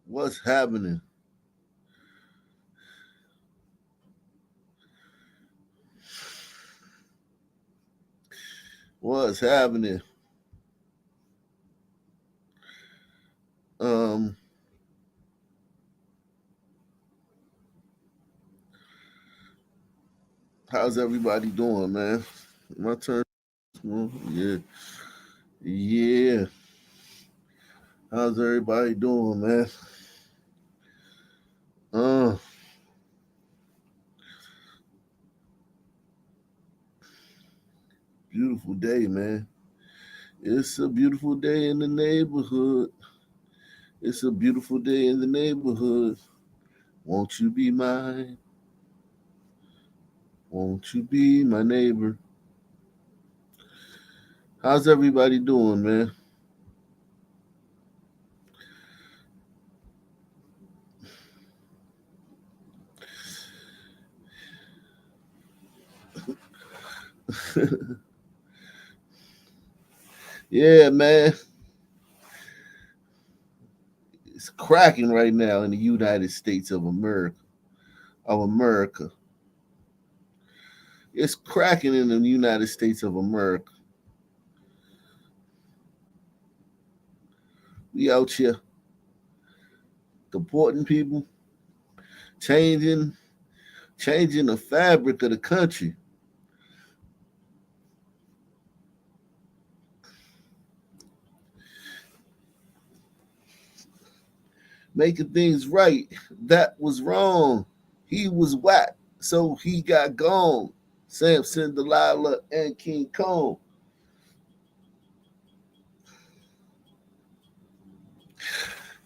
What's happening? What's happening? Um, how's everybody doing, man? My turn. Yeah, yeah. How's everybody doing, man? Uh, beautiful day, man. It's a beautiful day in the neighborhood. It's a beautiful day in the neighborhood. Won't you be mine? Won't you be my neighbor? How's everybody doing, man? Yeah, man. It's cracking right now in the United States of America. Of America. It's cracking in the United States of America. We out here deporting people, changing, changing the fabric of the country, making things right. That was wrong. He was whack, so he got gone. Samson, Delilah, and King Kong.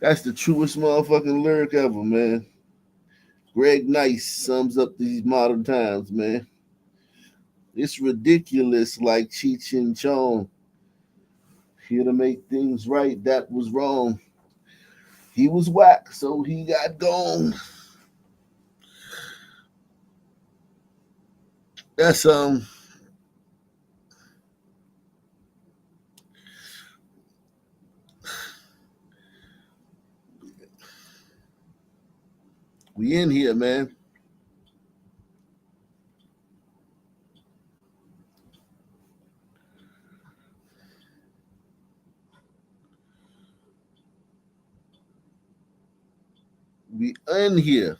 That's the truest motherfucking lyric ever, man. Greg Nice sums up these modern times, man. It's ridiculous, like Cheech and Chong. Here to make things right, that was wrong. He was whack, so he got gone. That's we in here, man. We in here.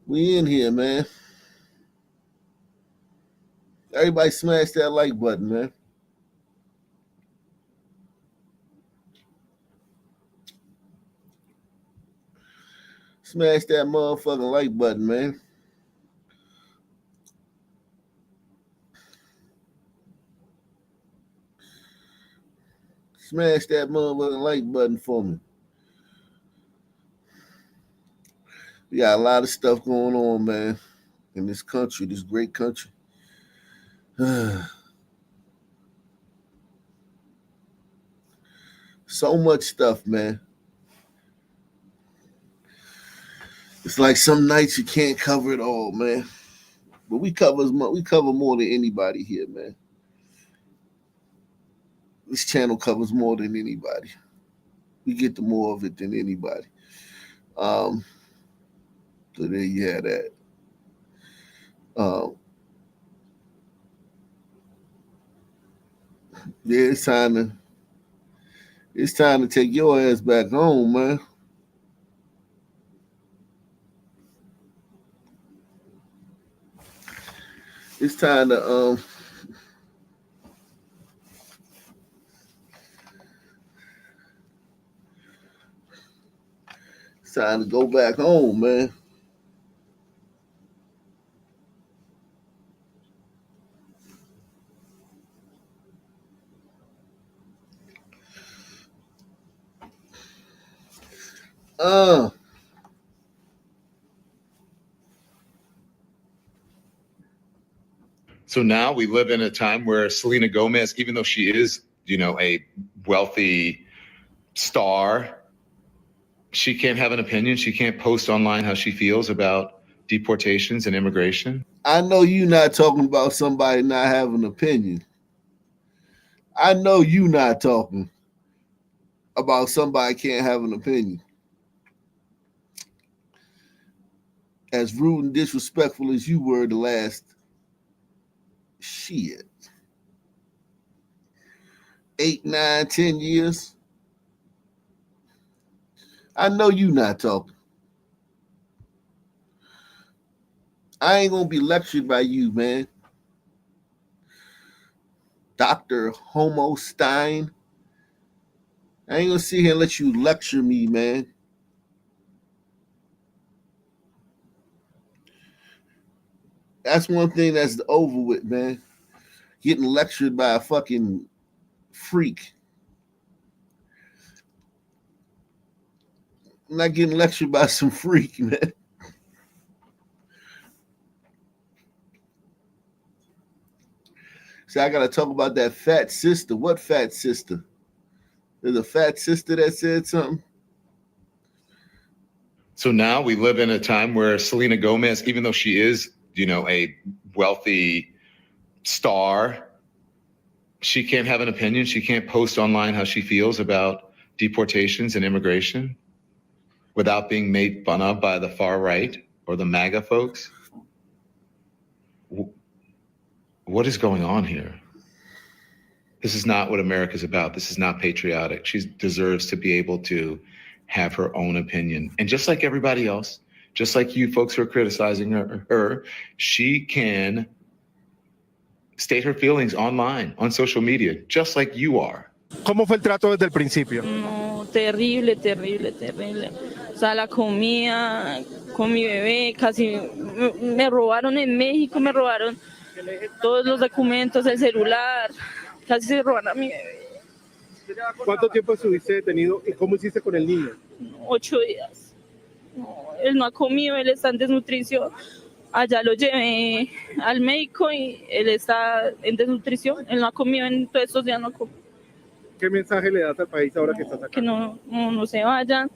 We in here, man. Everybody smash that like button, man. Smash that motherfucking like button, man. Smash that motherfucking like button for me. We got a lot of stuff going on, man, in this country, this great country. So much stuff, man. It's like some nights you can't cover it all, man. But we cover more than anybody here, man. This channel covers more than anybody. We get the more of it than anybody. Um, so there you have that. Um, yeah, it's time to take your ass back home, man. It's time to it's time to go back home, man. Uh, So now we live in a time where Selena Gomez, even though she is, a wealthy star, She can't have an opinion. She can't post online how she feels about deportations and immigration. I know you not talking about somebody not having an opinion. I know you not talking about somebody can't have an opinion. As rude and disrespectful as you were the last shit 8, 9, 10 years. I know you not talking. I ain't gonna be lectured by you, man. Dr. Homo Stein. I ain't gonna sit here and let you lecture me, man. That's one thing that's over with, man. Getting lectured by a fucking freak. I'm not getting lectured by some freak, man. See, I gotta talk about that fat sister. What fat sister? There's a fat sister that said something. So now we live in a time where Selena Gomez, even though she is, a wealthy star, she can't have an opinion. She can't post online how she feels about deportations and immigration without being made fun of by the far right or the MAGA folks. What is going on here? This is not what America's about. This is not patriotic. She deserves to be able to have her own opinion. And just like everybody else, just like you folks who are criticizing her, she can state her feelings online, on social media, just like you are. ¿Cómo fue el trato desde el principio? No, terrible, terrible, terrible. O sea, la comida con mi bebé, casi me robaron en México, me robaron todos los documentos, el celular, casi se robaron a mi bebé. ¿Cuánto tiempo estuviste detenido y cómo hiciste con el niño? 8 días. No, él no ha comido, él está en desnutrición. Allá lo llevé al médico y él está en desnutrición. Él no ha comido en todos estos días, no ha comido. ¿Qué mensaje le das al país ahora que estás acá? Que no se vayan.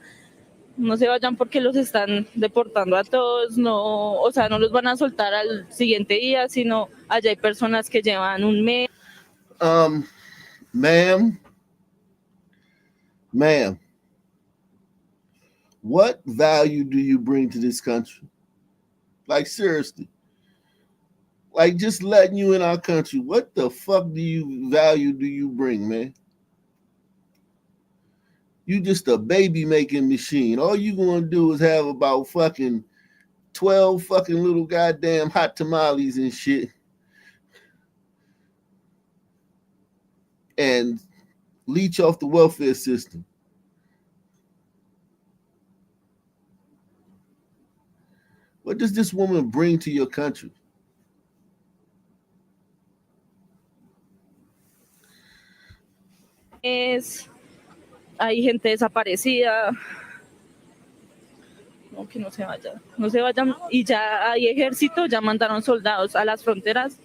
No se vayan porque los están deportando a todos, no, o sea, no los van a soltar al siguiente día, sino allá hay personas que llevan un mes. Ma'am, what value do you bring to this country? Like, seriously. Like, just letting you in our country, what the fuck do you bring, man? You just a baby making machine. All you gonna do is have about fucking 12 fucking little goddamn hot tamales and shit. And leech off the welfare system. What does this woman bring to your country? Hay gente desaparecida. No, que no se vayan. Y ya hay ejército, ya mandaron soldados a las fronteras.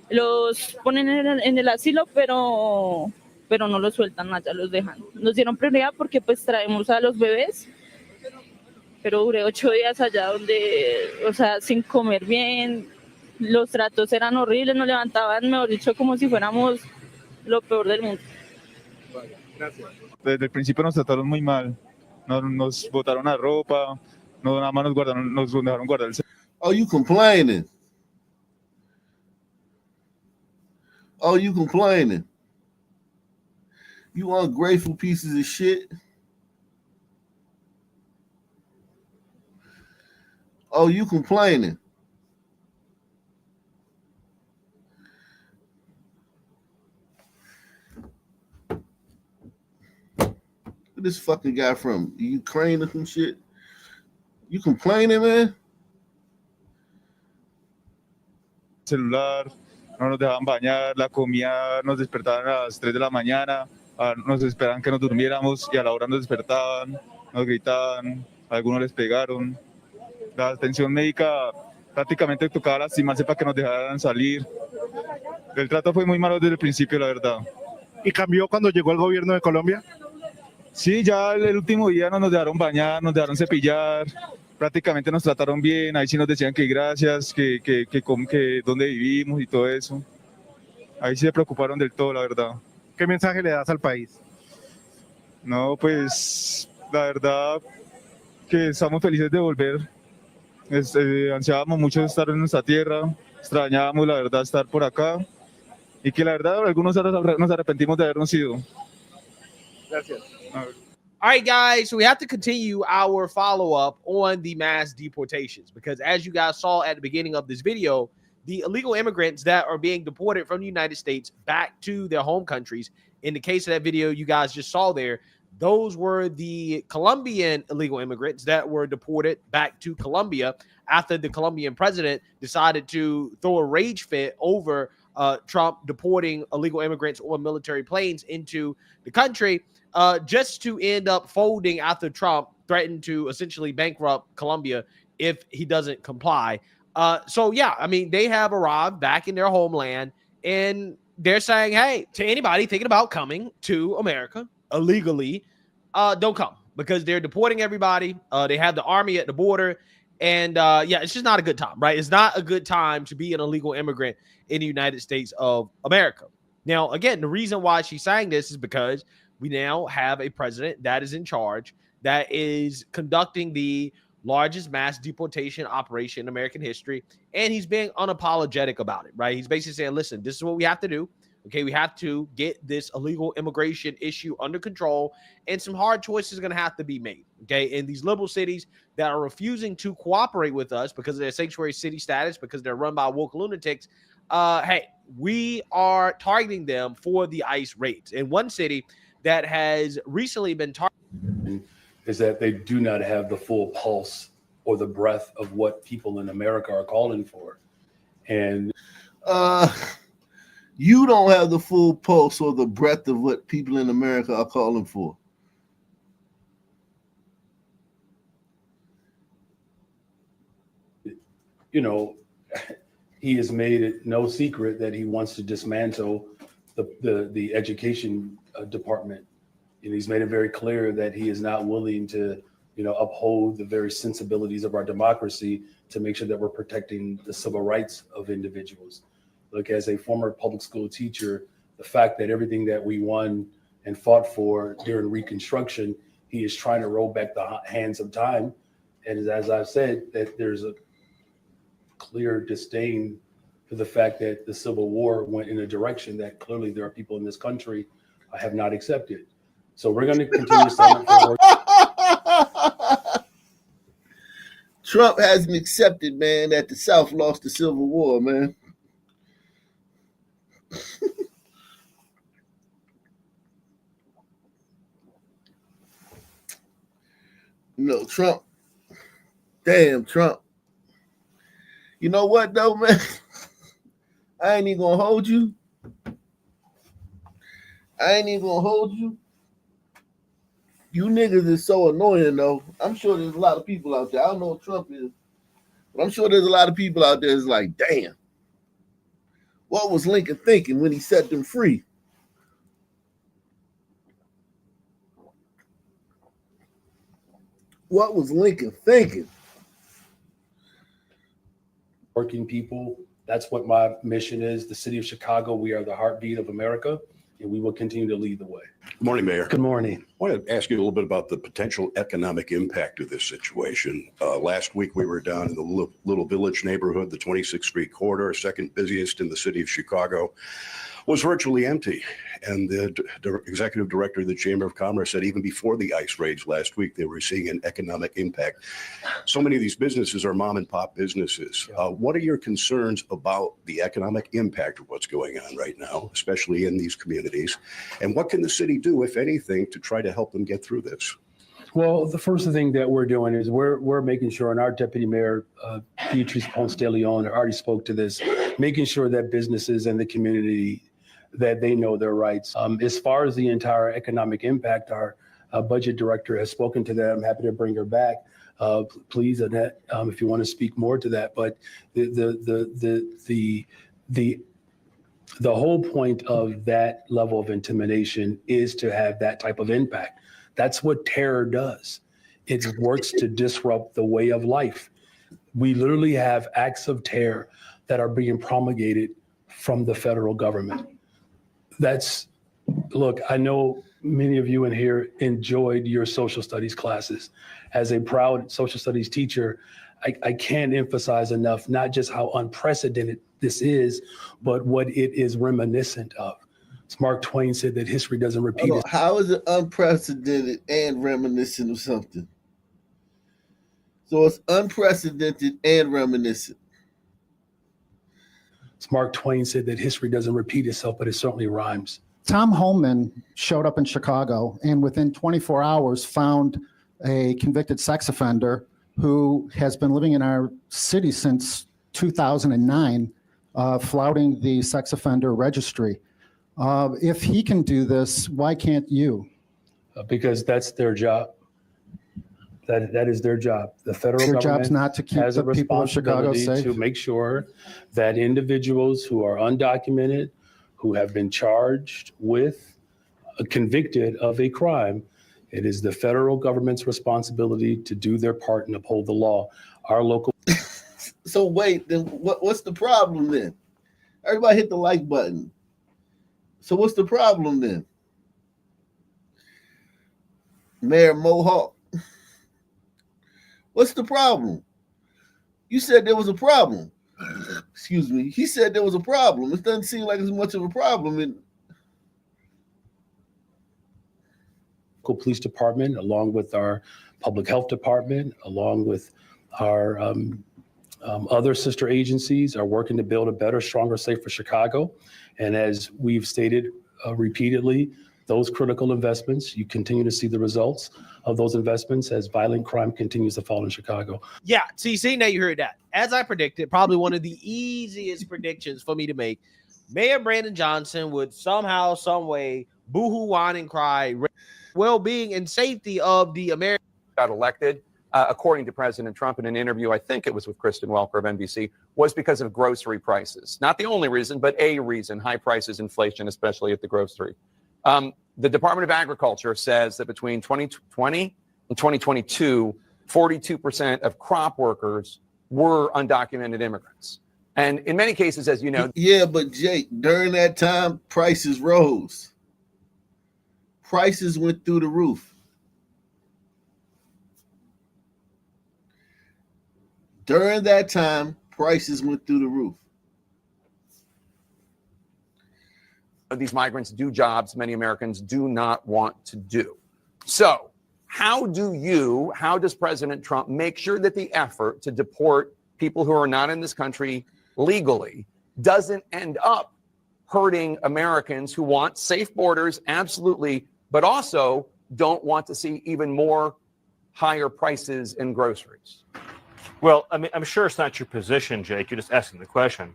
Los ponen en el asilo, pero no los sueltan, allá los dejan. Nos dieron prioridad porque pues traemos a los bebés, pero duré 8 días allá donde, o sea, sin comer bien, los tratos eran horribles, nos levantaban, mejor dicho, como si fuéramos lo peor del mundo. Vale, gracias. Desde el principio nos trataron muy mal, nos botaron la ropa, nada más nos dejaron guardar el celular. Oh, you complaining? Oh, you complaining? You ungrateful pieces of shit. Oh, you complaining? This fucking guy from Ukraine or some shit. You complaining, man? Celular, no nos dejaban bañar, la comida nos despertaban a las 3 de la mañana, nos esperaban que nos durmiéramos y a la hora nos despertaban, nos gritaban, a algunos les pegaron. La atención médica prácticamente tocaba lastimarse para que nos dejaran salir. El trato fue muy malo desde el principio, la verdad. ¿Y cambió cuando llegó el gobierno de Colombia? Sí, ya el último día no nos dejaron bañar, nos dejaron cepillar, prácticamente nos trataron bien, ahí sí nos decían que gracias, que dónde vivimos y todo eso. Ahí sí se preocuparon del todo, la verdad. ¿Qué mensaje le das al país? No, pues la verdad que estamos felices de volver. Ansiábamos mucho estar en nuestra tierra, extrañábamos la verdad estar por acá y que la verdad algunos nos arrepentimos de habernos ido. Gracias. All right, guys, so we have to continue our follow-up on the mass deportations because as you guys saw at the beginning of this video, the illegal immigrants that are being deported from the United States back to their home countries, in the case of that video you guys just saw there, those were the Colombian illegal immigrants that were deported back to Colombia after the Colombian president decided to throw a rage fit over Trump deporting illegal immigrants on military planes into the country, just to end up folding after Trump threatened to essentially bankrupt Colombia if he doesn't comply. So, yeah, I mean, they have arrived back in their homeland, and they're saying, hey, to anybody thinking about coming to America illegally, don't come because they're deporting everybody. They have the army at the border. And yeah, it's just not a good time, right? It's not a good time to be an illegal immigrant in the United States of America. Now, again, the reason why she's saying this is because we now have a president that is in charge, that is conducting the largest mass deportation operation in American history. And he's being unapologetic about it, right? He's basically saying, listen, this is what we have to do. Okay, we have to get this illegal immigration issue under control, and some hard choices are going to have to be made. Okay, in these liberal cities that are refusing to cooperate with us because of their sanctuary city status, because they're run by woke lunatics, hey, we are targeting them for the ICE raids. In one city that has recently been targeted is that they do not have the full pulse or the breadth of what people in America are calling for. And you don't have the full pulse or the breadth of what people in America are calling for. You know, he has made it no secret that he wants to dismantle the education department. And he's made it very clear that he is not willing to, you know, uphold the very sensibilities of our democracy to make sure that we're protecting the civil rights of individuals. Look, as a former public school teacher, the fact that everything that we won and fought for during Reconstruction, he is trying to roll back the hands of time. And as I've said, that there's a clear disdain for the fact that the Civil War went in a direction that clearly there are people in this country have not accepted. So we're going to continue to stand up for work. Trump hasn't accepted, man, that the South lost the Civil War, man. No, Trump. Damn, Trump. You know what, though, man? I ain't even gonna hold you. You niggas is so annoying, though. I'm sure there's a lot of people out there. I don't know what Trump is, but I'm sure there's a lot of people out there that's like, damn, what was Lincoln thinking when he set them free? What was Lincoln thinking? Working people. That's what my mission is. The city of Chicago, we are the heartbeat of America, and we will continue to lead the way. Good morning, Mayor. Good morning. I want to ask you a little bit about the potential economic impact of this situation. Last week, we were down in the Little Village neighborhood, the 26th Street corridor, second busiest in the city of Chicago, was virtually empty. And the executive director of the Chamber of Commerce said even before the ICE raids last week, they were seeing an economic impact. So many of these businesses are mom and pop businesses. What are your concerns about the economic impact of what's going on right now, especially in these communities? And what can the city do, if anything, to try to help them get through this? Well, the first thing that we're doing is we're making sure, and our deputy mayor, Beatrice Ponce de Leon, already spoke to this, making sure that businesses and the community, that they know their rights. As far as the entire economic impact, our budget director has spoken to that. I'm happy to bring her back. Please, Annette, if you want to speak more to that. But the whole point of that level of intimidation is to have that type of impact. That's what terror does. It works to disrupt the way of life. We literally have acts of terror that are being promulgated from the federal government. Look, I know many of you in here enjoyed your social studies classes. As a proud social studies teacher, I can't emphasize enough, not just how unprecedented this is, but what it is reminiscent of. As Mark Twain said, that history doesn't repeat itself. How is it unprecedented and reminiscent of something? So it's unprecedented and reminiscent. As Mark Twain said, that history doesn't repeat itself, but it certainly rhymes. Tom Holman showed up in Chicago and within 24 hours found a convicted sex offender who has been living in our city since 2009, flouting the sex offender registry. If he can do this, why can't you? Because that's their job. That is their job. The federal Their government job's not to keep has the a people of Chicago responsibility safe. to make sure that individuals who are undocumented, who have been charged with, convicted of a crime, it is the federal government's responsibility to do their part and uphold the law. Our local. So wait, then what's the problem then? Everybody hit the like button. So what's the problem then? Mayor Mohawk. What's the problem? You said there was a problem. Excuse me. He said there was a problem. It doesn't seem like it's much of a problem. Local police department, along with our public health department, along with our other sister agencies, are working to build a better, stronger, safer Chicago. And as we've stated repeatedly, those critical investments, you continue to see the results of those investments as violent crime continues to fall in Chicago. Yeah, see, now you heard that. As I predicted, probably one of the easiest predictions for me to make, Mayor Brandon Johnson would somehow, some way, boohoo, whine, and cry, well-being and safety of the American. Got elected, according to President Trump in an interview, I think it was with Kristen Welker of NBC, was because of grocery prices. Not the only reason, but a reason, high prices, inflation, especially at the grocery. The Department of Agriculture says that between 2020 and 2022, 42% of crop workers were undocumented immigrants. And in many cases, as you know. Yeah, but Jake, during that time, prices rose. Prices went through the roof. During that time, prices went through the roof. These migrants do jobs many Americans do not want to do. So how does President Trump make sure that the effort to deport people who are not in this country legally doesn't end up hurting Americans who want safe borders, absolutely, but also don't want to see even more higher prices in groceries? Well, I mean, I'm sure it's not your position, Jake, you're just asking the question,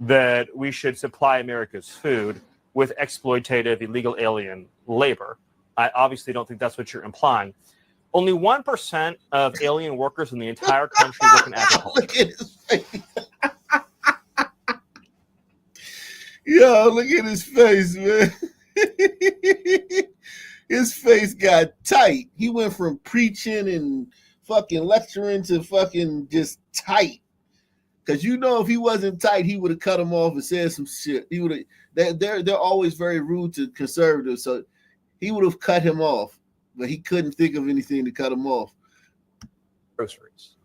that we should supply America's food with exploitative illegal alien labor. I obviously don't think that's what you're implying. Only 1% of alien workers in the entire country work in agriculture. Look at his face. Yo, look at his face, man. His face got tight. He went from preaching and fucking lecturing to fucking just tight. Because you know, if he wasn't tight, he would have cut him off and said some shit. He would have. They're always very rude to conservatives, so he would have cut him off, but he couldn't think of anything to cut him off. Groceries.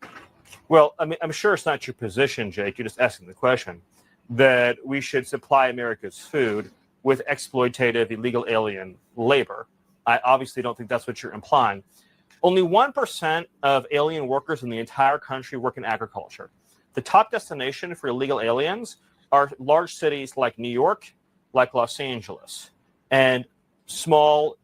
Well, I mean, I'm sure it's not your position, Jake. You're just asking the question, that we should supply America's food with exploitative illegal alien labor. I obviously don't think that's what you're implying. Only 1% of alien workers in the entire country work in agriculture. The top destination for illegal aliens are large cities like New York, like Los Angeles, and small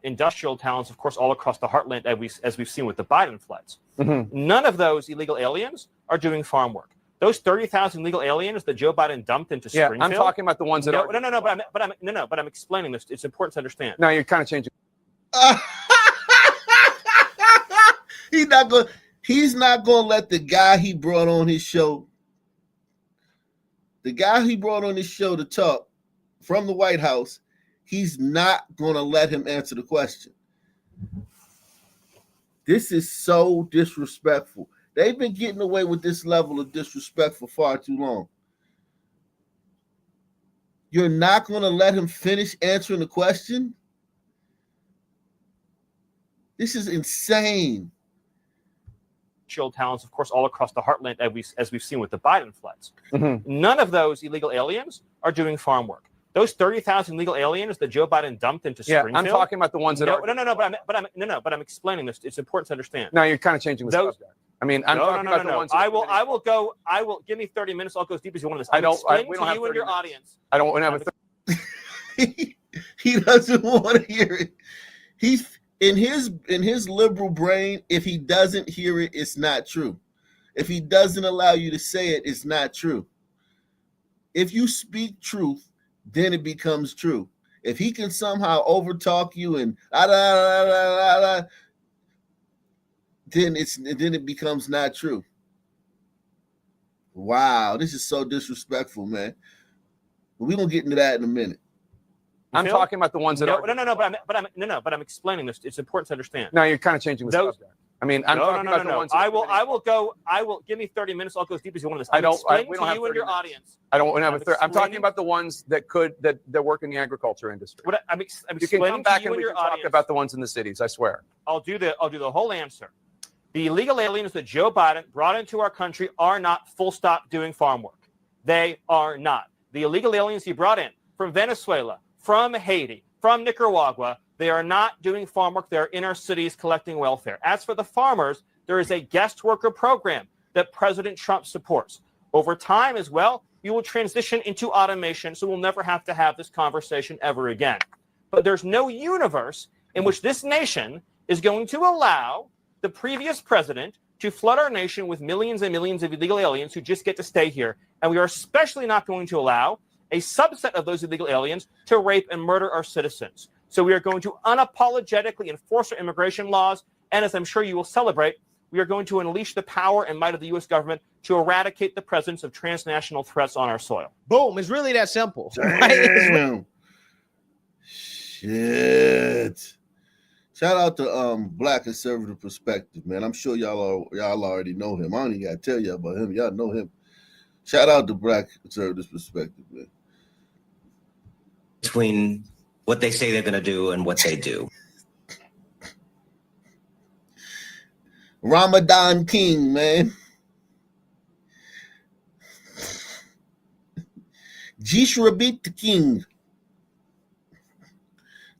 industrial towns, of course, all across the heartland, as we've seen with the Biden floods. Mm-hmm. None of those illegal aliens are doing farm work. Those 30,000 illegal aliens that Joe Biden dumped into Springfield. I'm talking about the ones that are. No, but I'm explaining this. It's important to understand. No, you're kind of changing. He's not going to let the guy he brought on his show, to talk from the White House, he's not going to let him answer the question. This is so disrespectful. They've been getting away with this level of disrespect for far too long. You're not going to let him finish answering the question? This is insane. Towns, of course, all across the heartland, as we've seen with the Biden floods. Mm-hmm. None of those illegal aliens are doing farm work. Those 30,000 illegal aliens that Joe Biden dumped into Springfield. I'm talking about the ones that are. But I'm explaining this. It's important to understand. No, you're kind of changing the subject. I mean, I'm talking about the ones. I will give me 30 minutes. I'll go as deep as you want to this. We don't have you and your audience. I don't want to have He doesn't want to hear it. He's in his liberal brain. If he doesn't hear it, it's not true. If he doesn't allow you to say it, it's not true. If you speak truth, then it becomes true. If he can somehow overtalk you and then it becomes not true. Wow, this is so disrespectful, man. We're gonna get into that in a minute. I'm talking about the ones that are. But I'm explaining this. It's important to understand. No, you're kind of changing the subject. I mean, I'm talking about the ones. I will give me 30 minutes. I'll go as deep as you want to this. We don't have you and your audience. I don't want to have I'm talking about the ones that work in the agriculture industry. I'm you can come back and we can talk about the ones in the cities. I swear. I'll do the whole answer. The illegal aliens that Joe Biden brought into our country are not full stop doing farm work. They are not. The illegal aliens he brought in from Venezuela, from Haiti, from Nicaragua, they are not doing farm work. They're in our cities collecting welfare. As for the farmers, there is a guest worker program that President Trump supports. Over time as well, you will transition into automation, so we'll never have to have this conversation ever again. But there's no universe in which this nation is going to allow the previous president to flood our nation with millions and millions of illegal aliens who just get to stay here. And we are especially not going to allow a subset of those illegal aliens to rape and murder our citizens. So we are going to unapologetically enforce our immigration laws. And as I'm sure you will celebrate, we are going to unleash the power and might of the U.S. government to eradicate the presence of transnational threats on our soil. Boom. It's really that simple. Damn. Shit. Shout out to Black Conservative Perspective, man. I'm sure y'all already know him. I don't even gotta tell you about him. Y'all know him. Shout out to Black Conservative Perspective, man. Between what they say they're going to do and what they do. Ramadan King, man. Jishrabit King.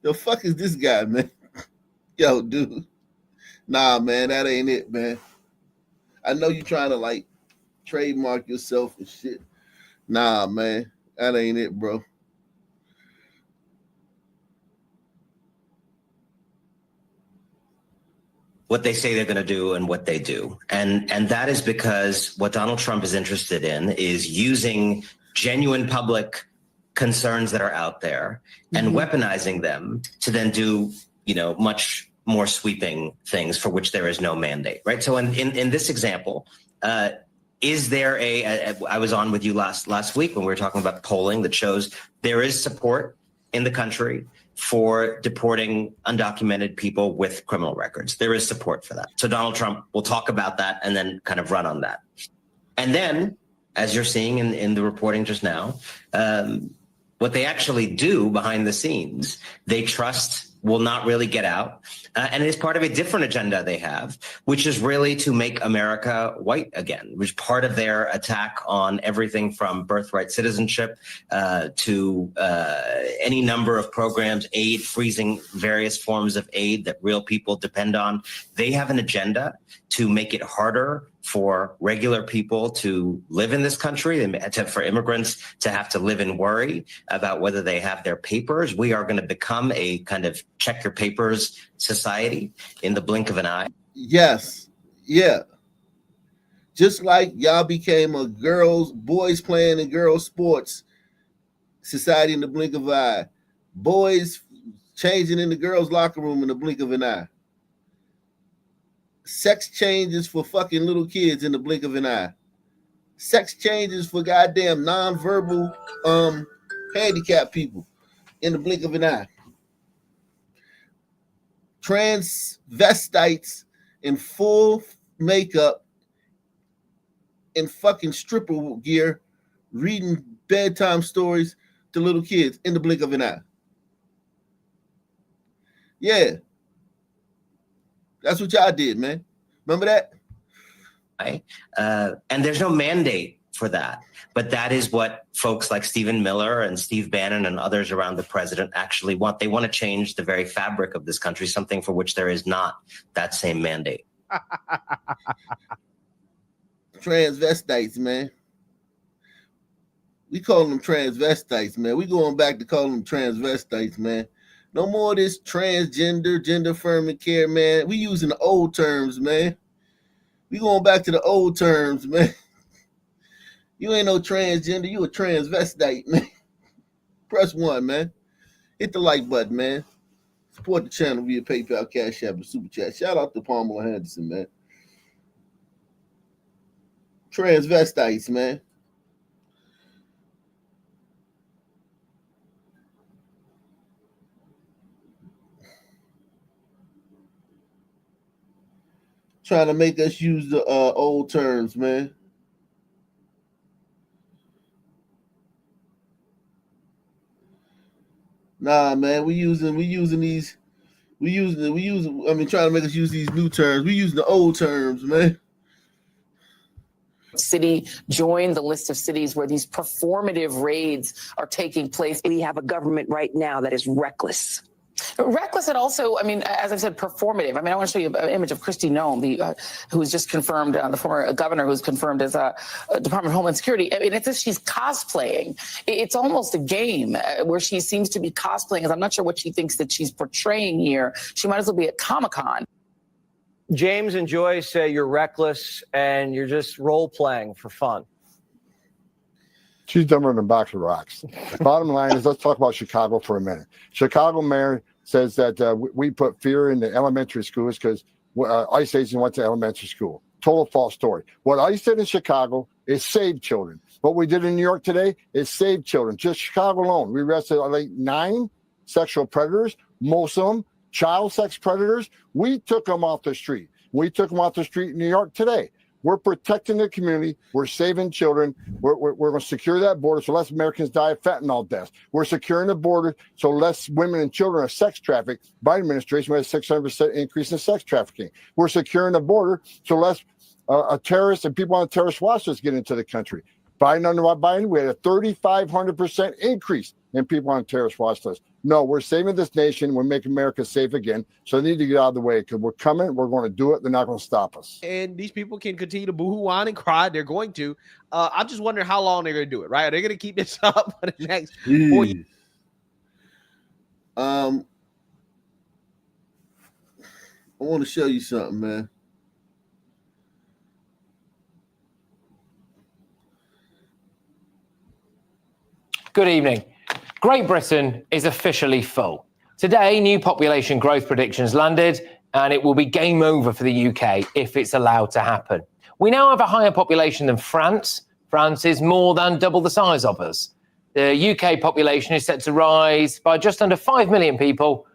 The fuck is this guy, man? Yo, dude. Nah, man, that ain't it, man. I know you trying to like trademark yourself and shit. Nah, man, that ain't it, bro. What they say they're going to do and what they do. And that is because what Donald Trump is interested in is using genuine public concerns that are out there and weaponizing them to then do, much more sweeping things for which there is no mandate, right? So in this example, is there I was on with you last week when we were talking about polling that shows there is support in the country for deporting undocumented people with criminal records. There is support for that. So Donald Trump will talk about that and then kind of run on that. And then, as you're seeing in the reporting just now, what they actually do behind the scenes, they trust will not really get out. And it is part of a different agenda they have, which is really to make America white again, which is part of their attack on everything from birthright citizenship to any number of programs, aid, freezing various forms of aid that real people depend on. They have an agenda to make it harder for regular people to live in this country, for immigrants to have to live and worry about whether they have their papers. We are going to become a kind of check your papers society in the blink of an eye. Yes. Yeah. Just like y'all became a boys playing in girls sports society in the blink of an eye. Boys changing in the girls' locker room in the blink of an eye. Sex changes for fucking little kids in the blink of an eye. Sex changes for goddamn nonverbal handicapped people in the blink of an eye. Transvestites in full makeup and fucking stripper gear reading bedtime stories to little kids in the blink of an eye. Yeah. That's what y'all did, man. Remember that? And there's no mandate for that. But that is what folks like Stephen Miller and Steve Bannon and others around the president actually want. They want to change the very fabric of this country, something for which there is not that same mandate. Transvestites, man. We call them transvestites, man. We going back to calling them transvestites, man. No more of this transgender, gender affirming care, man. We using the old terms, man. We going back to the old terms, man. You ain't no transgender. You a transvestite, man. Press 1, man. Hit the like button, man. Support the channel via PayPal, Cash App, and Super Chat. Shout out to Pamela Henderson, man. Transvestites, man. Trying to make us use the old terms, man. Nah, man, we using these. I mean, trying to make us use these new terms. We using the old terms, man. City joined the list of cities where these performative raids are taking place. We have a government right now that is reckless. Reckless and also, I mean, as I've said, performative. I mean, I want to show you an image of Kristi Noem, who was just confirmed, the former governor who was confirmed as a Department of Homeland Security. I mean, it's as she's cosplaying. It's almost a game where she seems to be cosplaying, because I'm not sure what she thinks that she's portraying here. She might as well be at Comic-Con. James and Joy say you're reckless and you're just role-playing for fun. She's dumber than a box of rocks. Bottom line is, let's talk about Chicago for a minute. Chicago mayor says that we put fear in the elementary schools because ICE agents went to elementary school. Total false story. What ICE did in Chicago is save children. What we did in New York today is save children. Just Chicago alone, we arrested like 9 sexual predators, most of them child sex predators. We took them off the street. We took them off the street in New York today. We're protecting the community. We're saving children. We're going to secure that border so less Americans die of fentanyl deaths. We're securing the border so less women and children are sex trafficked. Biden administration had a 600% increase in sex trafficking. We're securing the border so less terrorists and people on the terrorist watch lists get into the country. Under Biden, we had a 3,500% increase in people on terrorist watch lists. No, we're saving this nation. We're making America safe again. So they need to get out of the way because we're coming. We're going to do it. They're not going to stop us. And these people can continue to boo-hoo on and cry. They're going to. I'm just wondering how long they're going to do it, right? Are they going to keep this up for the next 4 years? I want to show you something, man. Good evening. Great Britain is officially full. Today, new population growth predictions landed, and it will be game over for the UK if it's allowed to happen. We now have a higher population than France. France is more than double the size of us. The UK population is set to rise by just under 5 million people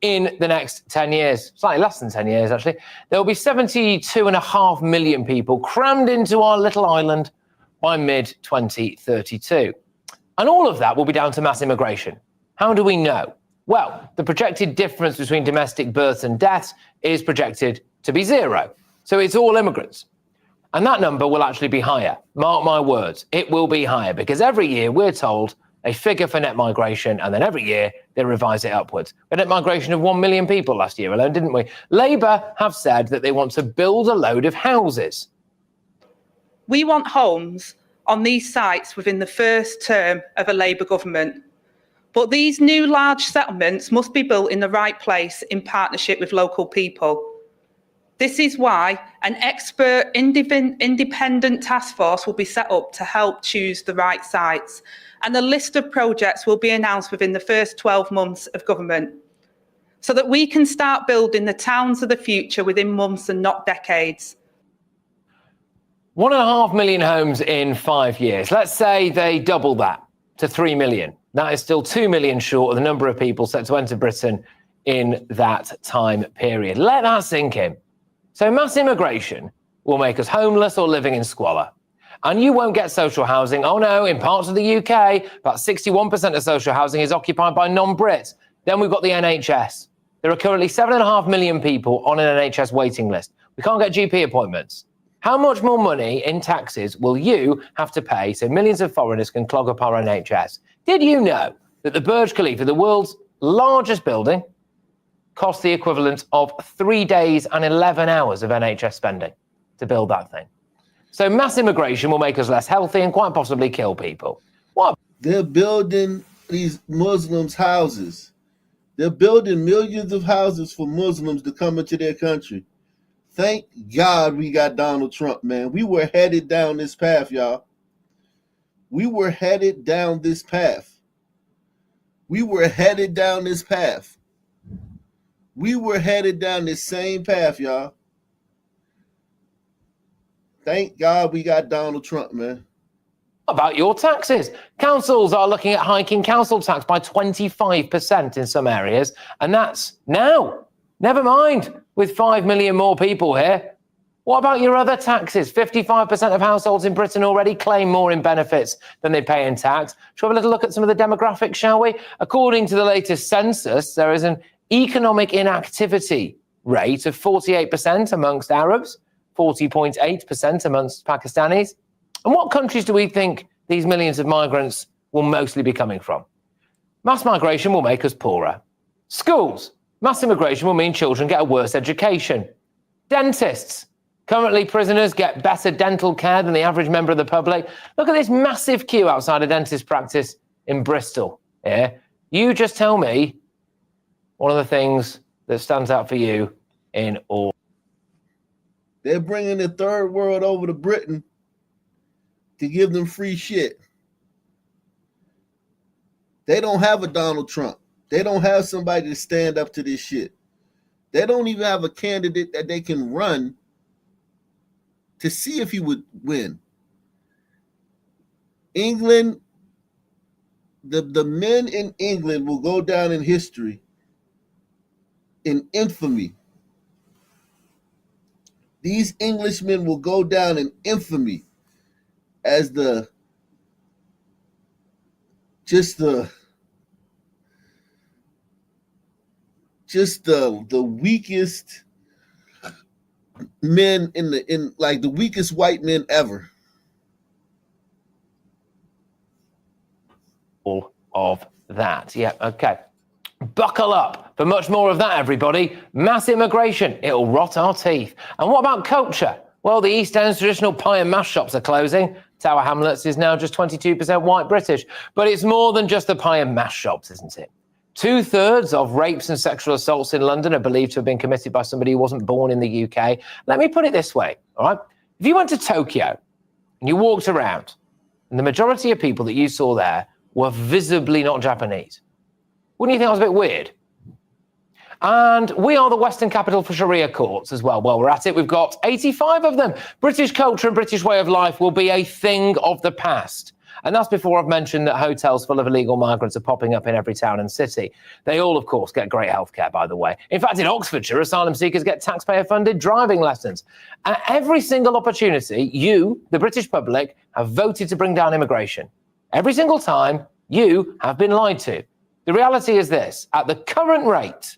in the next 10 years, slightly less than 10 years, actually. There will be 72.5 million people crammed into our little island by mid-2032. And all of that will be down to mass immigration. How do we know? Well, the projected difference between domestic births and deaths is projected to be 0. So it's all immigrants. And that number will actually be higher. Mark my words, it will be higher because every year we're told a figure for net migration and then every year they revise it upwards. A net migration of 1 million people last year alone, didn't we? Labour have said that they want to build a load of houses. We want homes on these sites within the first term of a Labour government. But these new large settlements must be built in the right place in partnership with local people. This is why an expert independent task force will be set up to help choose the right sites, and a list of projects will be announced within the first 12 months of government, so that we can start building the towns of the future within months and not decades. 1.5 million homes in 5 years. Let's say they double that to 3 million. That is still 2 million short of the number of people set to enter Britain in that time period. Let that sink in. So mass immigration will make us homeless or living in squalor. And you won't get social housing. Oh no, in parts of the UK, about 61% of social housing is occupied by non-Brits. Then we've got the NHS. There are currently 7.5 million people on an NHS waiting list. We can't get GP appointments. How much more money in taxes will you have to pay so millions of foreigners can clog up our NHS? Did you know that the Burj Khalifa, the world's largest building, cost the equivalent of 3 days and 11 hours of NHS spending to build that thing? So mass immigration will make us less healthy and quite possibly kill people. What? They're building these Muslims' houses. They're building millions of houses for Muslims to come into their country. Thank God we got Donald Trump, man. We were headed down this path, y'all. We were headed down this path. We were headed down this path. We were headed down this same path, y'all. Thank God we got Donald Trump, man. About your taxes? Councils are looking at hiking council tax by 25% in some areas, and that's now. Never mind, with 5 million more people here. What about your other taxes? 55% of households in Britain already claim more in benefits than they pay in tax. Shall we have a little look at some of the demographics, shall we? According to the latest census, there is an economic inactivity rate of 48% amongst Arabs, 40.8% amongst Pakistanis. And what countries do we think these millions of migrants will mostly be coming from? Mass migration will make us poorer. Schools. Mass immigration will mean children get a worse education. Dentists. Currently, prisoners get better dental care than the average member of the public. Look at this massive queue outside a dentist practice in Bristol. Yeah? You just tell me one of the things that stands out for you in all. They're bringing the third world over to Britain to give them free shit. They don't have a Donald Trump. They don't have somebody to stand up to this shit. They don't even have a candidate that they can run to see if he would win. England, the men in England will go down in history in infamy. These Englishmen will go down in infamy as the weakest men in like the weakest white men ever. All of that. Yeah, okay. Buckle up for much more of that, everybody. Mass immigration, it'll rot our teeth. And what about culture? Well, the East End's traditional pie and mash shops are closing. Tower Hamlets is now just 22% white British. But it's more than just the pie and mash shops, isn't it? 2/3 of rapes and sexual assaults in London are believed to have been committed by somebody who wasn't born in the UK. Let me put it this way, all right? If you went to Tokyo and you walked around and the majority of people that you saw there were visibly not Japanese, wouldn't you think that was a bit weird? And we are the Western capital for Sharia courts as well. Well, we're at it. We've got 85 of them. British culture and British way of life will be a thing of the past. And that's before I've mentioned that hotels full of illegal migrants are popping up in every town and city. They all, of course, get great healthcare, by the way. In fact, in Oxfordshire, asylum seekers get taxpayer-funded driving lessons. At every single opportunity, you, the British public, have voted to bring down immigration. Every single time, you have been lied to. The reality is this: at the current rate,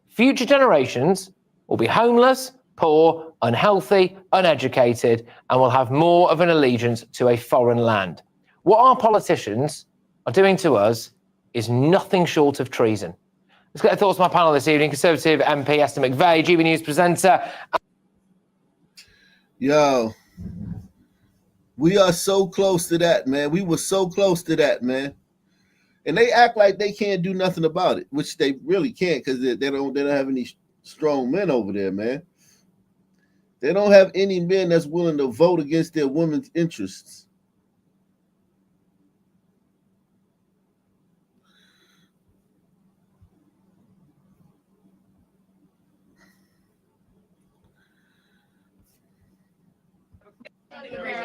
future generations will be homeless, poor, unhealthy, uneducated, and will have more of an allegiance to a foreign land. What our politicians are doing to us is nothing short of treason. Let's get the thoughts of my panel this evening. Conservative MP Esther McVeigh, GB News presenter. Yo, we are so close to that, man. We were so close to that, man. And they act like they can't do nothing about it, which they really can't, because they don't have any strong men over there, man. They don't have any men that's willing to vote against their women's interests.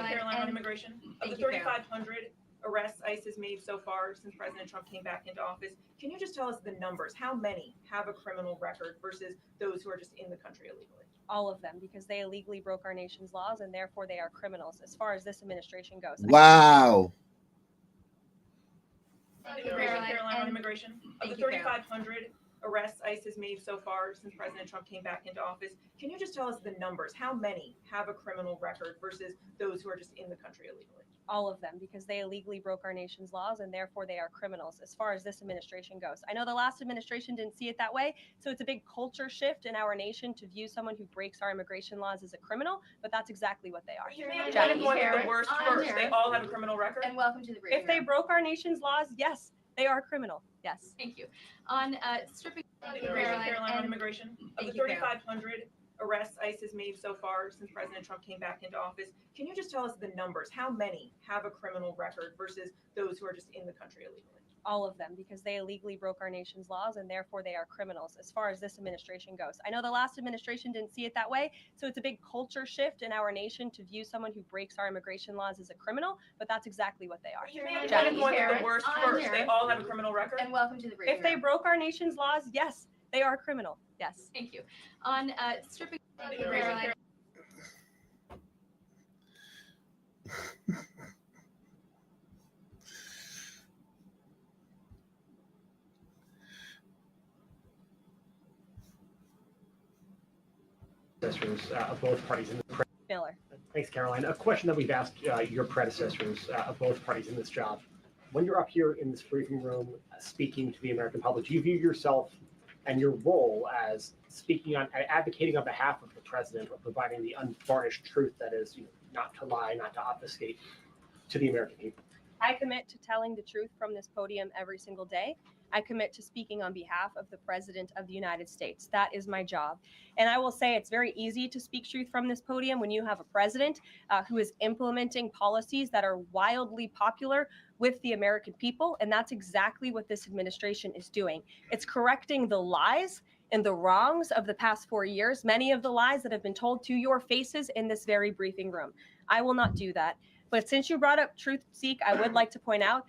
Carolina immigration. Of the 3,500, arrests ICE has made so far since President Trump came back into office. Can you just tell us the numbers? How many have a criminal record versus those who are just in the country illegally? All of them, because they illegally broke our nation's laws and therefore they are criminals as far as this administration goes. Wow. Caroline, on immigration. Of the 3,500 arrests ICE has made so far since President Trump came back into office, can you just tell us the numbers? How many have a criminal record versus those who are just in the country illegally? All of them, because they illegally broke our nation's laws and therefore they are criminals as far as this administration goes. I know the last administration didn't see it that way, so it's a big culture shift in our nation to view someone who breaks our immigration laws as a criminal, but that's exactly what they are. Jackie, the worst first. They all have a criminal record. And welcome to the briefing. If they broke our nation's laws, yes, they are criminal. Yes. Thank you. On stripping Caroline, on immigration. Of the 3,500 arrests ICE has made so far since President Trump came back into office, can you just tell us the numbers? How many have a criminal record versus those who are just in the country illegally? All of them, because they illegally broke our nation's laws and therefore they are criminals as far as this administration goes. I know the last administration didn't see it that way, so it's a big culture shift in our nation to view someone who breaks our immigration laws as a criminal, but that's exactly what they are. Jackie, the worst first. They all have a criminal record. And welcome to the briefing. If they broke our nation's laws, yes, they are criminal. Yes. Thank you. On stripping Caroline. Of both parties in the Miller. Thanks, Caroline. A question that we've asked your predecessors of both parties in this job. When you're up here in this briefing room speaking to the American public, do you view yourself and your role as speaking on, advocating on behalf of the president, or providing the unvarnished truth that is, not to lie, not to obfuscate to the American people? I commit to telling the truth from this podium every single day. I commit to speaking on behalf of the President of the United States. That is my job. And I will say it's very easy to speak truth from this podium when you have a president who is implementing policies that are wildly popular with the American people. And that's exactly what this administration is doing. It's correcting the lies and the wrongs of the past 4 years, many of the lies that have been told to your faces in this very briefing room. I will not do that. But since you brought up Truth Seek, I would like to point out,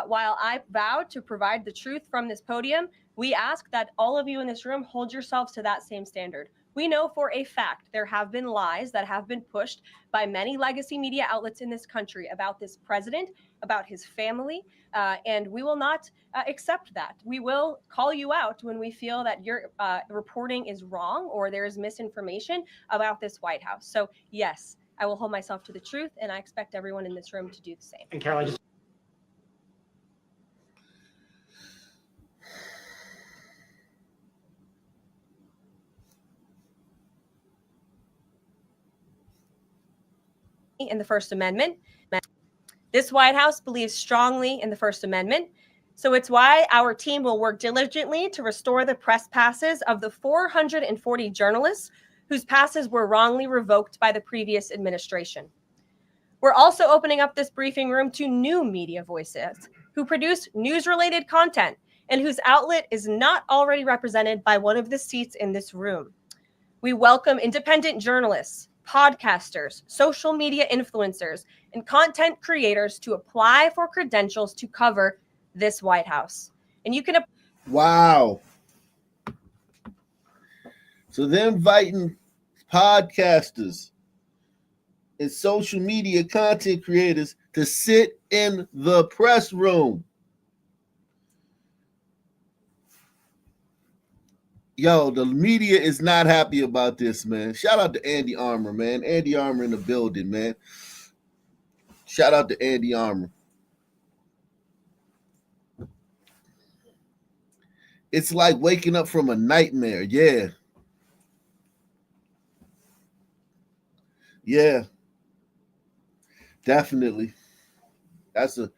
while I vowed to provide the truth from this podium, we ask that all of you in this room hold yourselves to that same standard. We know for a fact there have been lies that have been pushed by many legacy media outlets in this country about this president, about his family, and we will not accept that. We will call you out when we feel that your reporting is wrong or there is misinformation about this White House. So yes, I will hold myself to the truth, and I expect everyone in this room to do the same. And Caroline, just in the First Amendment. This White House believes strongly in the First Amendment. So it's why our team will work diligently to restore the press passes of the 440 journalists whose passes were wrongly revoked by the previous administration. We're also opening up this briefing room to new media voices who produce news-related content and whose outlet is not already represented by one of the seats in this room. We welcome independent journalists, podcasters, social media influencers, and content creators to apply for credentials to cover this White House. And you can... Wow. So they're inviting podcasters and social media content creators to sit in the press room. Yo, the media is not happy about this, man. Shout out to Andy Armour, man. Andy Armour in the building, man. Shout out to Andy Armour. It's like waking up from a nightmare. Yeah. Yeah. Definitely. That's a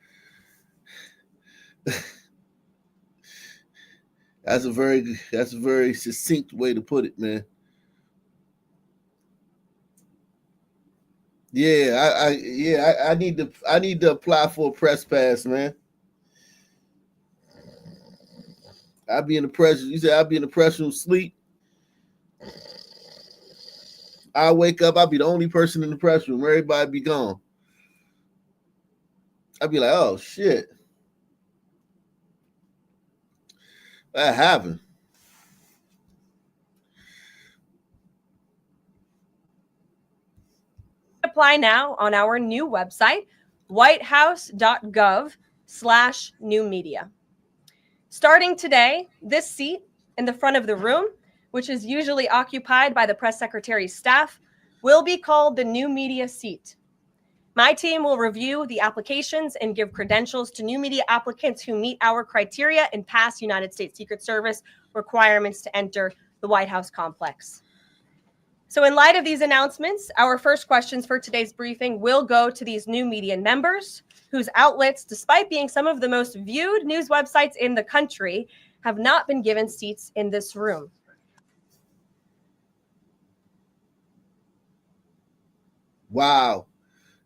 very succinct way to put it, man. Yeah, I need to apply for a press pass, man. I'll be in the press. You said I'll be in the press room sleep. I'll wake up. I'll be the only person in the press room. Everybody be gone. I'd be like, oh shit, that happened. Apply now on our new website, whitehouse.gov/new media. Starting today, this seat in the front of the room, which is usually occupied by the press secretary's staff, will be called the new media seat. My team will review the applications and give credentials to new media applicants who meet our criteria and pass United States Secret Service requirements to enter the White House complex. So in light of these announcements, our first questions for today's briefing will go to these new media members whose outlets, despite being some of the most viewed news websites in the country, have not been given seats in this room. Wow.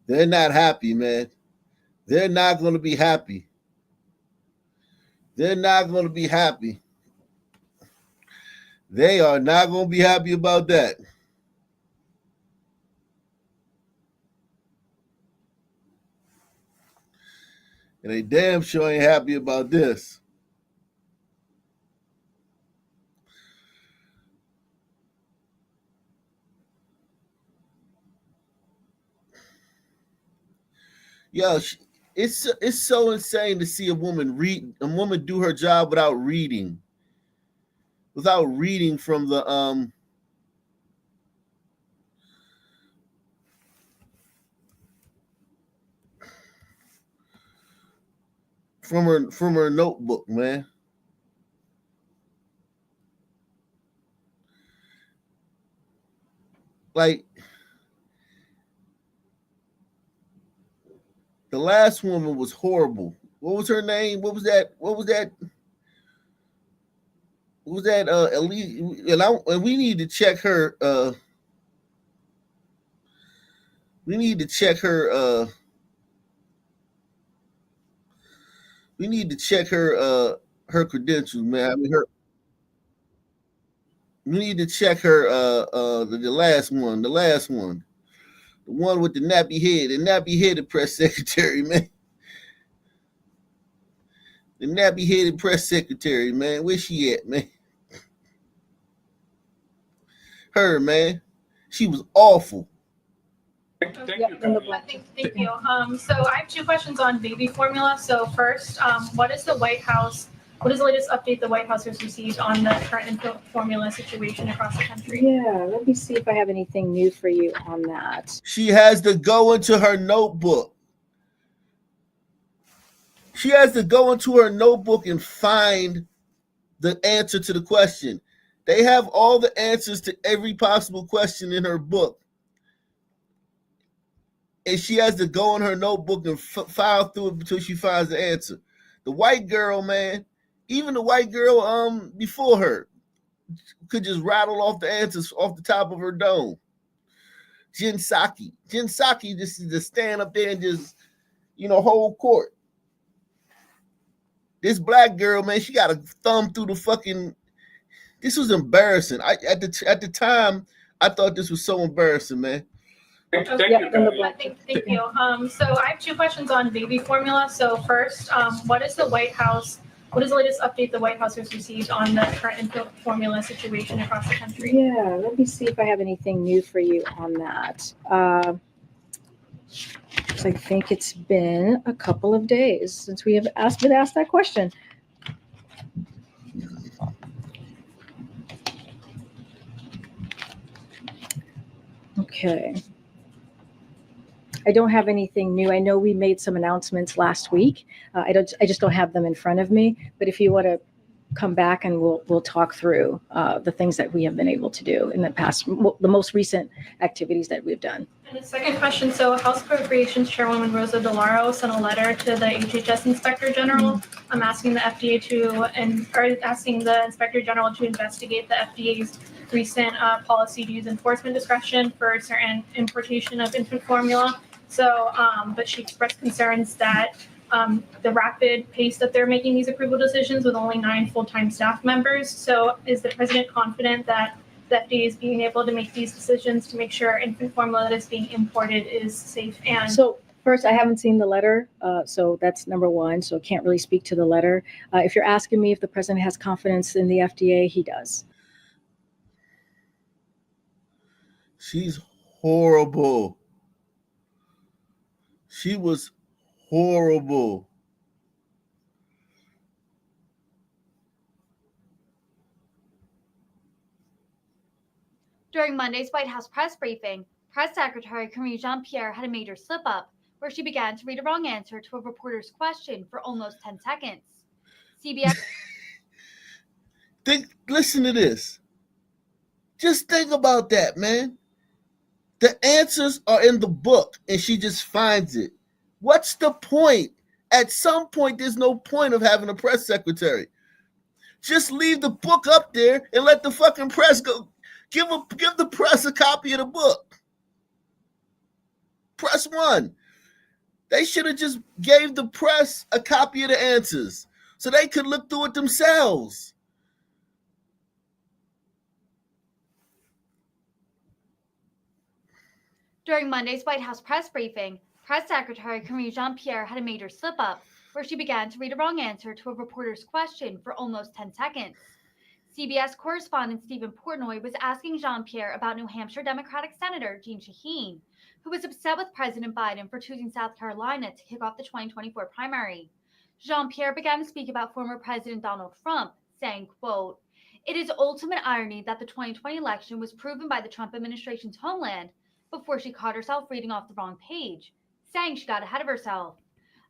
They're not happy, man. They're not going to be happy. They're not going to be happy. They are not going to be happy about that. And they damn sure ain't happy about this. Yo, it's so insane to see a woman do her job without reading from the from her notebook, man. Like the last woman was horrible. What was her name? What was that? Elise, and we need to check her. We need to check her. We need to check her. Her credentials, man. I mean, we need to check her. The last one. The one with the nappy-headed press secretary, man. The nappy-headed press secretary, man. Where's she at, man? Her, man. She was awful. Thank you. So I have two questions on baby formula. So first, what is the latest update the White House has received on the current infant formula situation across the country? Yeah, let me see if I have anything new for you on that. She has to go into her notebook. She has to go into her notebook and find the answer to the question. They have all the answers to every possible question in her book. And she has to go in her notebook and file through it until she finds the answer. The white girl, man, even the white girl before her could just rattle off the answers off the top of her dome. Jen Psaki just stand up there and just, hold court. This black girl, man, she got a thumb through the fucking. This was embarrassing. At the time, I thought this was so embarrassing, man. Thank you. So I have two questions on baby formula. So first, what is the latest update the White House has received on the current infant formula situation across the country? Yeah, let me see if I have anything new for you on that. I think it's been a couple of days since we have been asked that question. Okay. I don't have anything new. I know we made some announcements last week. I just don't have them in front of me. But if you want to come back and we'll talk through the things that we have been able to do in the past, the most recent activities that we've done. And the second question, so House Appropriations Chairwoman Rosa DeLauro sent a letter to the HHS Inspector General. I'm asking the asking the Inspector General to investigate the FDA's recent policy to use enforcement discretion for certain importation of infant formula. So, but she expressed concerns that the rapid pace that they're making these approval decisions with only 9 full-time staff members. So is the president confident that the FDA is being able to make these decisions to make sure infant formula that is being imported is safe and First, I haven't seen the letter, so that's number one. So can't really speak to the letter. If you're asking me if the president has confidence in the FDA, he does. She's horrible. She was horrible. During Monday's White House press briefing, Press Secretary Karine Jean-Pierre had a major slip-up where she began to read a wrong answer to a reporter's question for almost 10 seconds. CBS... Listen to this. Just think about that, man. The answers are in the book, and she just finds it. What's the point? At some point, there's no point of having a press secretary. Just leave the book up there and let the fucking press go. Give the press a copy of the book. Press one. They should have just gave the press a copy of the answers so they could look through it themselves. During Monday's White House press briefing, Press Secretary Karine Jean-Pierre had a major slip-up where she began to read a wrong answer to a reporter's question for almost 10 seconds. CBS correspondent Stephen Portnoy was asking Jean-Pierre about New Hampshire Democratic Senator Jeanne Shaheen, who was upset with President Biden for choosing South Carolina to kick off the 2024 primary. Jean-Pierre began to speak about former President Donald Trump, saying, quote, "It is ultimate irony that the 2020 election was proven by the Trump administration's homeland before she caught herself reading off the wrong page, saying she got ahead of herself."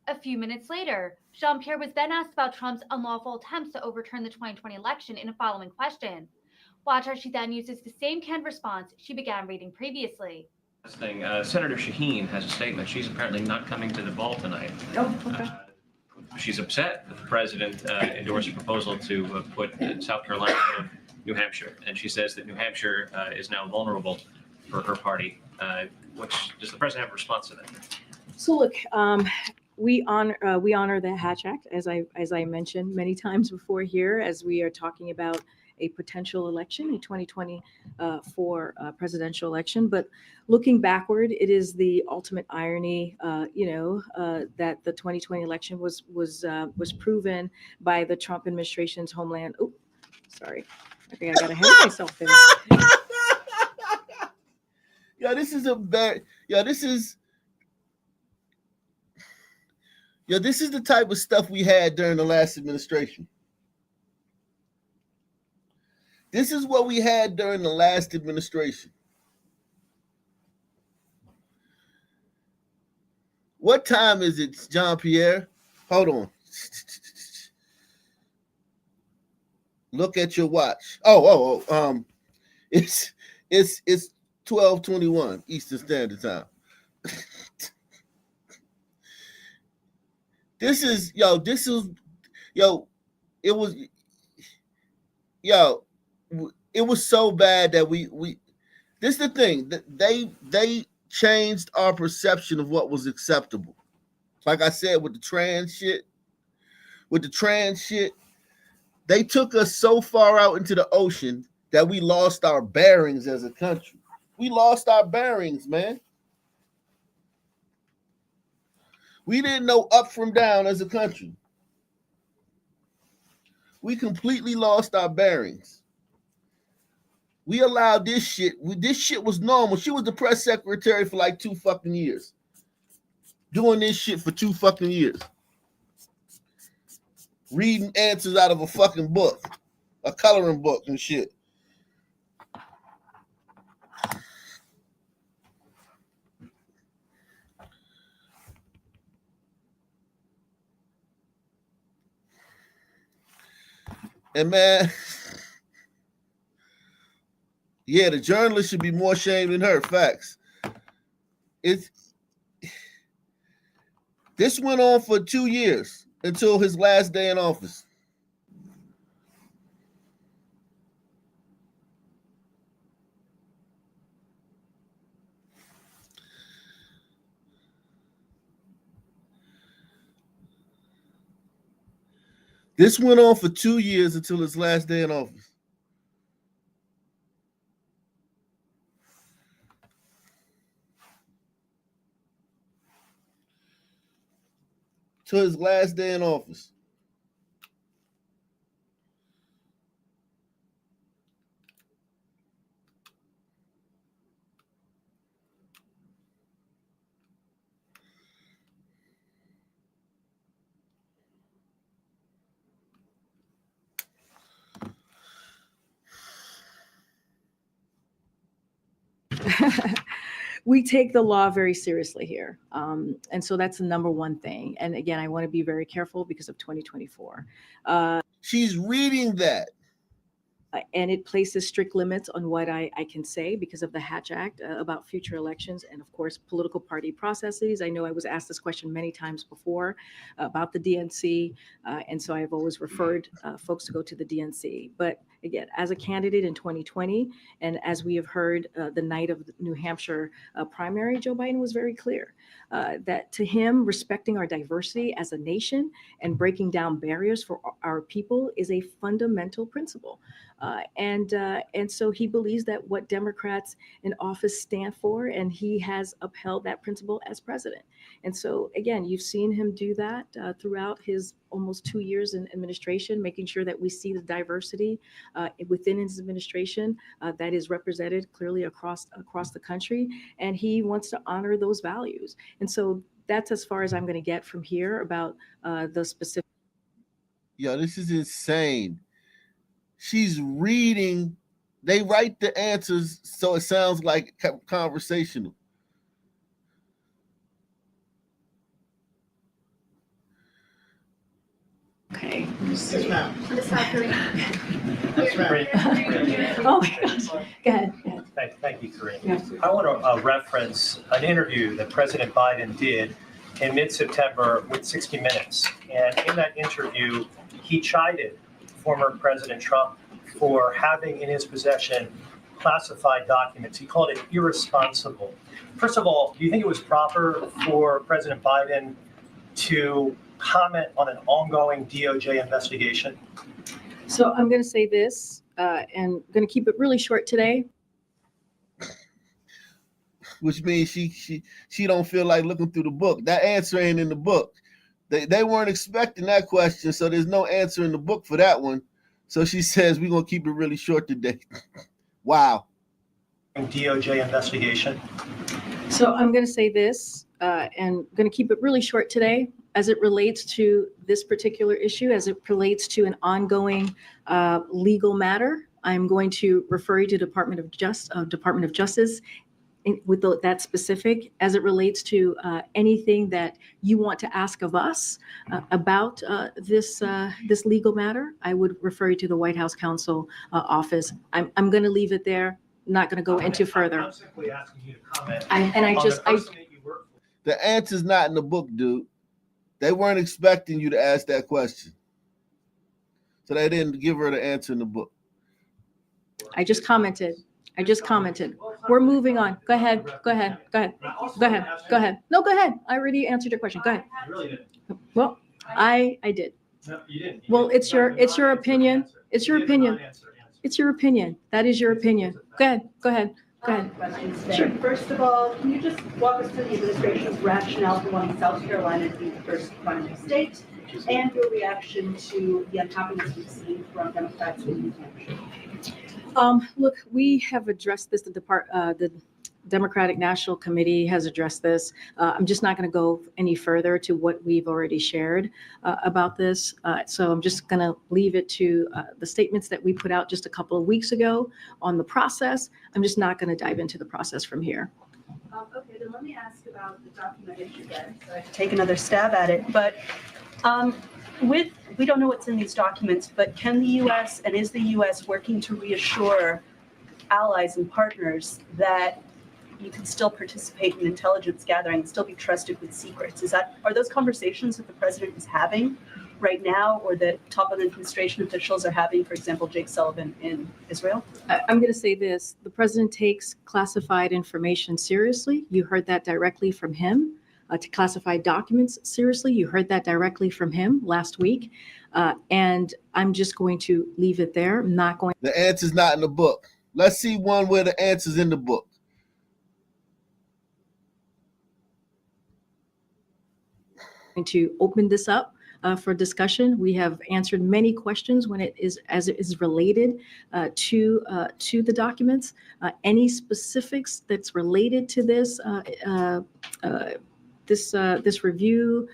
A few minutes later, Jean-Pierre was then asked about Trump's unlawful attempts to overturn the 2020 election in a following question. Watch as she then uses the same canned response she began reading previously. Senator Shaheen has a statement. She's apparently not coming to the ball tonight. Oh, okay. She's upset that the president endorsed a proposal to put South Carolina in New Hampshire, and she says that New Hampshire is now vulnerable for her party. Does the president have a response to that? So look, we honor the Hatch Act, as I mentioned many times before here, as we are talking about a potential election, a 2024 presidential election. But looking backward, it is the ultimate irony, that the 2020 election was proven by the Trump administration's homeland. Oh, sorry, I think I got ahead of myself there. This is the type of stuff we had during the last administration. This is what we had during the last administration. What time is it, Jean-Pierre? Hold on. Look at your watch. It's 12:21 Eastern Standard Time. It was so bad that we this is the thing, that they changed our perception of what was acceptable. Like I said, with the trans shit, they took us so far out into the ocean that we lost our bearings as a country. We lost our bearings, man. We didn't know up from down as a country. We completely lost our bearings. We allowed this shit. This shit was normal. She was the press secretary for like 2 fucking years. Doing this shit for 2 fucking years. Reading answers out of a fucking book. A coloring book and shit. And man, yeah, the journalist should be more ashamed than her. Facts. This went on for 2 years until his last day in office. This went on for 2 years until his last day in office. to his last day in office. We take the law very seriously here. And so that's the number one thing. And again, I want to be very careful because of 2024. She's reading that. And it places strict limits on what I can say because of the Hatch Act about future elections and, of course, political party processes. I know I was asked this question many times before about the DNC, and so I've always referred folks to go to the DNC. But again, as a candidate in 2020, and as we have heard the night of the New Hampshire primary, Joe Biden was very clear that to him, respecting our diversity as a nation and breaking down barriers for our people is a fundamental principle. And so he believes that what Democrats in office stand for, and he has upheld that principle as president. And so, again, you've seen him do that throughout his almost 2 years in administration, making sure that we see the diversity within his administration that is represented clearly across the country. And he wants to honor those values. And so that's as far as I'm going to get from here about the specific. Yo, this is insane. She's reading. They write the answers so it sounds like conversational. Okay. Yes, ma'am. Oh my gosh. Go ahead. Thank you, Kareem. I want to reference an interview that President Biden did in mid-September with 60 Minutes. And in that interview, he chided former President Trump for having in his possession classified documents. He called it irresponsible. First of all, do you think it was proper for President Biden to comment on an ongoing DOJ investigation? So I'm going to say this, and I'm going to keep it really short today. Which means she don't feel like looking through the book. That answer ain't in the book. They weren't expecting that question, so there's no answer in the book for that one. So she says we're gonna keep it really short today. Wow. DOJ investigation. So I'm going to say this, and I'm going to keep it really short today as it relates to this particular issue, as it relates to an ongoing legal matter. I'm going to refer you to Department of Justice with that specific as it relates to anything that you want to ask of us about this legal matter. I would refer you to the White House Counsel office. I'm going to leave it there. Not going to go into further. I'm simply asking you to comment. The answer's not in the book, dude. They weren't expecting you to ask that question, so they didn't give her the answer in the book. I just commented. We're moving on. Go ahead. No, go ahead. I already answered your question. Go ahead. You really didn't. Well, I did. No, you didn't. Well, it's your opinion. It's your opinion. It's your opinion. That is your opinion. Go ahead. Sure. First of all, can you just walk us through the administration's rationale for wanting South Carolina to be the first primary state and your reaction to the unhappiness we've seen from Democrats in New Hampshire? Look, we have addressed this. The Democratic National Committee has addressed this. I'm just not going to go any further to what we've already shared about this. So I'm just going to leave it to the statements that we put out just a couple of weeks ago on the process. I'm just not going to dive into the process from here. Okay, then let me ask about the document issue then. So I have to take another stab at it. But we don't know what's in these documents, but can the U.S. and is the U.S. working to reassure allies and partners that you can still participate in intelligence gathering and still be trusted with secrets? Are those conversations that the president is having right now, or that top of the administration officials are having, for example, Jake Sullivan in Israel? I'm going to say this. The president takes classified information seriously. You heard that directly from him. To classified documents seriously. You heard that directly from him last week. And I'm just going to leave it there. I'm not going. The answer's not in the book. Let's see one where the answer's in the book. going to open this up for discussion. We have answered many questions when it is related to the documents. Any specifics that's related to this this review,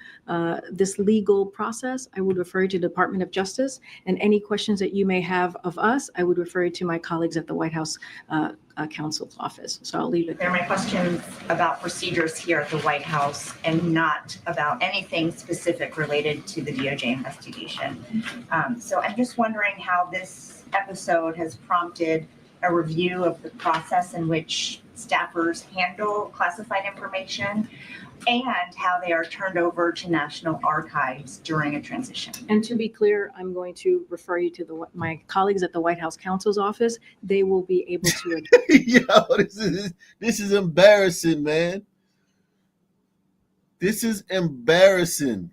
this legal process, I would refer you to the Department of Justice. And any questions that you may have of us, I would refer you to my colleagues at the White House Counsel's Office. So I'll leave it They're there. my questions about procedures here at the White House and not about anything specific related to the DOJ investigation. So I'm just wondering how this episode has prompted a review of the process in which staffers handle classified information and how they are turned over to National Archives during a transition. And to be clear, I'm going to refer you to my colleagues at the White House Counsel's Office. They will be able to. Yo, this is embarrassing, man. This is embarrassing.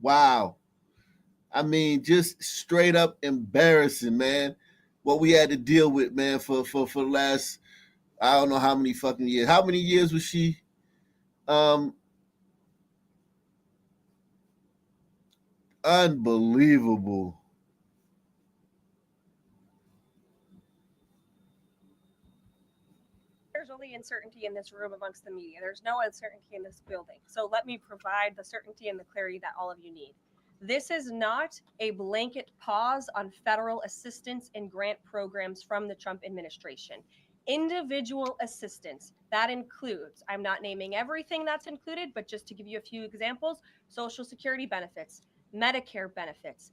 Wow. I mean, just straight up embarrassing, man. What we had to deal with, man, for the last, I don't know how many fucking years. How many years was she? Unbelievable. There's only uncertainty in this room amongst the media. There's no uncertainty in this building. So let me provide the certainty and the clarity that all of you need. This is not a blanket pause on federal assistance and grant programs from the Trump administration. Individual assistance, that includes, I'm not naming everything that's included, but just to give you a few examples, Social Security benefits, Medicare benefits,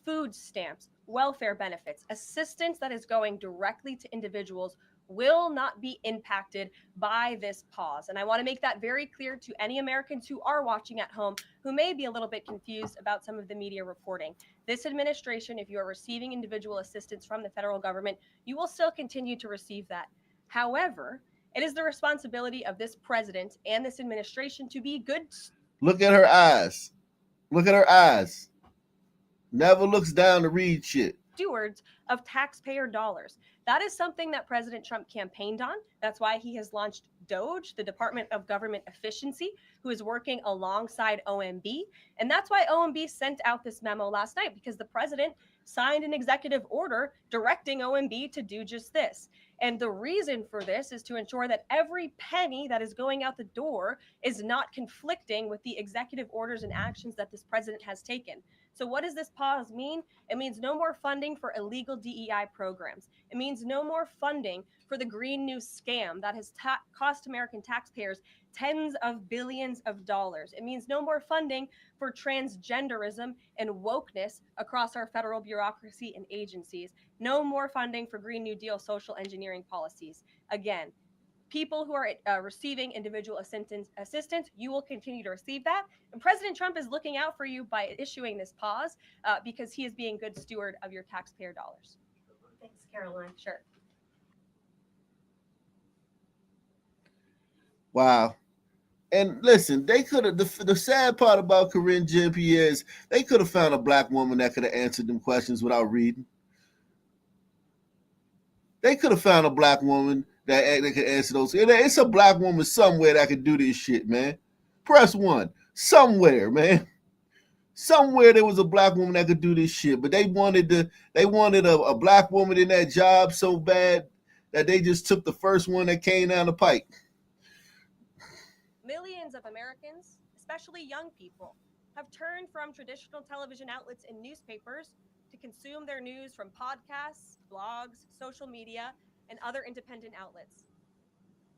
food stamps, welfare benefits, assistance that is going directly to individuals will not be impacted by this pause. And I want to make that very clear to any Americans who are watching at home who may be a little bit confused about some of the media reporting. This administration, if you are receiving individual assistance from the federal government, you will still continue to receive that. However, it is the responsibility of this president and this administration to be good. Look at her eyes. Look at her eyes. Never looks down to read shit. Stewards of taxpayer dollars. That is something that President Trump campaigned on. That's why he has launched DOGE, the Department of Government Efficiency, who is working alongside OMB. And that's why OMB sent out this memo last night, because the president signed an executive order directing OMB to do just this. And the reason for this is to ensure that every penny that is going out the door is not conflicting with the executive orders and actions that this president has taken. So what does this pause mean? It means no more funding for illegal DEI programs. It means no more funding for the Green New scam that has cost American taxpayers tens of billions of dollars. It means no more funding for transgenderism and wokeness across our federal bureaucracy and agencies. No more funding for Green New Deal social engineering policies. Again, people who are receiving individual assistance, you will continue to receive that. And President Trump is looking out for you by issuing this pause because he is being good steward of your taxpayer dollars. Thanks, Caroline. Sure. Wow. And listen, they could have, the sad part about Karine Jean-Pierre is they could have found a black woman that could have answered them questions without reading. They could have found a black woman that could answer those. It's a black woman somewhere that could do this shit, man. Press 1. Somewhere, man. Somewhere there was a black woman that could do this shit, but they wanted a black woman in that job so bad that they just took the first one that came down the pike. Millions of Americans, especially young people, have turned from traditional television outlets and newspapers to consume their news from podcasts, blogs, social media, and other independent outlets.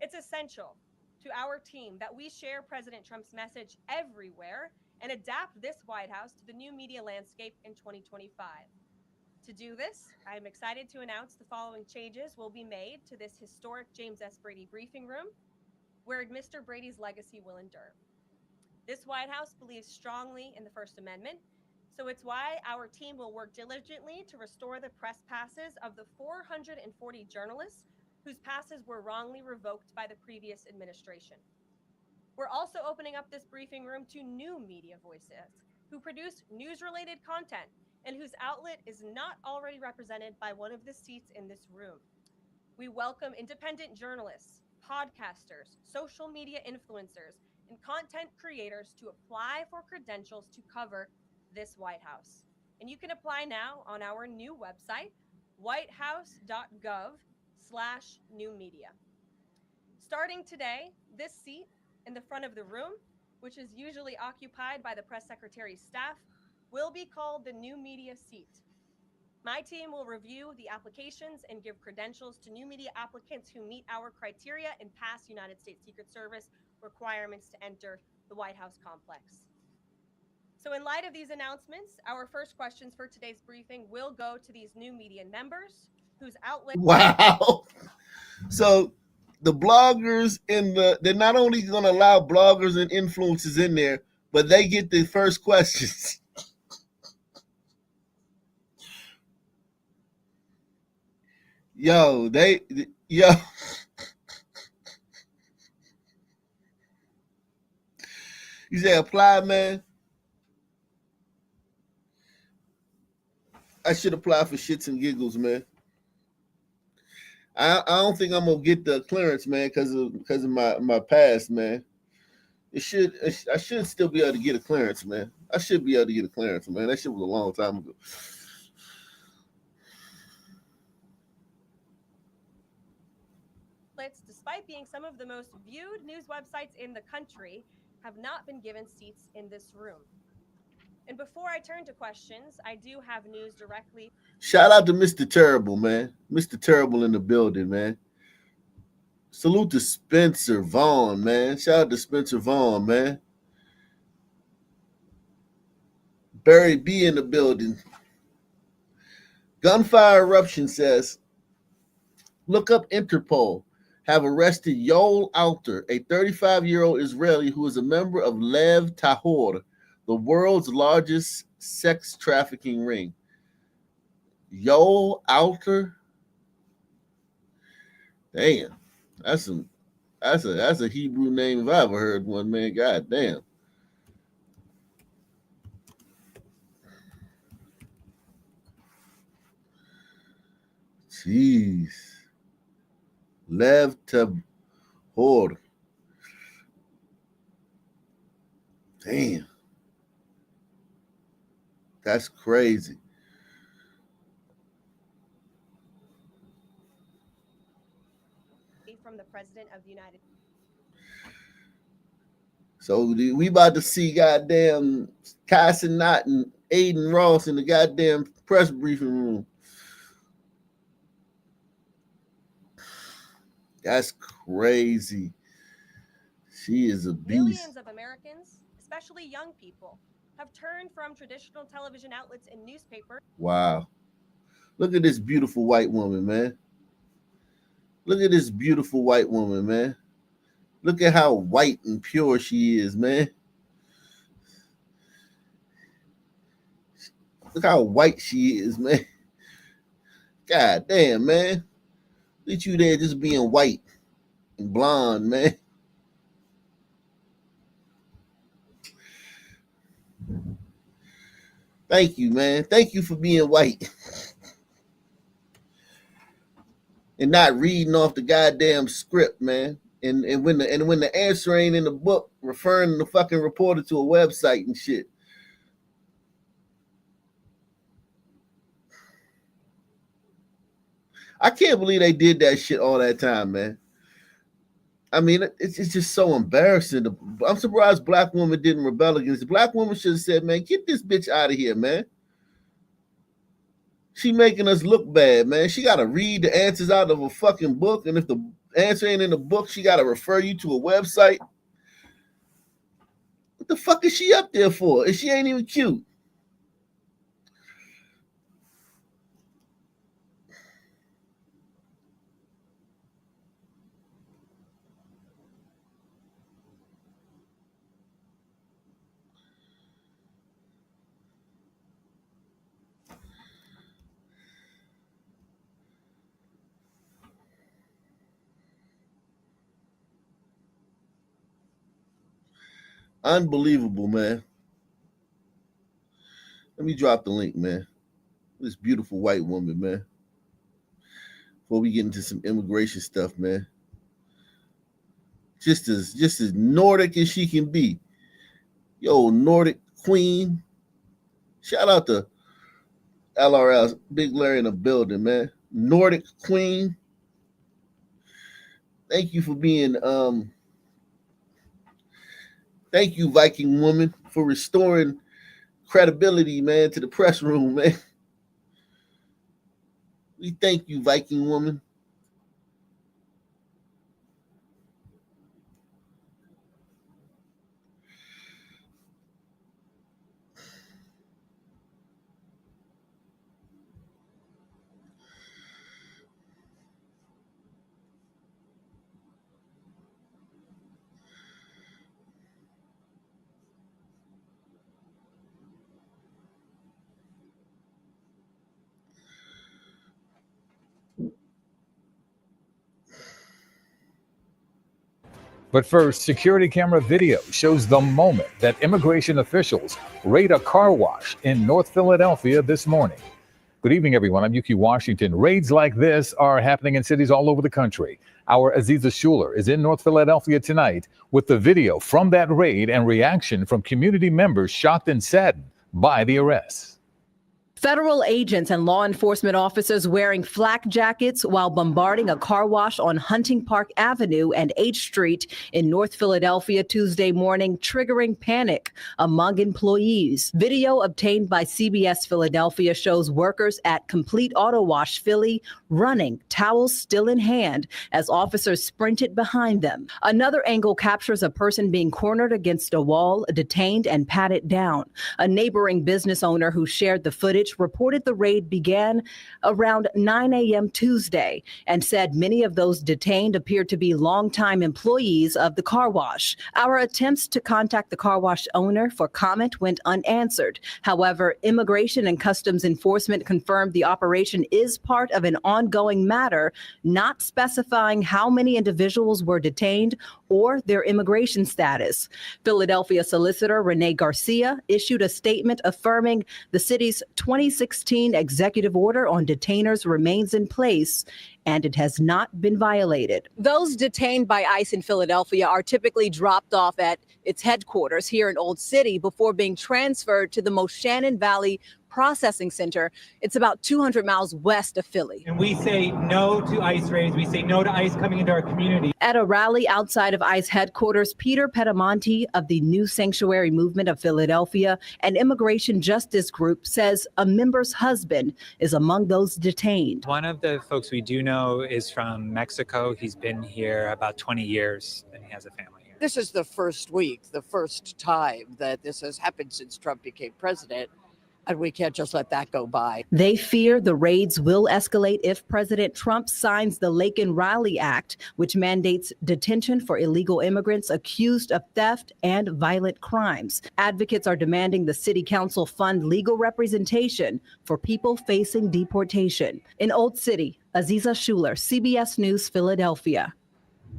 It's essential to our team that we share President Trump's message everywhere and adapt this White House to the new media landscape in 2025. To do this, I am excited to announce the following changes will be made to this historic James S. Brady briefing room, where Mr. Brady's legacy will endure. This White House believes strongly in the First Amendment, so it's why our team will work diligently to restore the press passes of the 440 journalists whose passes were wrongly revoked by the previous administration. We're also opening up this briefing room to new media voices who produce news-related content and whose outlet is not already represented by one of the seats in this room. We welcome independent journalists, podcasters, social media influencers, and content creators to apply for credentials to cover this White House. And you can apply now on our new website, whitehouse.gov/new media. Starting today, this seat in the front of the room, which is usually occupied by the press secretary's staff, will be called the new media seat. My team will review the applications and give credentials to new media applicants who meet our criteria and pass United States Secret Service requirements to enter the White House complex. So in light of these announcements, our first questions for today's briefing will go to these new media members whose outlet. Wow. So the bloggers they're not only going to allow bloggers and influencers in there, but they get the first questions. Yo. You say apply, man? I should apply for shits and giggles, man. I don't think I'm gonna get the clearance, man, because of my past, man. I should still be able to get a clearance, man. I should be able to get a clearance, man. That shit was a long time ago. Despite being some of the most viewed news websites in the country, have not been given seats in this room. And before I turn to questions, I do have news directly. Shout out to Mr. Terrible, man. Mr. Terrible in the building, man. Salute to Spencer Vaughn, man. Shout out to Spencer Vaughn, man. Barry B in the building. Gunfire Eruption says, look up Interpol. Have arrested Yoel Alter, a 35-year-old Israeli who is a member of Lev Tahor, the world's largest sex trafficking ring. Yoel Alter? Damn. That's a Hebrew name if I ever heard one, man. God damn. Jeez. Lev Tahor. Damn. That's crazy. From the President of the United States. So we about to see goddamn Kyson Knott and Aiden Ross in the goddamn press briefing room. That's crazy. She is a beast. Millions of Americans, especially young people, have turned from traditional television outlets and newspapers. Wow. Look at this beautiful white woman, man. Look at this beautiful white woman, man. Look at how white and pure she is, man. Look how white she is, man. God damn, man. Look at you there just being white and blonde, man. Thank you, man. Thank you for being white. And not reading off the goddamn script, man. And when the answer ain't in the book, referring the fucking reporter to a website and shit. I can't believe they did that shit all that time, man. I mean, it's just so embarrassing. I'm surprised black woman didn't rebel against it. Black woman should have said, man, get this bitch out of here, man. She making us look bad, man. She got to read the answers out of a fucking book. And if the answer ain't in the book, she got to refer you to a website. What the fuck is she up there for? And she ain't even cute. Unbelievable, man. Let me drop the link, man. This beautiful white woman, man. Before we get into some immigration stuff, man. just as Nordic as she can be. Yo, Nordic queen. Shout out to LRL, Big Larry in the building, man. Nordic queen. Thank you for being thank you, Viking woman, for restoring credibility, man, to the press room, man. We thank you, Viking woman. But first, security camera video shows the moment that immigration officials raid a car wash in North Philadelphia this morning. Good evening, everyone. I'm Yuki Washington. Raids like this are happening in cities all over the country. Our Aziza Schuler is in North Philadelphia tonight with the video from that raid and reaction from community members shocked and saddened by the arrests. Federal agents and law enforcement officers wearing flak jackets while bombarding a car wash on Hunting Park Avenue and H Street in North Philadelphia Tuesday morning, triggering panic among employees. Video obtained by CBS Philadelphia shows workers at Complete Auto Wash Philly running, towels still in hand, as officers sprinted behind them. Another angle captures a person being cornered against a wall, detained and patted down. A neighboring business owner who shared the footage reported the raid began around 9 a.m. Tuesday and said many of those detained appeared to be longtime employees of the car wash. Our attempts to contact the car wash owner for comment went unanswered. However, Immigration and Customs Enforcement confirmed the operation is part of an ongoing matter, not specifying how many individuals were detained or their immigration status. Philadelphia solicitor Renee Garcia issued a statement affirming the city's 2016 executive order on detainers remains in place and it has not been violated. Those detained by ICE in Philadelphia are typically dropped off at its headquarters here in Old City before being transferred to the Moshannon Valley Processing Center. It's about 200 miles west of Philly. And we say no to ICE raids. We say no to ICE coming into our community. At a rally outside of ICE headquarters, Peter Petamonti of the New Sanctuary Movement of Philadelphia, an immigration justice group, says a member's husband is among those detained. One of the folks we do know is from Mexico. He's been here about 20 years and he has a family here. This is the first week, the first time that this has happened since Trump became president. And we can't just let that go by. They fear the raids will escalate if President Trump signs the Laken-Riley Act, which mandates detention for illegal immigrants accused of theft and violent crimes. Advocates are demanding the city council fund legal representation for people facing deportation. In Old City, Aziza Schuler, CBS News, Philadelphia.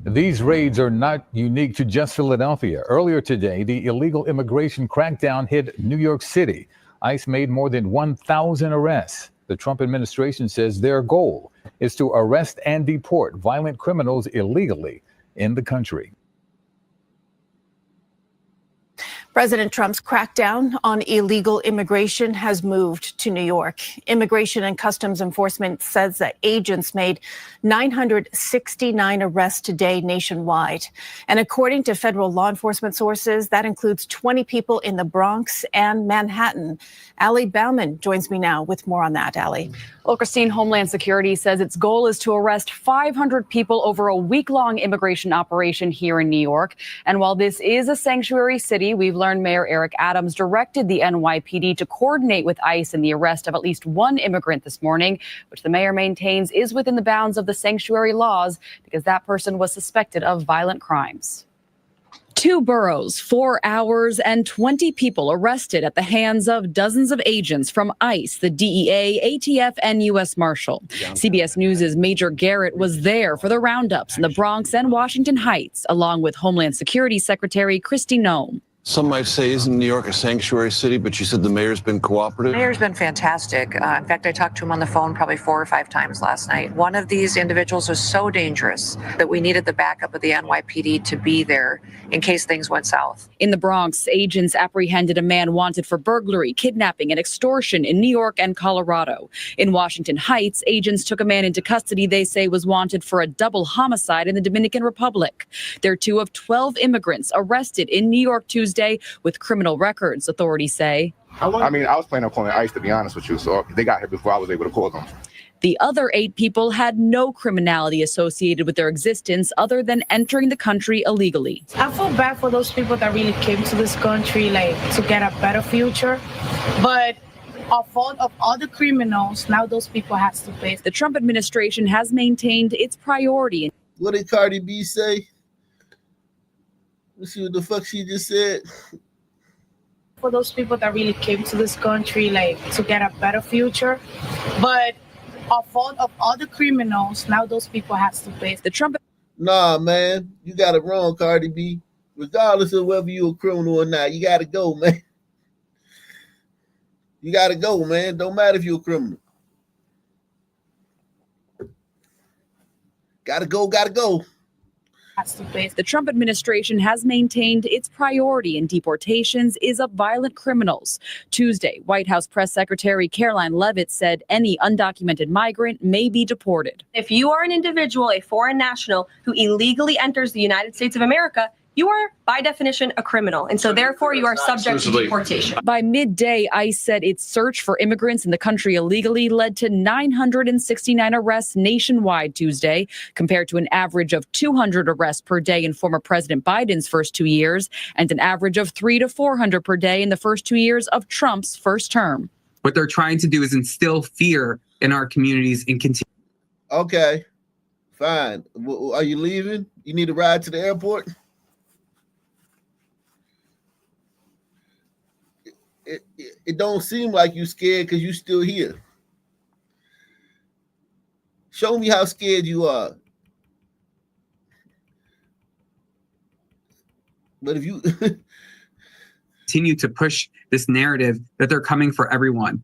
These raids are not unique to just Philadelphia. Earlier today, the illegal immigration crackdown hit New York City. ICE made more than 1,000 arrests. The Trump administration says their goal is to arrest and deport violent criminals illegally in the country. President Trump's crackdown on illegal immigration has moved to New York. Immigration and Customs Enforcement says that agents made 969 arrests today nationwide. And according to federal law enforcement sources, that includes 20 people in the Bronx and Manhattan. Allie Bauman joins me now with more on that. Allie. Well, Christine, Homeland Security says its goal is to arrest 500 people over a week-long immigration operation here in New York. And while this is a sanctuary city, we've learned Mayor Eric Adams directed the NYPD to coordinate with ICE in the arrest of at least one immigrant this morning, which the mayor maintains is within the bounds of the sanctuary laws because that person was suspected of violent crimes. 2 boroughs, 4 hours, and 20 people arrested at the hands of dozens of agents from ICE, the DEA, ATF, and U.S. Marshal. CBS News' Major Garrett was there for the roundups in the Bronx and Washington Heights, along with Homeland Security Secretary Kristi Noem. Some might say, isn't New York a sanctuary city? But you said the mayor's been cooperative. The mayor's been fantastic. In fact, I talked to him on the phone probably 4 or 5 times last night. One of these individuals was so dangerous that we needed the backup of the NYPD to be there in case things went south. In the Bronx, agents apprehended a man wanted for burglary, kidnapping, and extortion in New York and Colorado. In Washington Heights, agents took a man into custody they say was wanted for a double homicide in the Dominican Republic. They're 2 of 12 immigrants arrested in New York Tuesday with criminal records, authorities say. I mean, I was planning on calling ICE, to be honest with you, so they got here before I was able to call them. The other 8 people had no criminality associated with their existence other than entering the country illegally. I feel bad for those people that really came to this country to get a better future, but a fault of all the criminals, now those people have to pay. The Trump administration has maintained its priority. What did Cardi B say? Let's see what the fuck she just said. For those people that really came to this country to get a better future, but a fault of all the criminals, now those people have to pay. The Trump. Nah, man, you got it wrong, Cardi B. Regardless of whether you're a criminal or not, you gotta go, man. You gotta go, man. Don't matter if you're a criminal. Gotta go, gotta go. The Trump administration has maintained its priority in deportations is of violent criminals. Tuesday, White House Press Secretary Caroline Leavitt said any undocumented migrant may be deported. If you are an individual, a foreign national who illegally enters the United States of America, you are, by definition, a criminal. And so therefore, you are subject to deportation. By midday, ICE said its search for immigrants in the country illegally led to 969 arrests nationwide Tuesday, compared to an average of 200 arrests per day in former President Biden's first 2 years, and an average of 300 to 400 per day in the first 2 years of Trump's first term. What they're trying to do is instill fear in our communities and continue. Okay, fine. Are you leaving? You need a ride to the airport? It don't seem like you scared because you still here. Show me how scared you are. But if you continue to push this narrative that they're coming for everyone.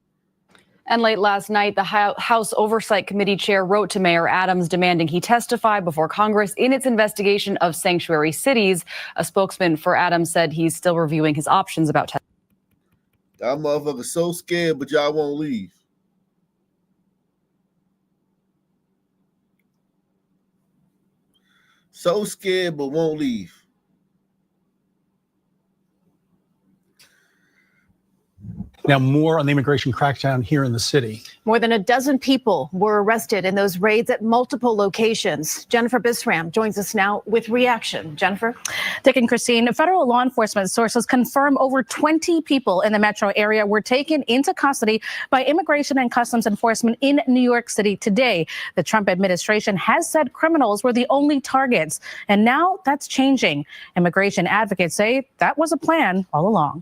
And late last night, the House Oversight Committee chair wrote to Mayor Adams demanding he testify before Congress in its investigation of sanctuary cities. A spokesman for Adams said he's still reviewing his options about testimony. Y'all motherfuckers so scared, but y'all won't leave. So scared, but won't leave. Now, more on the immigration crackdown here in the city. More than a dozen people were arrested in those raids at multiple locations. Jennifer Bisram joins us now with reaction. Jennifer? Dick and Christine, federal law enforcement sources confirm over 20 people in the metro area were taken into custody by Immigration and Customs Enforcement in New York City today. The Trump administration has said criminals were the only targets, and now that's changing. Immigration advocates say that was a plan all along.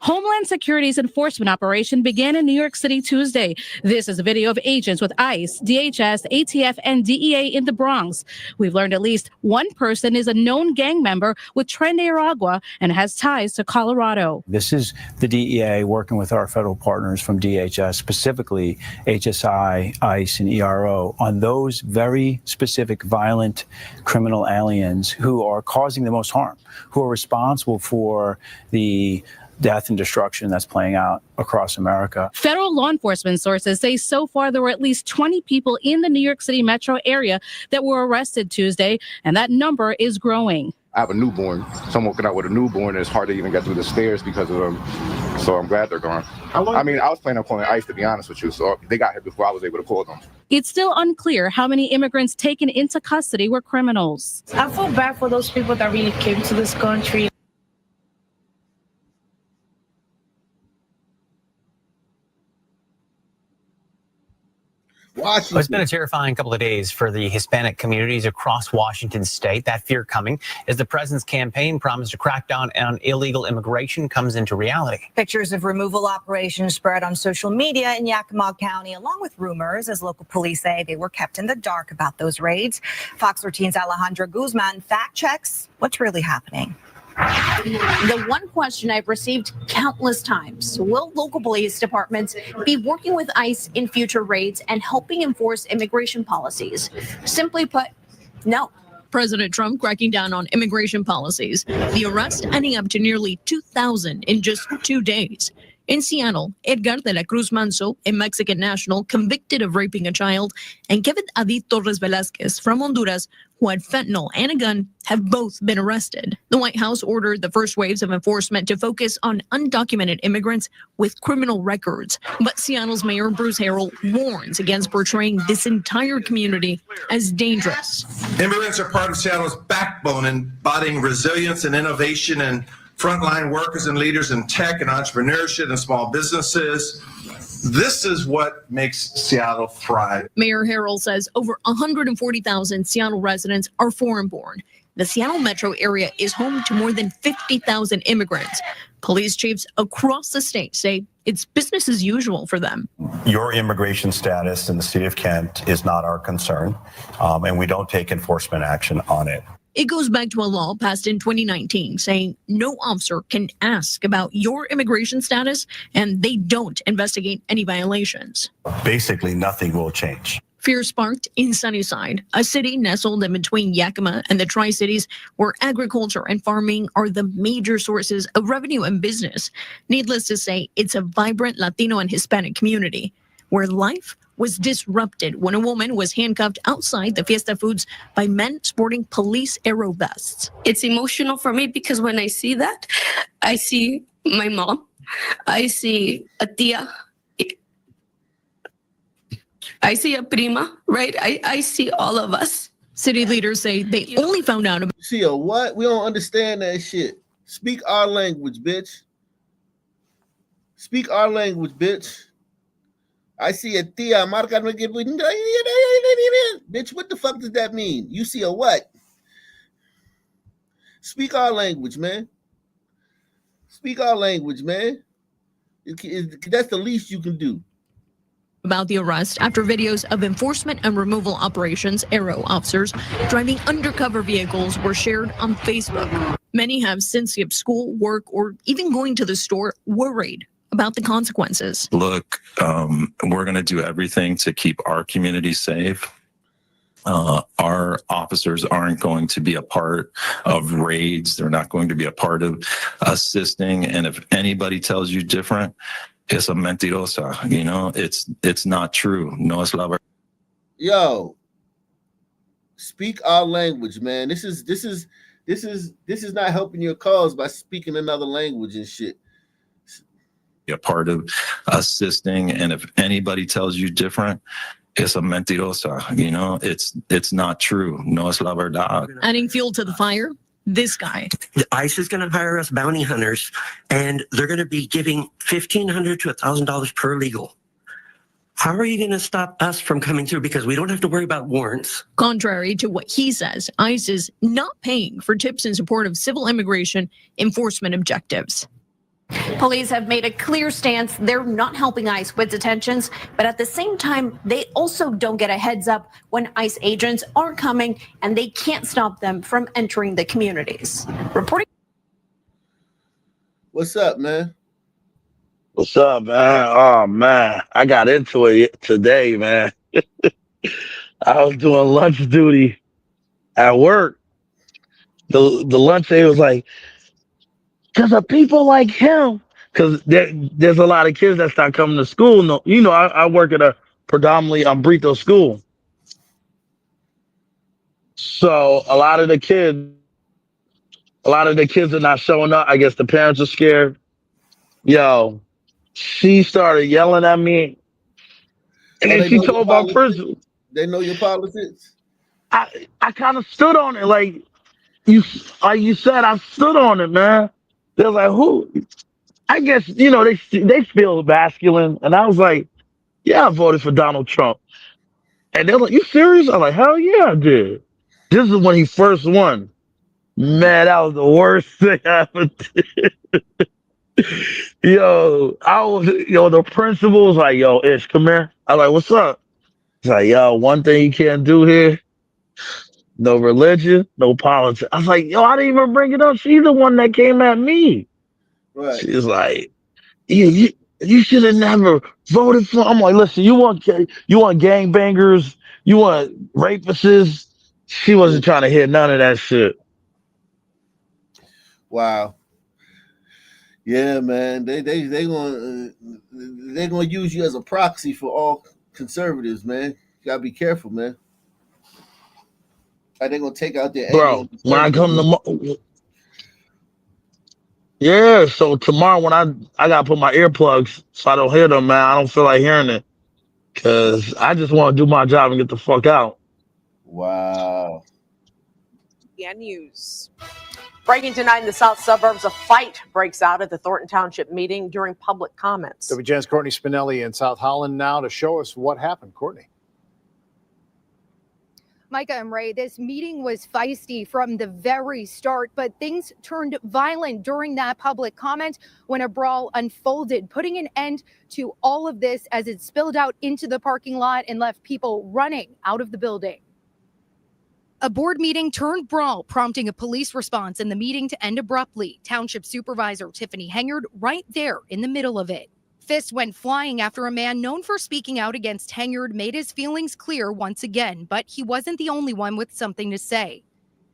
Homeland Security's enforcement operation began in New York City Tuesday. This is a video of agents with ICE, DHS, ATF, and DEA in the Bronx. We've learned at least one person is a known gang member with Tren de Aragua and has ties to Colorado. This is the DEA working with our federal partners from DHS, specifically HSI, ICE, and ERO, on those very specific violent criminal aliens who are causing the most harm, who are responsible for the death and destruction that's playing out across America. Federal law enforcement sources say so far there were at least 20 people in the New York City metro area that were arrested Tuesday, and that number is growing. I have a newborn, so I'm walking out with a newborn, and it's hard to even get through the stairs because of them. So I'm glad they're gone. I mean, I was planning on calling ICE, to be honest with you, so they got here before I was able to call them. It's still unclear how many immigrants taken into custody were criminals. I feel bad for those people that really came to this country. Well, it's been a terrifying couple of days for the Hispanic communities across Washington state. That fear coming as the president's campaign promised to crack down on illegal immigration comes into reality. Pictures of removal operations spread on social media in Yakima County, along with rumors, as local police say they were kept in the dark about those raids. Fox 13's Alejandra Guzman fact checks what's really happening. The one question I've received countless times: will local police departments be working with ICE in future raids and helping enforce immigration policies? Simply put, no. President Trump cracking down on immigration policies. The arrest adding up to nearly 2,000 in just 2 days. In Seattle, Edgar de la Cruz Manso, a Mexican national convicted of raping a child, and Kevin Adi Torres Velazquez from Honduras, who had fentanyl and a gun, have both been arrested. The White House ordered the first waves of enforcement to focus on undocumented immigrants with criminal records. But Seattle's Mayor Bruce Harrell warns against portraying this entire community as dangerous. Immigrants are part of Seattle's backbone, embodying resilience and innovation and frontline workers and leaders in tech and entrepreneurship and small businesses. This is what makes Seattle thrive. Mayor Harrell says over 140,000 Seattle residents are foreign-born. The Seattle metro area is home to more than 50,000 immigrants. Police chiefs across the state say it's business as usual for them. Your immigration status in the city of Kent is not our concern, and we don't take enforcement action on it. It goes back to a law passed in 2019 saying no officer can ask about your immigration status, and they don't investigate any violations. Basically, nothing will change. Fear sparked in Sunnyside, a city nestled in between Yakima and the Tri-Cities, where agriculture and farming are the major sources of revenue and business. Needless to say, it's a vibrant Latino and Hispanic community where life was disrupted when a woman was handcuffed outside the Fiesta Foods by men sporting police aero vests. It's emotional for me because when I see that, I see my mom, I see a tia, I see a prima, right? I see all of us. City leaders say they only found out about. See a what? We don't understand that shit. Speak our language, bitch. Speak our language, bitch. I see a tia. Bitch, what the fuck does that mean? You see a what? Speak our language, man. Speak our language, man. That's the least you can do. About the arrest after videos of enforcement and removal operations, aero officers driving undercover vehicles were shared on Facebook. Many have since skipped school, work, or even going to the store, worried about the consequences. Look, we're going to do everything to keep our community safe. Our officers aren't going to be a part of raids. They're not going to be a part of assisting. And if anybody tells you different, it's a mentirosa. You know, it's not true. No es la verdad. Yo, speak our language, man. This is not helping your cause by speaking another language and shit. A part of assisting, and if anybody tells you different, it's a mentirosa. You know, it's not true. No es la verdad. Adding fuel to the fire, this guy. The ICE is going to hire us bounty hunters, and they're going to be giving $1,500 to $1,000 per legal. How are you going to stop us from coming through? Because we don't have to worry about warrants. Contrary to what he says, ICE is not paying for tips in support of civil immigration enforcement objectives. Police have made a clear stance. They're not helping ICE with detentions, but at the same time, they also don't get a heads up when ICE agents are coming, and they can't stop them from entering the communities. Reporting. What's up, man? What's up, man? Oh, man. I got into it today, man. I was doing lunch duty at work. The lunch lady was like, because of people like him, because there's a lot of kids that start coming to school. No, you know, I work at a predominantly Umbrito school. So a lot of the kids are not showing up. I guess the parents are scared. Yo, she started yelling at me. And then she told my person. They know your politics? I kind of stood on it. Like you said, I stood on it, man. They're like, who? I guess, you know, they feel masculine. And I was like, yeah, I voted for Donald Trump. And they're like, you serious? I'm like, hell yeah, I did. This is when he first won. Man, that was the worst thing I ever did. The principal was like, yo, Ish, come here. I was like, what's up? He's like, yo, one thing you can't do here, no religion, no politics. I was like, yo, I didn't even bring it up. She's the one that came at me. Right. She's like, you should have never voted for. I'm like, listen, you want gangbangers, you want rapists. She wasn't trying to hear none of that shit. Wow. Yeah, man. They're gonna use you as a proxy for all conservatives, man. You gotta be careful, man. They're gonna take out their anger Bro, on when I come conservatives. to yeah, so tomorrow when I gotta put my earplugs so I don't hear them, man. I don't feel like hearing it because I just want to do my job and get the fuck out. Wow. Yeah, news. Breaking tonight in the south suburbs, a fight breaks out at the Thornton Township meeting during public comments. WGN's Courtney Spinelli in South Holland now to show us what happened. Courtney. Micah and Ray, this meeting was feisty from the very start, but things turned violent during that public comment when a brawl unfolded, putting an end to all of this as it spilled out into the parking lot and left people running out of the building. A board meeting turned brawl, prompting a police response and the meeting to end abruptly. Township Supervisor Tiffany Hengard right there in the middle of it. Fists went flying after a man known for speaking out against Hengard made his feelings clear once again, but he wasn't the only one with something to say.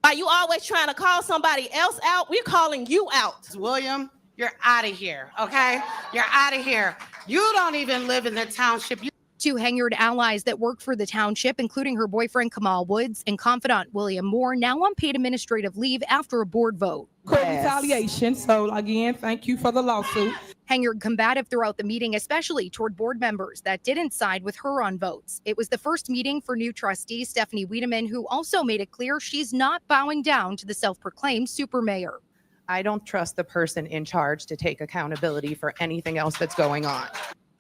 Are you always trying to call somebody else out? We're calling you out. William, you're out of here, okay? You're out of here. You don't even live in the township. Two Hengard allies that work for the township, including her boyfriend Kamal Woods and confidant William Moore, now on paid administrative leave after a board vote. Court retaliation. So again, thank you for the lawsuit. Hengard combative throughout the meeting, especially toward board members that didn't side with her on votes. It was the first meeting for new trustee Stephanie Wiedemann, who also made it clear she's not bowing down to the self-proclaimed super mayor. I don't trust the person in charge to take accountability for anything else that's going on.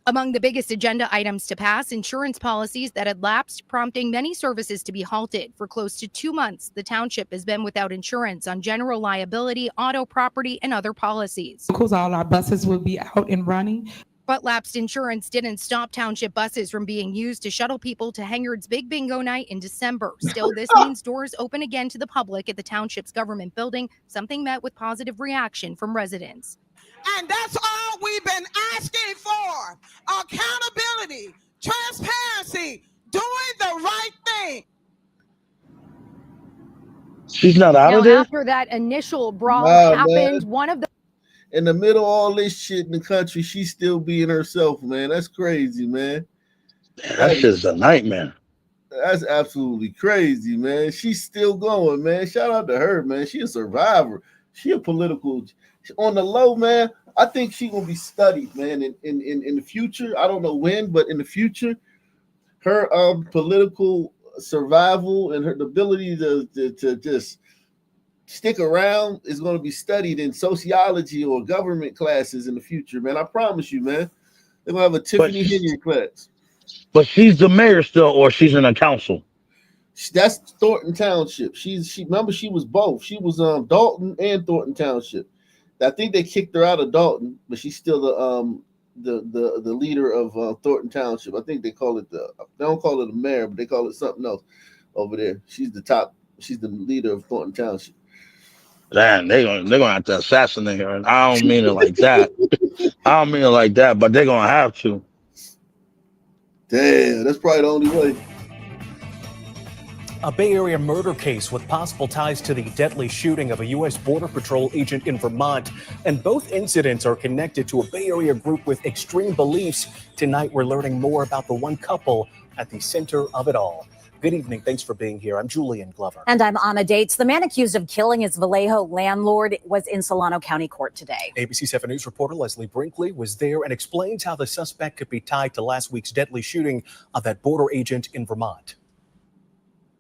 Among the biggest agenda items to pass, insurance policies that had lapsed, prompting many services to be halted. For close to 2 months, the township has been without insurance on general liability, auto, property, and other policies. Because all our buses will be out and running. But lapsed insurance didn't stop township buses from being used to shuttle people to Hengard's Big Bingo Night in December. Still, this means doors open again to the public at the township's government building, something met with positive reaction from residents. And that's all we've been asking for. Accountability, transparency, doing the right thing. She's not out Now, of there? after that initial brawl Wow, happened, man. one of the In the middle of all this shit in the country, she's still being herself, man. That's crazy, man. That's just a nightmare. That's absolutely crazy, man. She's still going, man. Shout out to her, man. She a survivor. She a political on the low, man. I think she gonna be studied, man. In the future, I don't know when, but in the future, her political survival and her ability to just stick around is going to be studied in sociology or government classes in the future, man. I promise you, man. They're going to have a Tiffany Henry class. But she's the mayor still, or she's in a council. That's Thornton Township. She remember she was both. She was Dalton and Thornton Township. I think they kicked her out of Dalton, but she's still the leader of Thornton Township. I think they call it they don't call it a mayor, but they call it something else over there. She's the leader of Thornton Township. Damn, they're gonna have to assassinate her. And I don't mean it like that. I don't mean it like that, but they're gonna have to. Damn, that's probably the only way. A Bay Area murder case with possible ties to the deadly shooting of a U.S. Border Patrol agent in Vermont. And both incidents are connected to a Bay Area group with extreme beliefs. Tonight, we're learning more about the one couple at the center of it all. Good evening. Thanks for being here. I'm Julian Glover. And I'm Anna Dates. The man accused of killing his Vallejo landlord was in Solano County Court today. ABC 7 News reporter Leslie Brinkley was there and explains how the suspect could be tied to last week's deadly shooting of that border agent in Vermont.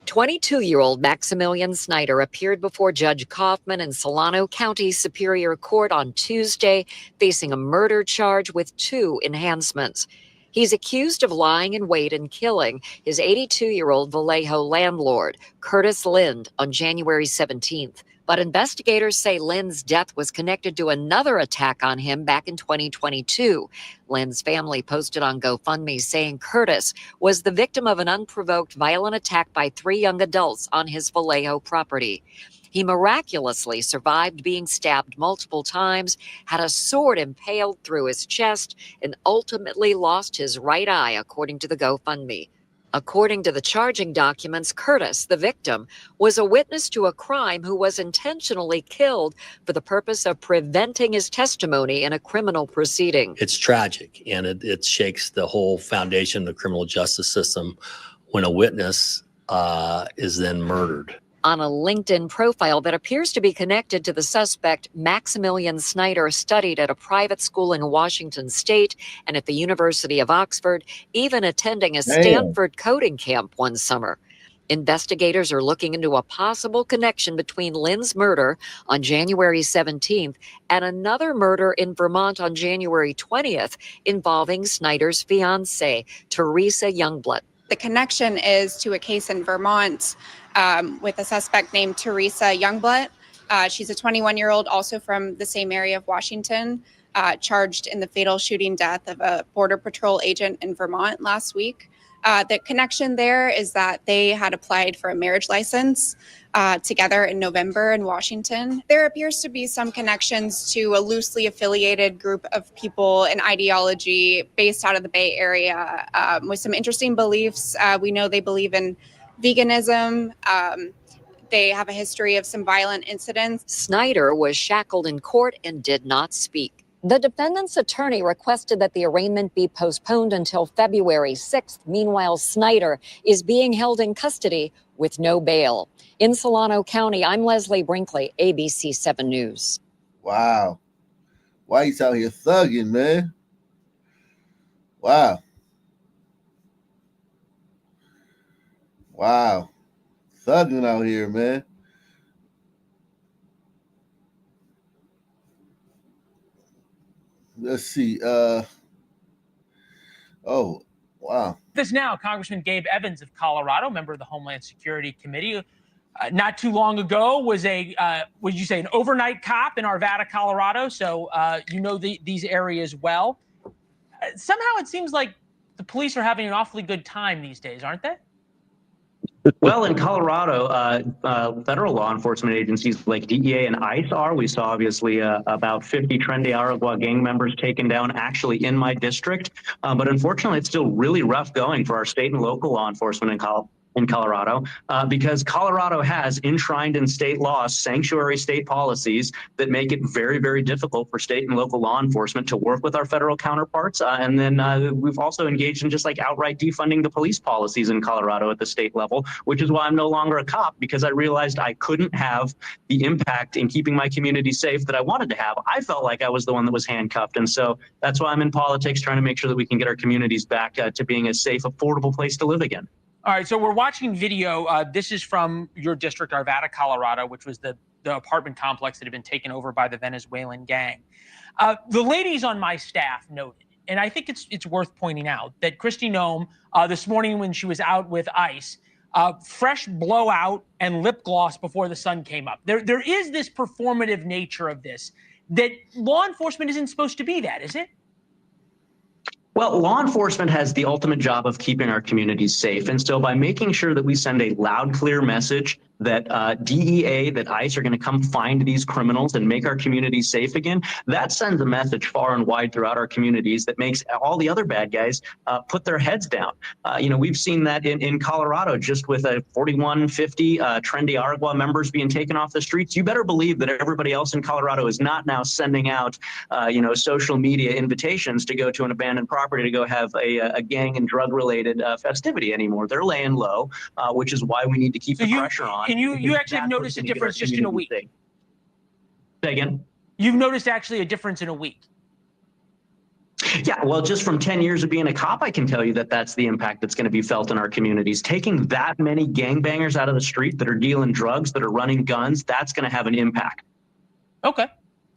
22-year-old Maximilian Snyder appeared before Judge Kaufman in Solano County Superior Court on Tuesday, facing a murder charge with 2 enhancements. He's accused of lying in wait and killing his 82-year-old Vallejo landlord, Curtis Lind, on January 17th. But investigators say Lynn's death was connected to another attack on him back in 2022. Lynn's family posted on GoFundMe saying Curtis was the victim of an unprovoked violent attack by 3 young adults on his Vallejo property. He miraculously survived being stabbed multiple times, had a sword impaled through his chest, and ultimately lost his right eye, according to the GoFundMe. According to the charging documents, Curtis, the victim, was a witness to a crime who was intentionally killed for the purpose of preventing his testimony in a criminal proceeding. It's tragic, and it shakes the whole foundation of the criminal justice system when a witness is then murdered. On a LinkedIn profile that appears to be connected to the suspect, Maximilian Snyder studied at a private school in Washington State and at the University of Oxford, even attending a Stanford coding camp one summer. Investigators are looking into a possible connection between Lynn's murder on January 17th and another murder in Vermont on January 20th involving Snyder's fiancée, Teresa Youngblood. The connection is to a case in Vermont with a suspect named Teresa Youngblood. She's a 21-year-old, also from the same area of Washington, charged in the fatal shooting death of a Border Patrol agent in Vermont last week. The connection there is that they had applied for a marriage license together in November in Washington. There appears to be some connections to a loosely affiliated group of people and ideology based out of the Bay Area with some interesting beliefs. We know they believe in veganism. They have a history of some violent incidents. Snyder was shackled in court and did not speak. The defendant's attorney requested that the arraignment be postponed until February 6th. Meanwhile, Snyder is being held in custody with no bail. In Solano County, I'm Leslie Brinkley, ABC 7 News. Wow. Why he's out here thugging, man? Wow. Wow. Thugging out here, man. Let's see. Oh, wow. This now, Congressman Gabe Evans of Colorado, member of the Homeland Security Committee, not too long ago was would you say, an overnight cop in Arvada, Colorado. So you know these areas well. Somehow it seems like the police are having an awfully good time these days, aren't they? Well, in Colorado, federal law enforcement agencies like DEA and ICE are. We saw obviously about 50 Tren de Aragua gang members taken down actually in my district. But unfortunately, it's still really rough going for our state and local law enforcement in Colorado, because Colorado has enshrined in state law sanctuary state policies that make it very, very difficult for state and local law enforcement to work with our federal counterparts. And then we've also engaged in just like outright defunding the police policies in Colorado at the state level, which is why I'm no longer a cop, because I realized I couldn't have the impact in keeping my community safe that I wanted to have. I felt like I was the one that was handcuffed. And so that's why I'm in politics, trying to make sure that we can get our communities back to being a safe, affordable place to live again. All right, so we're watching video. This is from your district, Arvada, Colorado, which was the apartment complex that had been taken over by the Venezuelan gang. The ladies on my staff noted, and I think it's worth pointing out, that Kristi Noem, this morning when she was out with ICE, fresh blowout and lip gloss before the sun came up. There is this performative nature of this, that law enforcement isn't supposed to be that, is it? Well, law enforcement has the ultimate job of keeping our communities safe. And so by making sure that we send a loud, clear message that DEA, that ICE are going to come find these criminals and make our communities safe again, that sends a message far and wide throughout our communities that makes all the other bad guys put their heads down. We've seen that in Colorado, just with a 4150 Tren de Aragua members being taken off the streets. You better believe that everybody else in Colorado is not now sending out, social media invitations to go to an abandoned property to go have a gang and drug-related festivity anymore. They're laying low, which is why we need to keep the pressure on. And you actually have noticed a difference just in a week. Say again? You've noticed actually a difference in a week. Yeah, well, just from 10 years of being a cop, I can tell you that that's the impact that's going to be felt in our communities. Taking that many gangbangers out of the street that are dealing drugs, that are running guns, that's going to have an impact. Okay,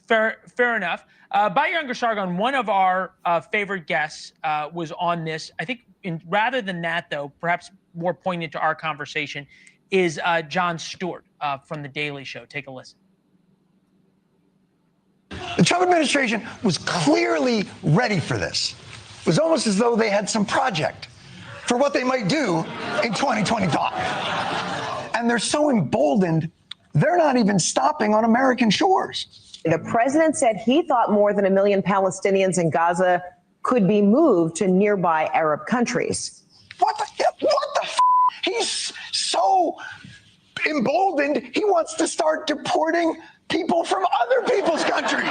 fair enough. Bayanga Sargon, one of our favorite guests, was on this. I think rather than that, though, perhaps more poignant to our conversation, is Jon Stewart from The Daily Show. Take a listen. The Trump administration was clearly ready for this. It was almost as though they had some project for what they might do in 2025. And they're so emboldened, they're not even stopping on American shores. The president said he thought more than 1 million Palestinians in Gaza could be moved to nearby Arab countries. What the f? He's so emboldened, he wants to start deporting people from other people's countries.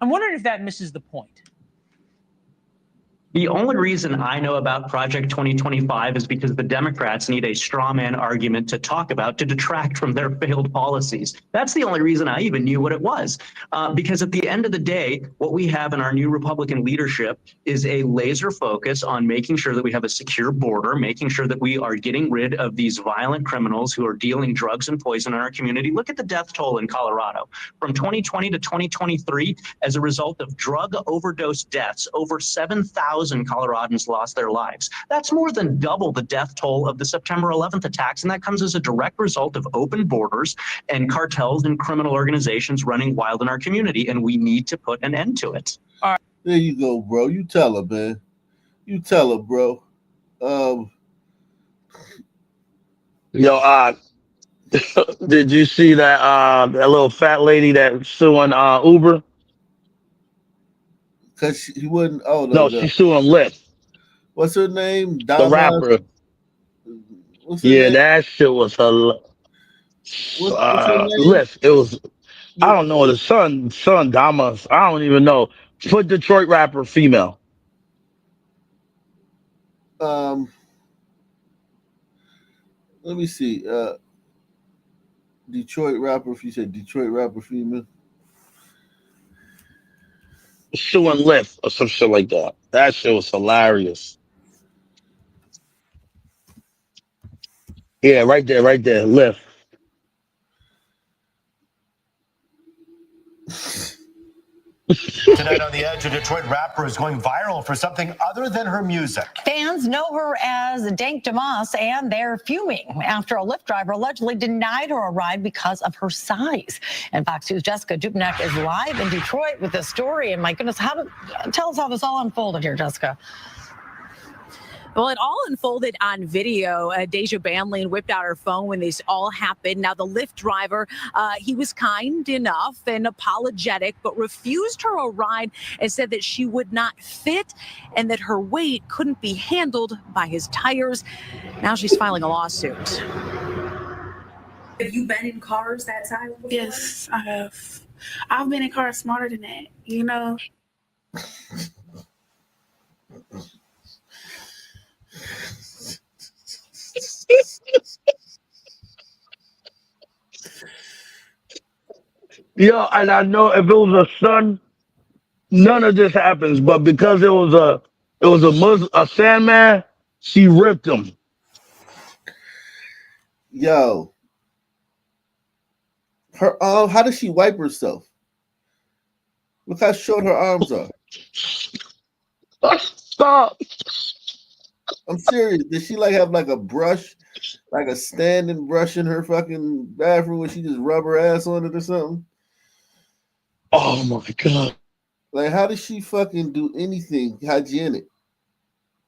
I'm wondering if that misses the point. The only reason I know about Project 2025 is because the Democrats need a straw man argument to talk about to detract from their failed policies. That's the only reason I even knew what it was. Because at the end of the day, what we have in our new Republican leadership is a laser focus on making sure that we have a secure border, making sure that we are getting rid of these violent criminals who are dealing drugs and poison in our community. Look at the death toll in Colorado. From 2020 to 2023, as a result of drug overdose deaths, over 7,000 Coloradans lost their lives. That's more than double the death toll of the September 11th attacks, and that comes as a direct result of open borders and cartels and criminal organizations running wild in our community, and we need to put an end to it. There you go, bro. You tell her, man. You tell her, bro. Yo, did you see that that little fat lady that suing Uber? Because he wouldn't. Oh No, she's suing Lyft. What's her name? The Damas? rapper. What's her Yeah, name? that shit was hilarious. What's her name? Lyft. It was. I don't know the son Damas. I don't even know. Put Detroit rapper female. Let me see. Detroit rapper. If you said Detroit rapper female. Suing Lyft or some shit like that. That shit was hilarious. Yeah, right there, Lyft. Tonight on The Edge, a Detroit rapper is going viral for something other than her music. Fans know her as Dank Damas, and they're fuming after a Lyft driver allegedly denied her a ride because of her size. And Fox News' Jessica Dubnik is live in Detroit with this story. And my goodness, tell us how this all unfolded here, Jessica. Well, it all unfolded on video. Deja Banlane whipped out her phone when this all happened. Now, the Lyft driver, he was kind enough and apologetic, but refused her a ride and said that she would not fit and that her weight couldn't be handled by his tires. Now she's filing a lawsuit. Have you been in cars that size before? Yes, I have. I've been in cars smarter than that, you know. Yo, and I know if it was a son, none of this happens. But because it was a Sandman, she ripped him. Yo, her how does she wipe herself? Look how short her arms are. Stop. I'm serious. Did she have a brush, like a standing brush in her fucking bathroom when she just rub her ass on it or something? Oh my God. Like, how does she fucking do anything hygienic?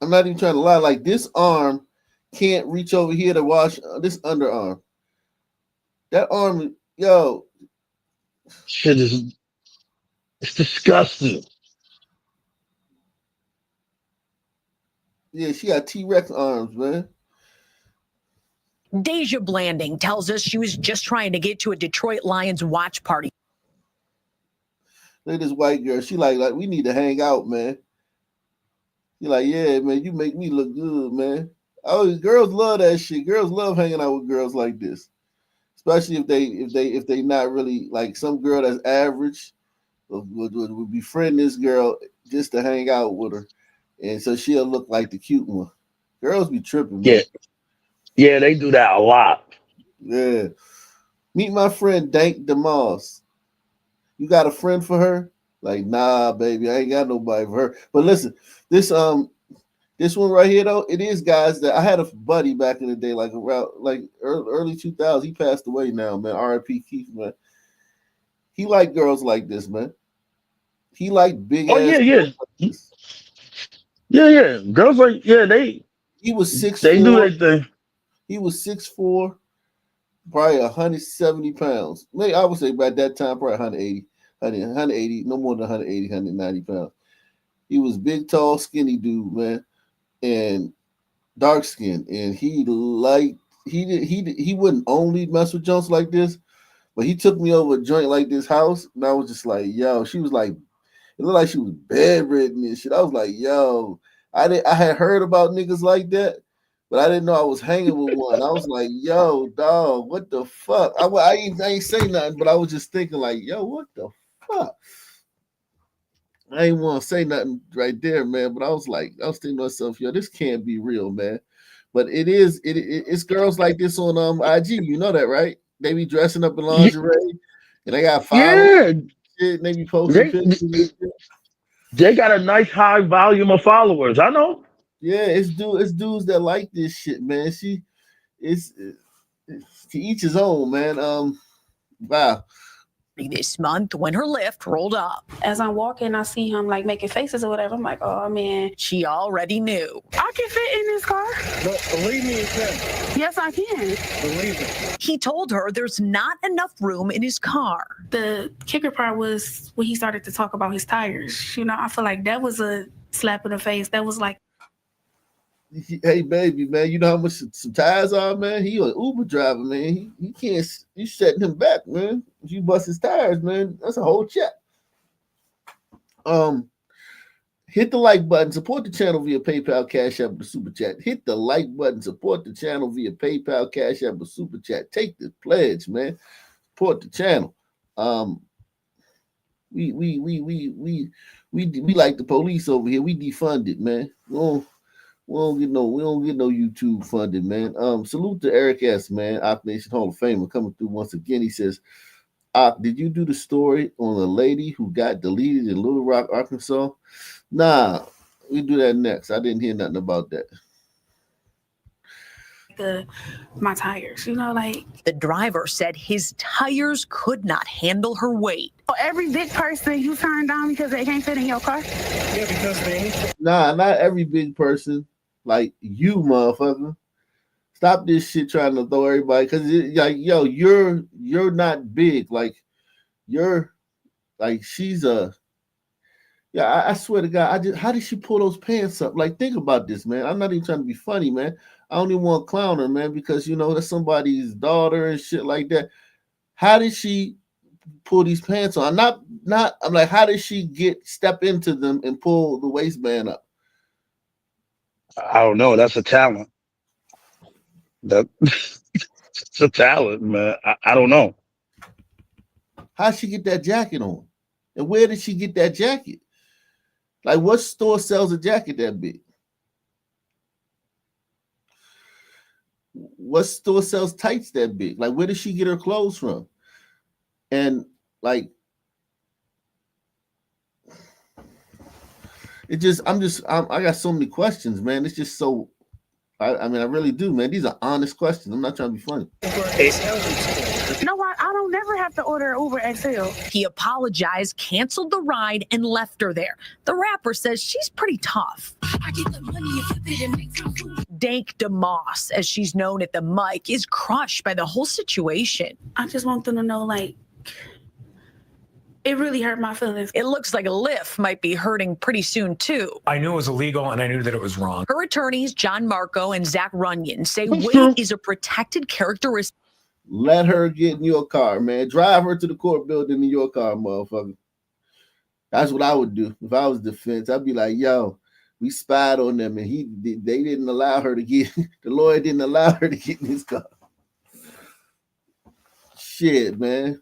I'm not even trying to lie. Like, this arm can't reach over here to wash this underarm. That arm, yo. Shit it's disgusting. Yeah, she got T-Rex arms, man. Deja Blanding tells us she was just trying to get to a Detroit Lions watch party. Look at this white girl. She like we need to hang out, man. She like, yeah, man, you make me look good, man. Oh, girls love that shit. Girls love hanging out with girls like this, especially if they not really like some girl that's average would befriend this girl just to hang out with her, and so she'll look like the cute one. Girls be tripping, man. Yeah, they do that a lot. Yeah. Meet my friend Dank Damas. You got a friend for her? Like, nah, baby, I ain't got nobody for her. But listen, this This one right here, though, it is guys that I had a buddy back in the day, like around like early 2000s. He passed away now, man. R.I.P. Keith, man. He liked girls like this, man. He liked big Oh yeah, ass yeah, girls like this. yeah. Girls like He was six they do four. their thing. He was 6'4", probably 170 pounds. Maybe I would say by that time, probably 180, no more than 180, 190 pounds. He was big, tall, skinny dude, man, and dark skin. And he liked he wouldn't only mess with junks like this, but he took me over a joint like this house, and I was just like, yo, she was like, it looked like she was bedridden and shit. I was like, yo, I had heard about niggas like that, but I didn't know I was hanging with one. I was like, yo, dog, what the fuck? I ain't say nothing, but I was just thinking like, yo, what the fuck? I ain't want to say nothing right there, man. But I was thinking to myself, yo, this can't be real, man. But it is. It's girls like this on IG. You know that, right? They be dressing up in lingerie, and they got followers. Yeah, Shit, and they be posting they pictures. they got a nice high volume of followers. I know. Yeah, it's dudes that like this shit, man. It's to each his own, man. Wow. This month when her lift rolled up. As I'm walking, I see him like making faces or whatever. I'm like, oh man. She already knew. I can fit in this car. But believe me, you can. Yes, I can. Believe it. He told her there's not enough room in his car. The kicker part was when he started to talk about his tires. You know, I feel like that was a slap in the face. That was like, Hey baby, man, you know how much some tires are, man? He an Uber driver, man. He can't. You setting him back, man. If you bust his tires, man, that's a whole check. Hit the like button. Support the channel via PayPal, Cash App, or Super Chat. Hit the like button. Support the channel via PayPal, Cash App, or Super Chat. Take the pledge, man. Support the channel. We like the police over here. We defunded, man. We don't get no YouTube funded, man. Salute to Eric S, man, Ock Nation Hall of Famer coming through once again. He says, Ock, did you do the story on a lady who got deleted in Little Rock, Arkansas? Nah, we do that next. I didn't hear nothing about that. my tires, you know, like. The driver said his tires could not handle her weight. Every big person you turn down because they can't fit in your car? Yeah, because they. Nah, not every big person. Like you, motherfucker. Stop this shit trying to throw everybody, because like, yo, you're not big. Like you're like she's a. Yeah, I swear to God, how did she pull those pants up? Like, think about this, man. I'm not even trying to be funny, man. I don't even want to clown her, man, because you know that's somebody's daughter and shit like that. How did she pull these pants on? I'm like, how did she step into them and pull the waistband up? I don't know. That's a talent. It's a talent, man. I don't know. How'd she get that jacket on? And where did she get that jacket? Like, what store sells a jacket that big? What store sells tights that big? Like, where did she get her clothes from? And like, I got so many questions, man. It's just so, I mean, I really do, man. These are honest questions. I'm not trying to be funny. No, I don't never have to order Uber XL. He apologized, canceled the ride, and left her there. The rapper says she's pretty tough. Dank DeMoss, as she's known at the mic, is crushed by the whole situation. I just want them to know, like, it really hurt my feelings. It looks like a Lyft might be hurting pretty soon, too. I knew it was illegal and I knew that it was wrong. Her attorneys, John Marco and Zach Runyon, say weight is a protected characteristic. Let her get in your car, man. Drive her to the court building in your car, motherfucker. That's what I would do if I was defense. I'd be like, yo, we spied on them and they didn't allow her to get, the lawyer didn't allow her to get in his car. Shit, man.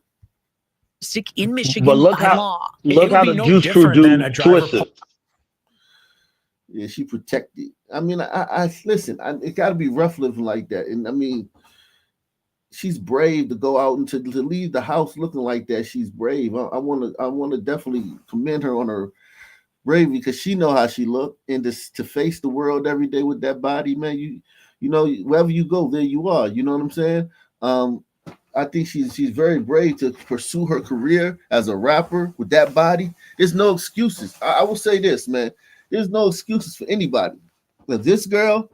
In Michigan But look by how law. the juice crew do twisted. Yeah, she protected. I mean, I listen. It got to be rough living like that, and I mean, she's brave to go out and to leave the house looking like that. She's brave. I want to definitely commend her on her bravery because she know how she look, and to face the world every day with that body, man. You know, wherever you go, there you are. You know what I'm saying? I think she's very brave to pursue her career as a rapper with that body. There's no excuses. I will say this, man. There's no excuses for anybody. If this girl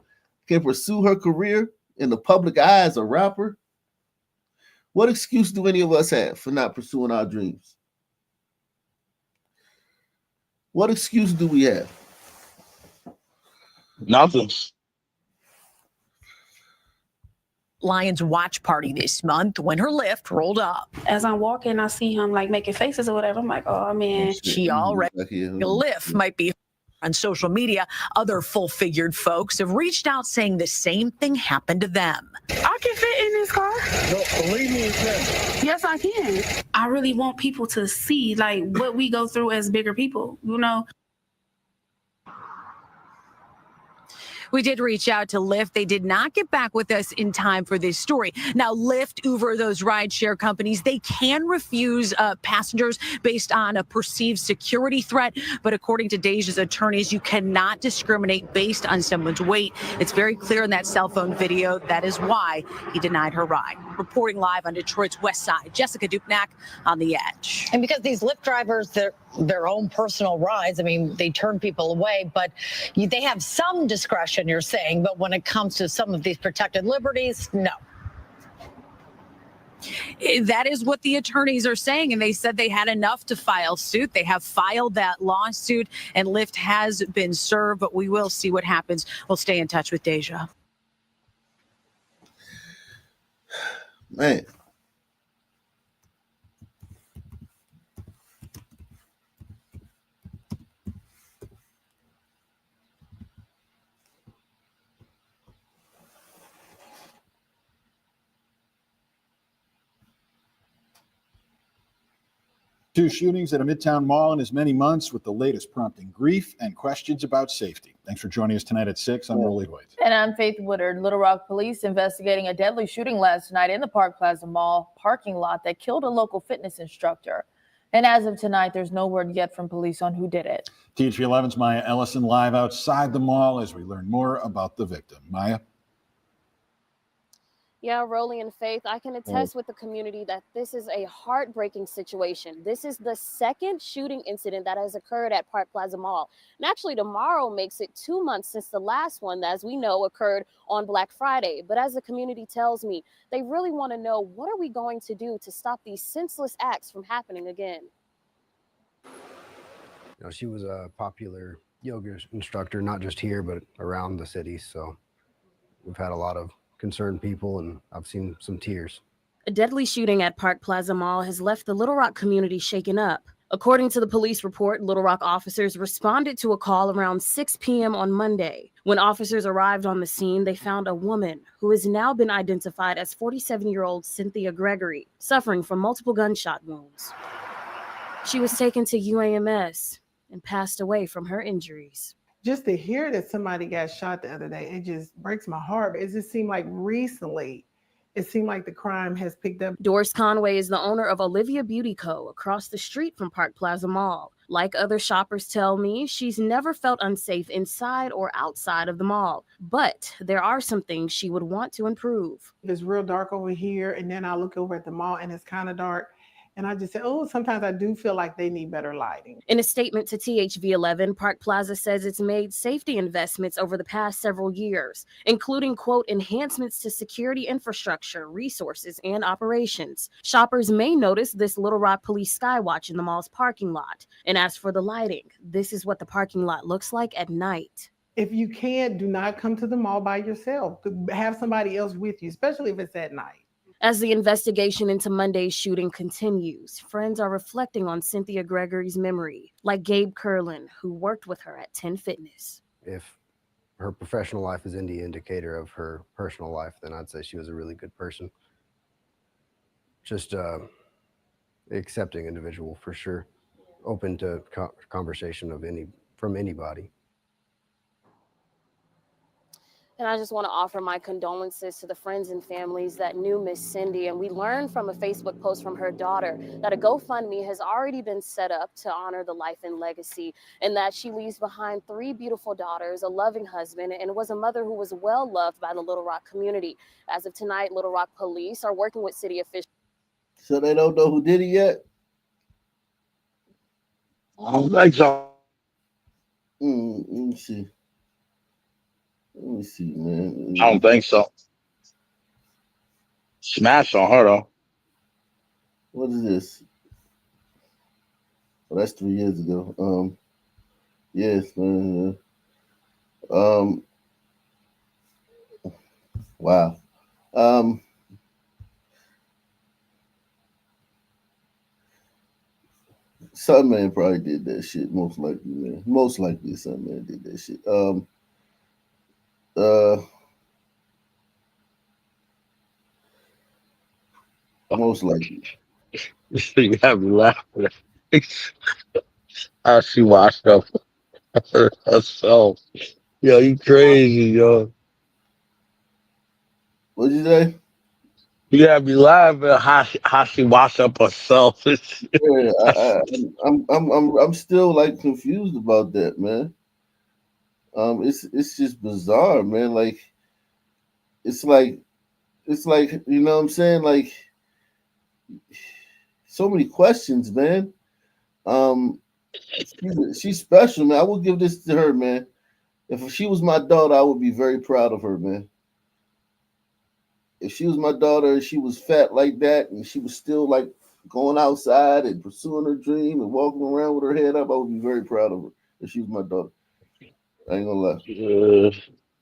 can pursue her career in the public eye as a rapper, what excuse do any of us have for not pursuing our dreams? What excuse do we have? Nothing. Lions watch party this month when her lift rolled up. As I'm walking, I see him like making faces or whatever. I'm like, oh man. She already a lift might be on social media. Other full-figured folks have reached out saying the same thing happened to them. I can fit in this car. No, believe me, Yes, I can. I really want people to see like what we go through as bigger people, you know. We did reach out to Lyft. They did not get back with us in time for this story. Now, Lyft, Uber, those rideshare companies, they can refuse passengers based on a perceived security threat. But according to Deja's attorneys, you cannot discriminate based on someone's weight. It's very clear in that cell phone video. That is why he denied her ride. Reporting live on Detroit's West Side, Jessica Dupnack on The Edge. And because these Lyft drivers, their own personal rides, I mean, they turn people away, but they have some discretion, you're saying, but when it comes to some of these protected liberties, no. That is what the attorneys are saying, and they said they had enough to file suit. They have filed that lawsuit, and Lyft has been served, but we will see what happens. We'll stay in touch with Deja. Man. Two shootings at a Midtown mall in as many months, with the latest prompting grief and questions about safety. Thanks for joining us tonight at 6. I'm Rolly Hoyt. And I'm Faith Woodard. Little Rock police investigating a deadly shooting last night in the Park Plaza Mall parking lot that killed a local fitness instructor. And as of tonight, there's no word yet from police on who did it. THV11's Maya Ellison live outside the mall as we learn more about the victim. Maya? Yeah, Rolly and Faith, I can attest with the community that this is a heartbreaking situation. This is the second shooting incident that has occurred at Park Plaza Mall. And actually, tomorrow makes it 2 months since the last one, as we know, occurred on Black Friday. But as the community tells me, they really want to know, what are we going to do to stop these senseless acts from happening again? You know, she was a popular yoga instructor, not just here, but around the city. So we've had a lot of concerned people, and I've seen some tears. A deadly shooting at Park Plaza Mall has left the Little Rock community shaken up. According to the police report, Little Rock officers responded to a call around 6 p.m. on Monday. When officers arrived on the scene, they found a woman who has now been identified as 47-year-old Cynthia Gregory, suffering from multiple gunshot wounds. She was taken to UAMS and passed away from her injuries. Just to hear that somebody got shot the other day, it just breaks my heart. It just seemed like recently, it seemed like the crime has picked up. Doris Conway is the owner of Olivia Beauty Co. across the street from Park Plaza Mall. Like other shoppers tell me, she's never felt unsafe inside or outside of the mall. But there are some things she would want to improve. It's real dark over here, and then I look over at the mall and it's kind of dark. And I just say, oh, sometimes I do feel like they need better lighting. In a statement to THV11, Park Plaza says it's made safety investments over the past several years, including, quote, enhancements to security infrastructure, resources, and operations. Shoppers may notice this Little Rock Police Skywatch in the mall's parking lot. And as for the lighting, this is what the parking lot looks like at night. If you can, do not come to the mall by yourself. Have somebody else with you, especially if it's at night. As the investigation into Monday's shooting continues, friends are reflecting on Cynthia Gregory's memory, like Gabe Curlin, who worked with her at 10 Fitness. If her professional life is any indicator of her personal life, then I'd say she was a really good person. Just accepting individual for sure, open to conversation of from anybody. And I just want to offer my condolences to the friends and families that knew Miss Cindy. And we learned from a Facebook post from her daughter that a GoFundMe has already been set up to honor the life and legacy, and that she leaves behind 3 beautiful daughters, a loving husband, and was a mother who was well loved by the Little Rock community. As of tonight, Little Rock police are working with city officials. So they don't know who did it yet? I don't think so. Let me see. Let me see, man. I don't think so. Smash on her though. What is this? Well, that's 3 years ago. Yes, man. Wow. Some man probably did that shit. Most likely, man. Most likely, some man did that shit. Most likely. You have me laughing. How she washed up herself. Yo, you crazy, yo. What'd you say? You have me laughing how she washed up herself. Yeah, I'm still like confused about that, man. It's just bizarre, man. Like it's like you know what I'm saying, like so many questions, man. Um, she's special, man. I will give this to her, man. If she was my daughter, I would be very proud of her, man. If she was my daughter and she was fat like that and she was still like going outside and pursuing her dream and walking around with her head up, I would be very proud of her if she was my daughter. I ain't gonna lie.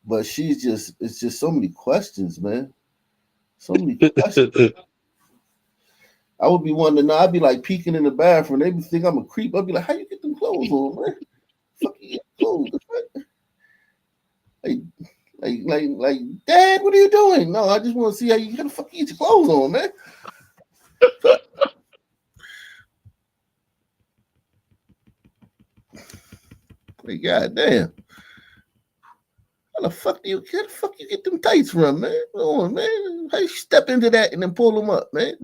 But it's just so many questions, man. So many questions. I would be wanting to know. I'd be like peeking in the bathroom. They'd think I'm a creep. I'd be like, how you get them clothes on, man? Fuck you get clothes. Like, Dad, what are you doing? No, I just want to see how you fuck get your clothes on, man. Like, goddamn. How the fuck you get them tights from, man? Come on, man. How you step into that and then pull them up, man?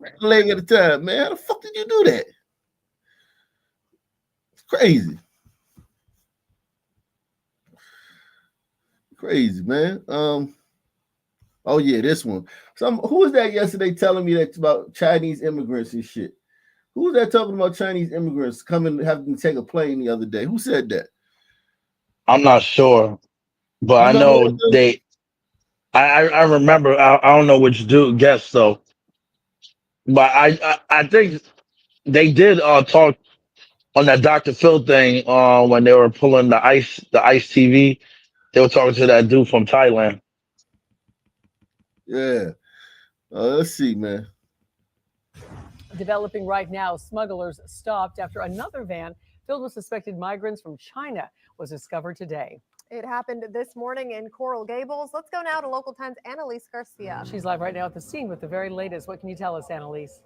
A leg at a time, man. How the fuck did you do that? It's crazy. Crazy, man. Oh yeah, this one. Who was that yesterday telling me that about Chinese immigrants and shit? Who was that talking about Chinese immigrants coming having to take a plane the other day? Who said that? I'm not sure, but I know they. I remember. I don't know which dude guessed though, but I think they did talk on that Dr. Phil thing when they were pulling the ice TV. They were talking to that dude from Thailand. Yeah. Let's see, man. Developing right now, smugglers stopped after another van filled with suspected migrants from China was discovered today. It happened this morning in Coral Gables. Let's go now to Local 10's Annalise Garcia. She's live right now at the scene with the very latest. What can you tell us, Annalise?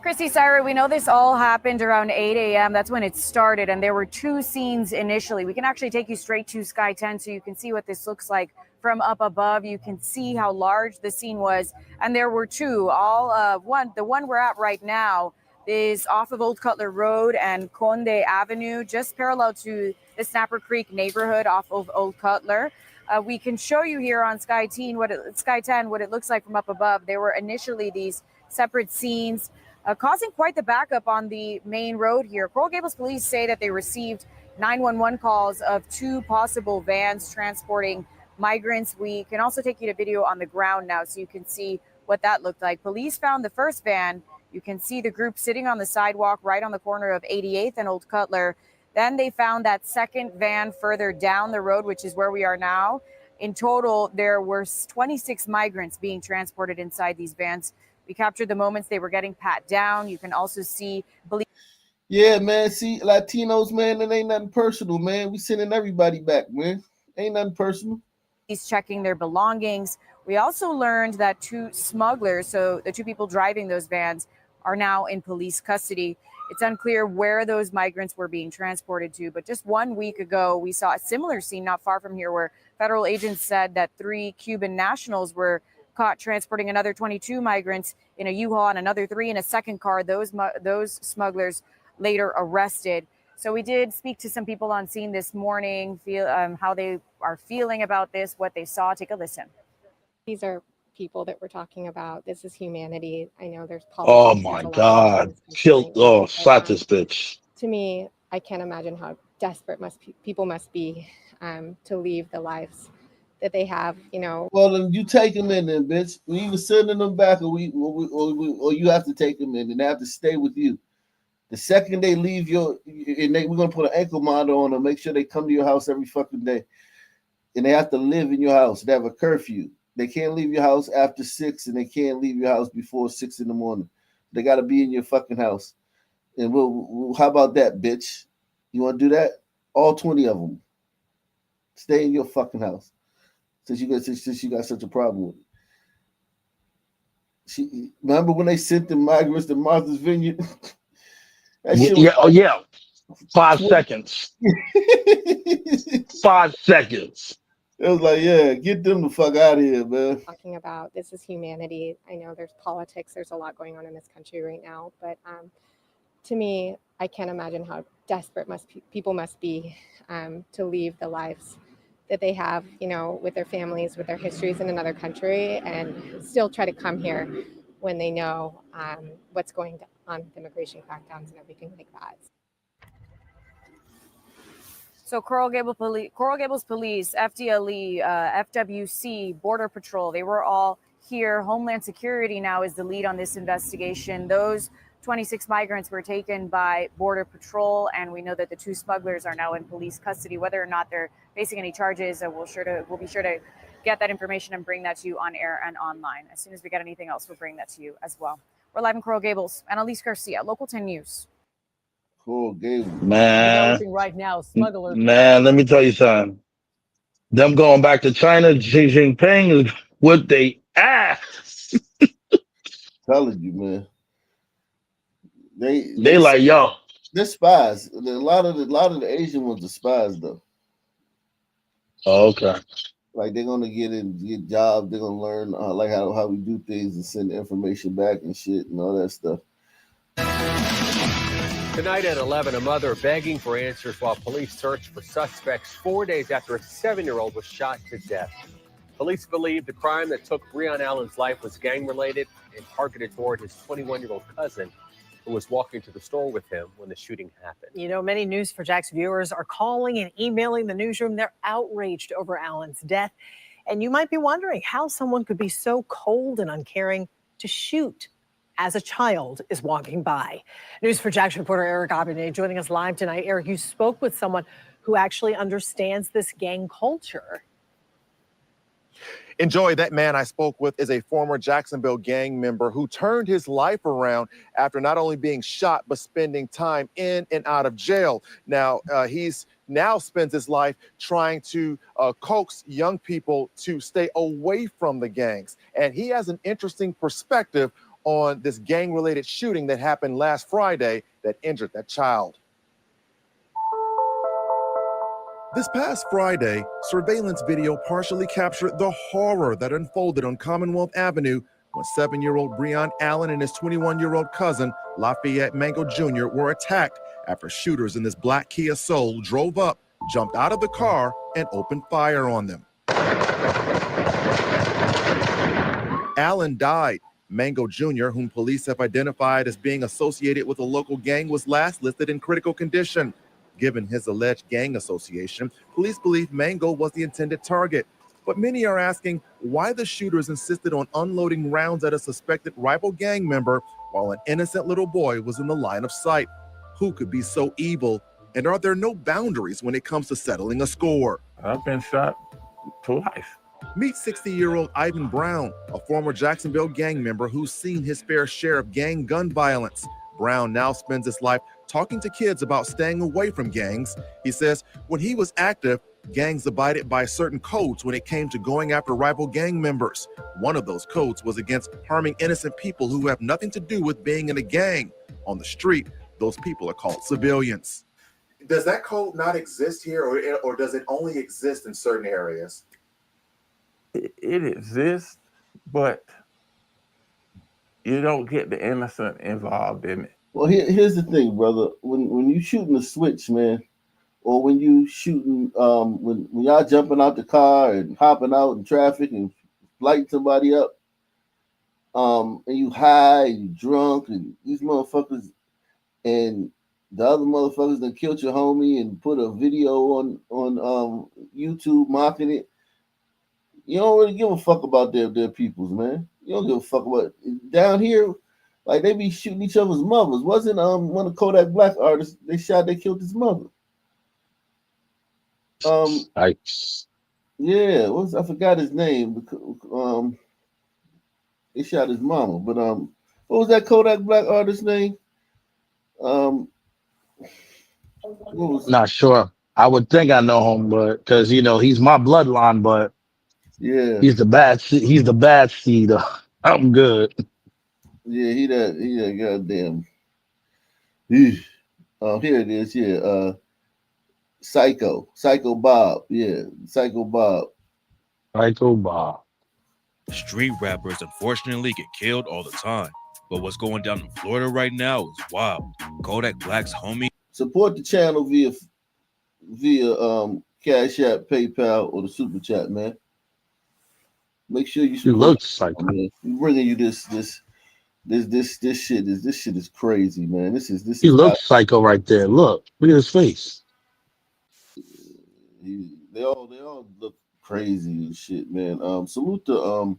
Christy, Syra, we know this all happened around 8 a.m. That's when it started, and there were 2 scenes initially. We can actually take you straight to Sky 10 so you can see what this looks like from up above. You can see how large the scene was, and there were 2. The one we're at right now is off of Old Cutler Road and Conde Avenue, just parallel to the Snapper Creek neighborhood off of Old Cutler. We can show you here on Sky 10 what it looks like from up above. There were initially these separate scenes, causing quite the backup on the main road here. Coral Gables police say that they received 911 calls of 2 possible vans transporting migrants. We can also take you to video on the ground now so you can see what that looked like. Police found the first van. You can see the group sitting on the sidewalk right on the corner of 88th and Old Cutler. Then they found that second van further down the road, which is where we are now. In total, there were 26 migrants being transported inside these vans. We captured the moments they were getting pat down. You can also see. Yeah, man. See, Latinos, man, it ain't nothing personal, man. We sending everybody back, man. Ain't nothing personal. He's checking their belongings. We also learned that 2 smugglers, so the 2 people driving those vans, are now in police custody. It's unclear where those migrants were being transported to, but just 1 week ago, we saw a similar scene not far from here where Federal agents said that 3 Cuban nationals were caught transporting another 22 migrants in a U-Haul and another 3 in a second car. Those smugglers later arrested. So we did speak to some people on scene this morning, how they are feeling about this, what they saw. Take a listen. These are people that we're talking about. This is humanity. I know there's Oh politics. my There's a lot going on in God. this country Killed, right now, oh, but, shot this bitch. to me, I can't imagine how desperate people must be to leave the lives that they have, you know. Well, then you take them in, then, bitch. We either sending them back, or you have to take them in, and they have to stay with you. The second they leave we're gonna put an ankle monitor on them, make sure they come to your house every fucking day, and they have to live in your house. They have a curfew. They can't leave your house after 6, and they can't leave your house before 6 in the morning. They got to be in your fucking house. And how about that, bitch? You want to do that? All 20 of them. Stay in your fucking house. Since you got such a problem with it. Remember when they sent the migrants to Martha's Vineyard? That shit was Yeah, oh yeah. 5 seconds. 5 seconds. It was like, yeah, get them the fuck out of here, man. Talking about this is humanity. I know there's politics. There's a lot going on in this country right now, but to me, I can't imagine how desperate people must be to leave the lives that they have, you know, with their families, with their histories in another country, and still try to come here when they know what's going on with immigration crackdowns and everything like that. So Coral Gables Police, FDLE, FWC, Border Patrol, they were all here. Homeland Security now is the lead on this investigation. Those 26 migrants were taken by Border Patrol, and we know that the 2 smugglers are now in police custody. Whether or not they're facing any charges, we'll be sure to get that information and bring that to you on air and online. As soon as we get anything else, we'll bring that to you as well. We're live in Coral Gables. Annalise Garcia, Local 10 News. Coral Gables. Man, Developing right now, smugglers. man, let me tell you something. Them going back to China, Xi Jinping is what they asked. Telling you, man. They like, yo. They're spies. A lot of the Asian ones are spies, though. Oh, okay. Like they're gonna get jobs. They're gonna learn like how we do things and send information back and shit and all that stuff. Tonight at 11, a mother begging for answers while police search for suspects 4 days after a 7-year-old was shot to death. Police believe the crime that took Breon Allen's life was gang-related and targeted toward his 21-year-old cousin, who was walking to the store with him when the shooting happened. You know, many News4Jax viewers are calling and emailing the newsroom. They're outraged over Allen's death. And you might be wondering how someone could be so cold and uncaring to shoot as a child is walking by. News4Jax reporter Eric Abinay joining us live tonight. Eric, you spoke with someone who actually understands this gang culture. Enjoy. That man I spoke with is a former Jacksonville gang member who turned his life around after not only being shot, but spending time in and out of jail. Now, he's now spends his life trying to coax young people to stay away from the gangs. And he has an interesting perspective on this gang-related shooting that happened last Friday that injured that child. This past Friday, surveillance video partially captured the horror that unfolded on Commonwealth Avenue when 7-year-old Breon Allen and his 21-year-old cousin, Lafayette Mango Jr., were attacked after shooters in this black Kia Soul drove up, jumped out of the car, and opened fire on them. Allen died. Mango Jr., whom police have identified as being associated with a local gang, was last listed in critical condition. Given his alleged gang association, police believe Mango was the intended target. But many are asking why the shooters insisted on unloading rounds at a suspected rival gang member while an innocent little boy was in the line of sight. Who could be so evil? And are there no boundaries when it comes to settling a score? I've been shot twice. Meet 60-year-old Ivan Brown, a former Jacksonville gang member who's seen his fair share of gang gun violence. Brown now spends his life talking to kids about staying away from gangs. He says when he was active, gangs abided by certain codes when it came to going after rival gang members. One of those codes was against harming innocent people who have nothing to do with being in a gang. On the street, those people are called civilians. Does that code not exist here, or does it only exist in certain areas? It exists, but you don't get the innocent involved in it. Well, here's the thing, brother. When you shooting a switch, man, or when you shooting, when y'all jumping out the car and hopping out in traffic and lighting somebody up, and you high, and you drunk, and these motherfuckers, and the other motherfuckers that killed your homie and put a video on YouTube mocking it. You don't really give a fuck about their peoples, man. You don't give a fuck about down here. Like they be shooting each other's mothers. Wasn't one of Kodak Black artists they killed his mother. Yeah, I forgot his name. They shot his mama. But what was that Kodak Black artist's name? What was Not sure. I would think I know him, but because he's my bloodline, but yeah, he's the bad. He's the bad seed. I'm good. Yeah, he that goddamn. Here it is. Yeah, Psycho Bob. Yeah, Psycho Bob. Psycho Bob. Street rappers unfortunately get killed all the time, but what's going down in Florida right now is wild. Kodak Black's homie. Support the channel via Cash App, PayPal, or the Super Chat, man. Make sure you support. Looks Psycho. Man. We're bringing you this shit is crazy, man. This He looks psycho right there. Look at his face. They all look crazy and shit, man. Salute to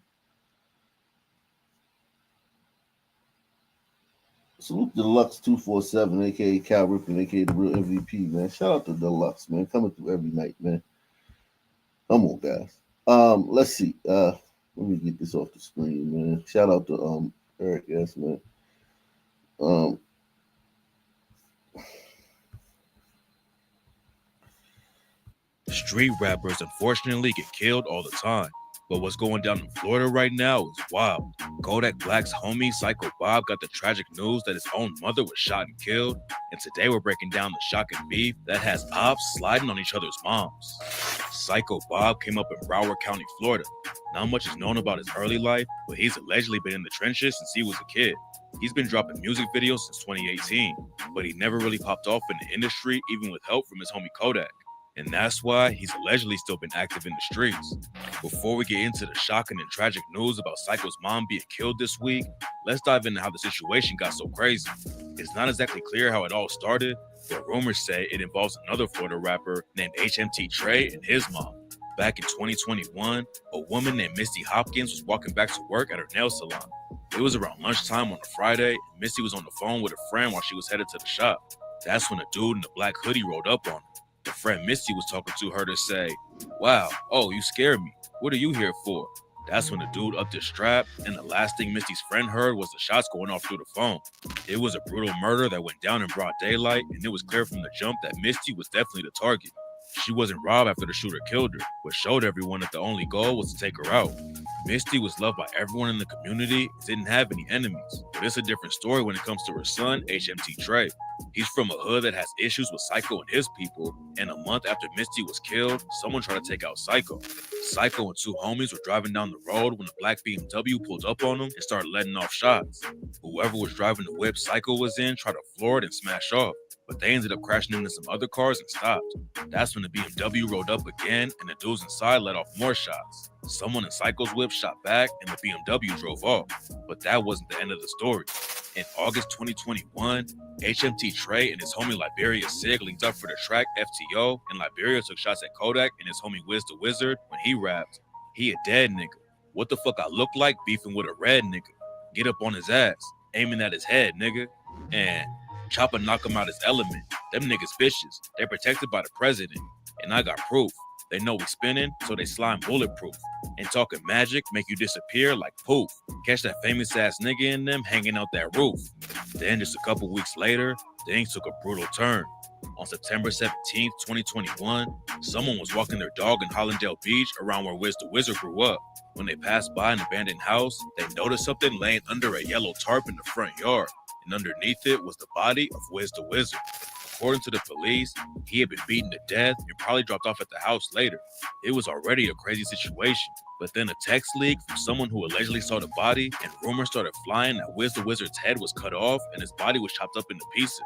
Deluxe 247, aka Cal Ripken, aka the real MVP, man. Shout out to Deluxe, man. Coming through every night, man. Come on, guys. Let's see. Let me get this off the screen, man. Shout out to Eric S, man. Street rappers unfortunately get killed all the time, but what's going down in Florida right now is wild. Kodak Black's homie Psycho Bob got the tragic news that his own mother was shot and killed, and today we're breaking down the shocking beef that has ops sliding on each other's moms. Psycho Bob came up in Broward County, Florida. Not much is known about his early life, but he's allegedly been in the trenches since he was a kid. He's been dropping music videos since 2018, but he never really popped off in the industry, even with help from his homie Kodak. And that's why he's allegedly still been active in the streets. Before we get into the shocking and tragic news about Psycho's mom being killed this week, let's dive into how the situation got so crazy. It's not exactly clear how it all started, but rumors say it involves another Florida rapper named HMT Trey and his mom. Back in 2021, a woman named Misty Hopkins was walking back to work at her nail salon. It was around lunchtime on a Friday, and Misty was on the phone with a friend while she was headed to the shop. That's when a dude in a black hoodie rolled up on her. The friend Misty was talking to her to say, "Wow, oh, you scared me. What are you here for?" That's when the dude upped his strap, and the last thing Misty's friend heard was the shots going off through the phone. It was a brutal murder that went down in broad daylight, and it was clear from the jump that Misty was definitely the target. She wasn't robbed after the shooter killed her, but showed everyone that the only goal was to take her out. Misty was loved by everyone in the community and didn't have any enemies, but it's a different story when it comes to her son, HMT Trey. He's from a hood that has issues with Psycho and his people, and a month after Misty was killed, someone tried to take out Psycho. Psycho and two homies were driving down the road when a black BMW pulled up on them and started letting off shots. Whoever was driving the whip Psycho was in tried to floor it and smash off, but they ended up crashing into some other cars and stopped. That's when the BMW rolled up again and the dudes inside let off more shots. Someone in Psycho's whip shot back and the BMW drove off, but that wasn't the end of the story. In August 2021, HMT Trey and his homie Liberia Sig linked up for the track FTO, and Liberia took shots at Kodak and his homie Wiz the Wizard when he rapped, "He a dead nigga. What the fuck I look like beefing with a red nigga? Get up on his ass, aiming at his head, nigga." And Chopper knock him out his element. Them niggas bitches. They protected by the president. And I got proof. They know we spinning, so they slime bulletproof. And talking magic make you disappear like poof. Catch that famous ass nigga in them hanging out that roof. Then just a couple weeks later, things took a brutal turn. On September 17th, 2021, someone was walking their dog in Hollandale Beach around where Wiz the Wizard grew up. When they passed by an abandoned house, they noticed something laying under a yellow tarp in the front yard. And underneath it was the body of Wiz the Wizard. according to the police, he had been beaten to death and probably dropped off at the house later. It was already a crazy situation, but then a text leaked from someone who allegedly saw the body, and rumors started flying that Wiz the Wizard's head was cut off and his body was chopped up into pieces.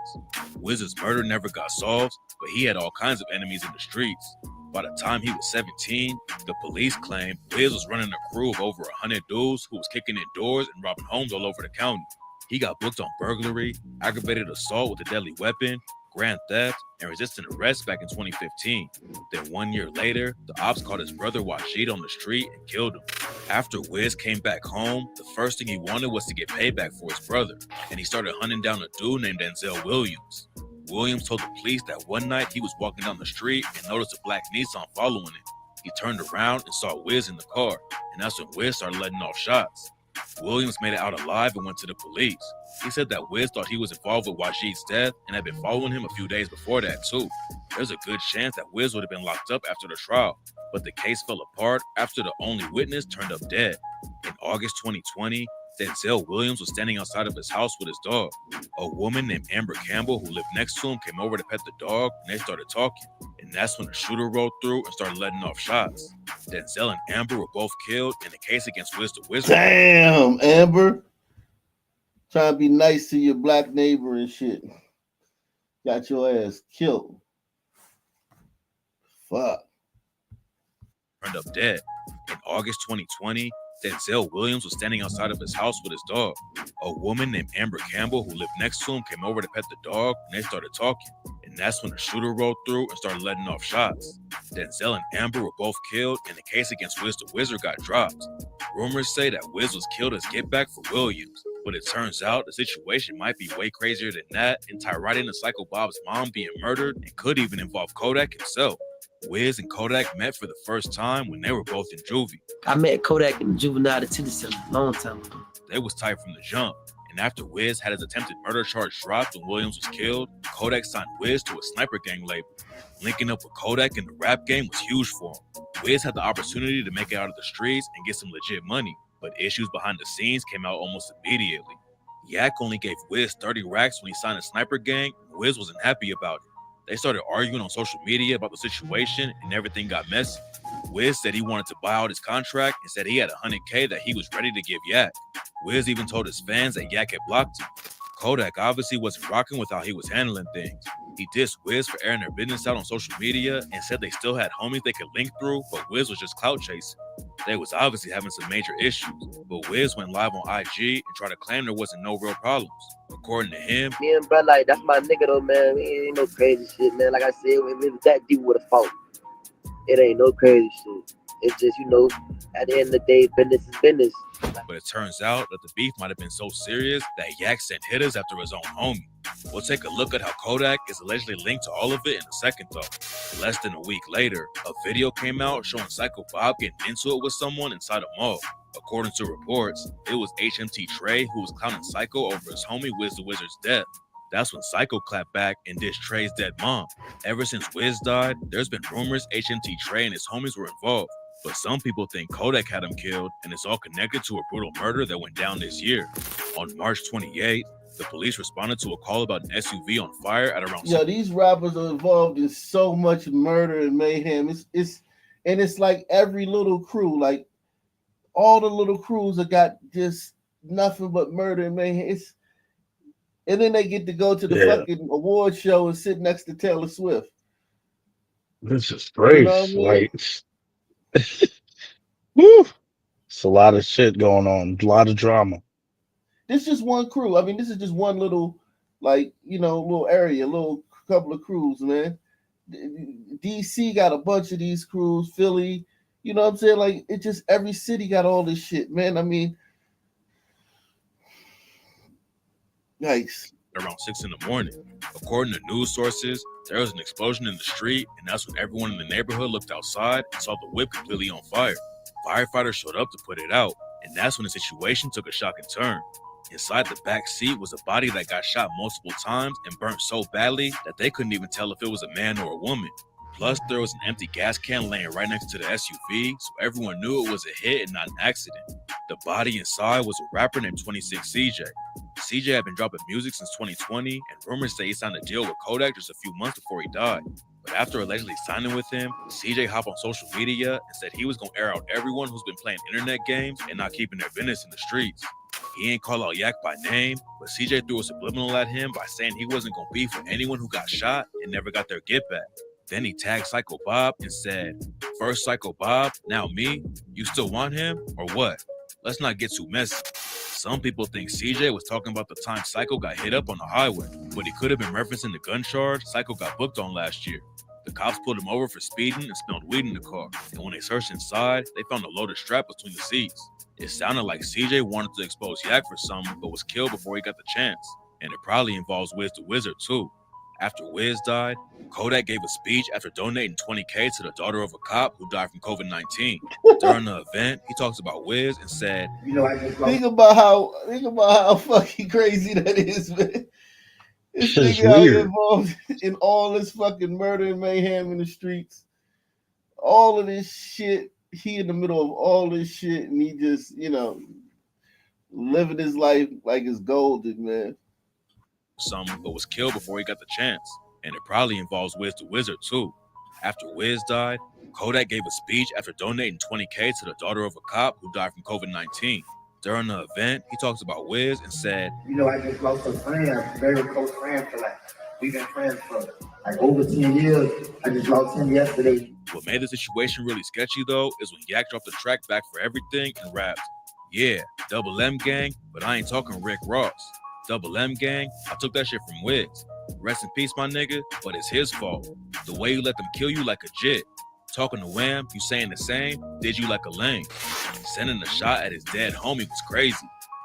Wiz's murder never got solved, but he had all kinds of enemies in the streets. By the time he was 17, the police claimed Wiz was running a crew of over 100 dudes who was kicking in doors and robbing homes all over the county. He got booked on burglary, aggravated assault with a deadly weapon, grand theft, and resisting arrest back in 2015. Then 1 year later, the ops caught his brother Wajid on the street and killed him. After Wiz came back home, the first thing he wanted was to get payback for his brother, and he started hunting down a dude named Denzel Williams. Williams told the police that one night he was walking down the street and noticed a black Nissan following him. He turned around and saw Wiz in the car, and that's when Wiz started letting off shots. Williams made it out alive and went to the police. He said that Wiz thought he was involved with Wajid's death and had been following him a few days before that too. There's a good chance that Wiz would have been locked up after the trial, but the case fell apart after the only witness turned up dead. In August 2020, Denzel Williams was standing outside of his house with his dog. A woman named Amber Campbell, who lived next to him, came over to pet the dog, and they started talking. And that's when the shooter rolled through and started letting off shots. Denzel and Amber were both killed in the case against Wiz the Wizard. Damn, Amber. Trying to be nice to your black neighbor and shit. Got your ass killed. Fuck. Turned up dead. In August 2020, Denzel Williams was standing outside of his house with his dog. A woman named Amber Campbell, who lived next to him, came over to pet the dog, and they started talking. And that's when the shooter rolled through and started letting off shots. Denzel and Amber were both killed, and the case against Wiz the Wizard got dropped. Rumors say that Wiz was killed as get back for Williams, but it turns out the situation might be way crazier than that and tie right into Psycho Bob's mom being murdered and could even involve Kodak himself. Wiz and Kodak met for the first time when they were both in juvie. I met Kodak in the juvenile detention center a long time ago. They was tight from the jump, and after Wiz had his attempted murder charge dropped when Williams was killed, Kodak signed Wiz to a sniper gang label. Linking up with Kodak in the rap game was huge for him. Wiz had the opportunity to make it out of the streets and get some legit money, but issues behind the scenes came out almost immediately. Yak only gave Wiz 30 racks when he signed a sniper gang, and Wiz wasn't happy about it. They started arguing on social media about the situation and everything got messy. Wiz said he wanted to buy out his contract and said he had $100K that he was ready to give Yak. Wiz even told his fans that Yak had blocked him. Kodak obviously wasn't rocking with how he was handling things. He dissed Wiz for airing their business out on social media and said they still had homies they could link through, but Wiz was just clout chasing. They was obviously having some major issues, but Wiz went live on IG and tried to claim there wasn't no real problems. According to him, Me and bro, like, that's my nigga though, man. It ain't no crazy shit, man. Like I said, if it was that deep with a fault, it ain't no crazy shit. It's just, at the end of the day, business is business. but it turns out that the beef might have been so serious that Yak sent hitters after his own homie. We'll take a look at how Kodak is allegedly linked to all of it in a second though. Less than a week later, a video came out showing Psycho Bob getting into it with someone inside a mall. According to reports, it was HMT Trey who was clowning Psycho over his homie Wiz the Wizard's death. That's when Psycho clapped back and dissed Trey's dead mom. Ever since Wiz died, there's been rumors HMT Trey and his homies were involved. But some people think Kodak had him killed, and it's all connected to a brutal murder that went down this year. On March 28th, the police responded to a call about an SUV on fire at around. Yeah, these rappers are involved in so much murder and mayhem. It's like every little crew, like all the little crews have got just nothing but murder and mayhem. And then they get to go to the fucking award show and sit next to Taylor Swift. This is great. You know what I mean? Like, woo, it's a lot of shit going on, a lot of drama. This is just one crew. I mean, this is just one little, little area, little couple of crews, man. DC got a bunch of these crews, Philly, you know what I'm saying? Like, it just, every city got all this shit, man. I mean, nice. Around 6 in the morning. According to news sources, there was an explosion in the street, and that's when everyone in the neighborhood looked outside and saw the whip completely on fire. Firefighters showed up to put it out, and that's when the situation took a shocking turn. Inside the back seat was a body that got shot multiple times and burnt so badly that they couldn't even tell if it was a man or a woman. Plus, there was an empty gas can laying right next to the SUV, so everyone knew it was a hit and not an accident. The body inside was a rapper named 26 CJ. CJ had been dropping music since 2020, and rumors say he signed a deal with Kodak just a few months before he died. But after allegedly signing with him, CJ hopped on social media and said he was going to air out everyone who's been playing internet games and not keeping their business in the streets. He ain't call out Yak by name, but CJ threw a subliminal at him by saying he wasn't going to beef with anyone who got shot and never got their get back. Then he tagged Psycho Bob and said, "First Psycho Bob, now me? You still want him or what? Let's not get too messy." Some people think CJ was talking about the time Psycho got hit up on the highway, but he could have been referencing the gun charge Psycho got booked on last year. The cops pulled him over for speeding and smelled weed in the car, and when they searched inside, they found a loaded strap between the seats. It sounded like CJ wanted to expose Yak for something, but was killed before he got the chance. And it probably involves Wiz the Wizard too. After Wiz died, Kodak gave a speech after donating $20K to the daughter of a cop who died from COVID-19. During the event, he talks about Wiz and said, Think about how fucking crazy that is, man. This Shit is nigga out here weird. involved in all this fucking murder and mayhem in the streets. All of this shit. He in the middle of all this shit, and he just, living his life like it's golden, man. but was killed before he got the chance. And it probably involves Wiz the Wizard too. After Wiz died, Kodak gave a speech after donating $20K to the daughter of a cop who died from COVID-19. During the event, he talks about Wiz and said, I just lost a friend, a very close friend for we've been friends for over 10 years. I just lost him yesterday. What made the situation really sketchy though is when Yak dropped the track Back for Everything and rapped, "Yeah, Double M gang, but I ain't talking Rick Ross. Double M gang, I took that shit from Wiz. Rest in peace, my nigga, but it's his fault. The way you let them kill you like a jit. Talking to Wham, you saying the same, did you like a lame. Sending a shot at his dead homie was crazy.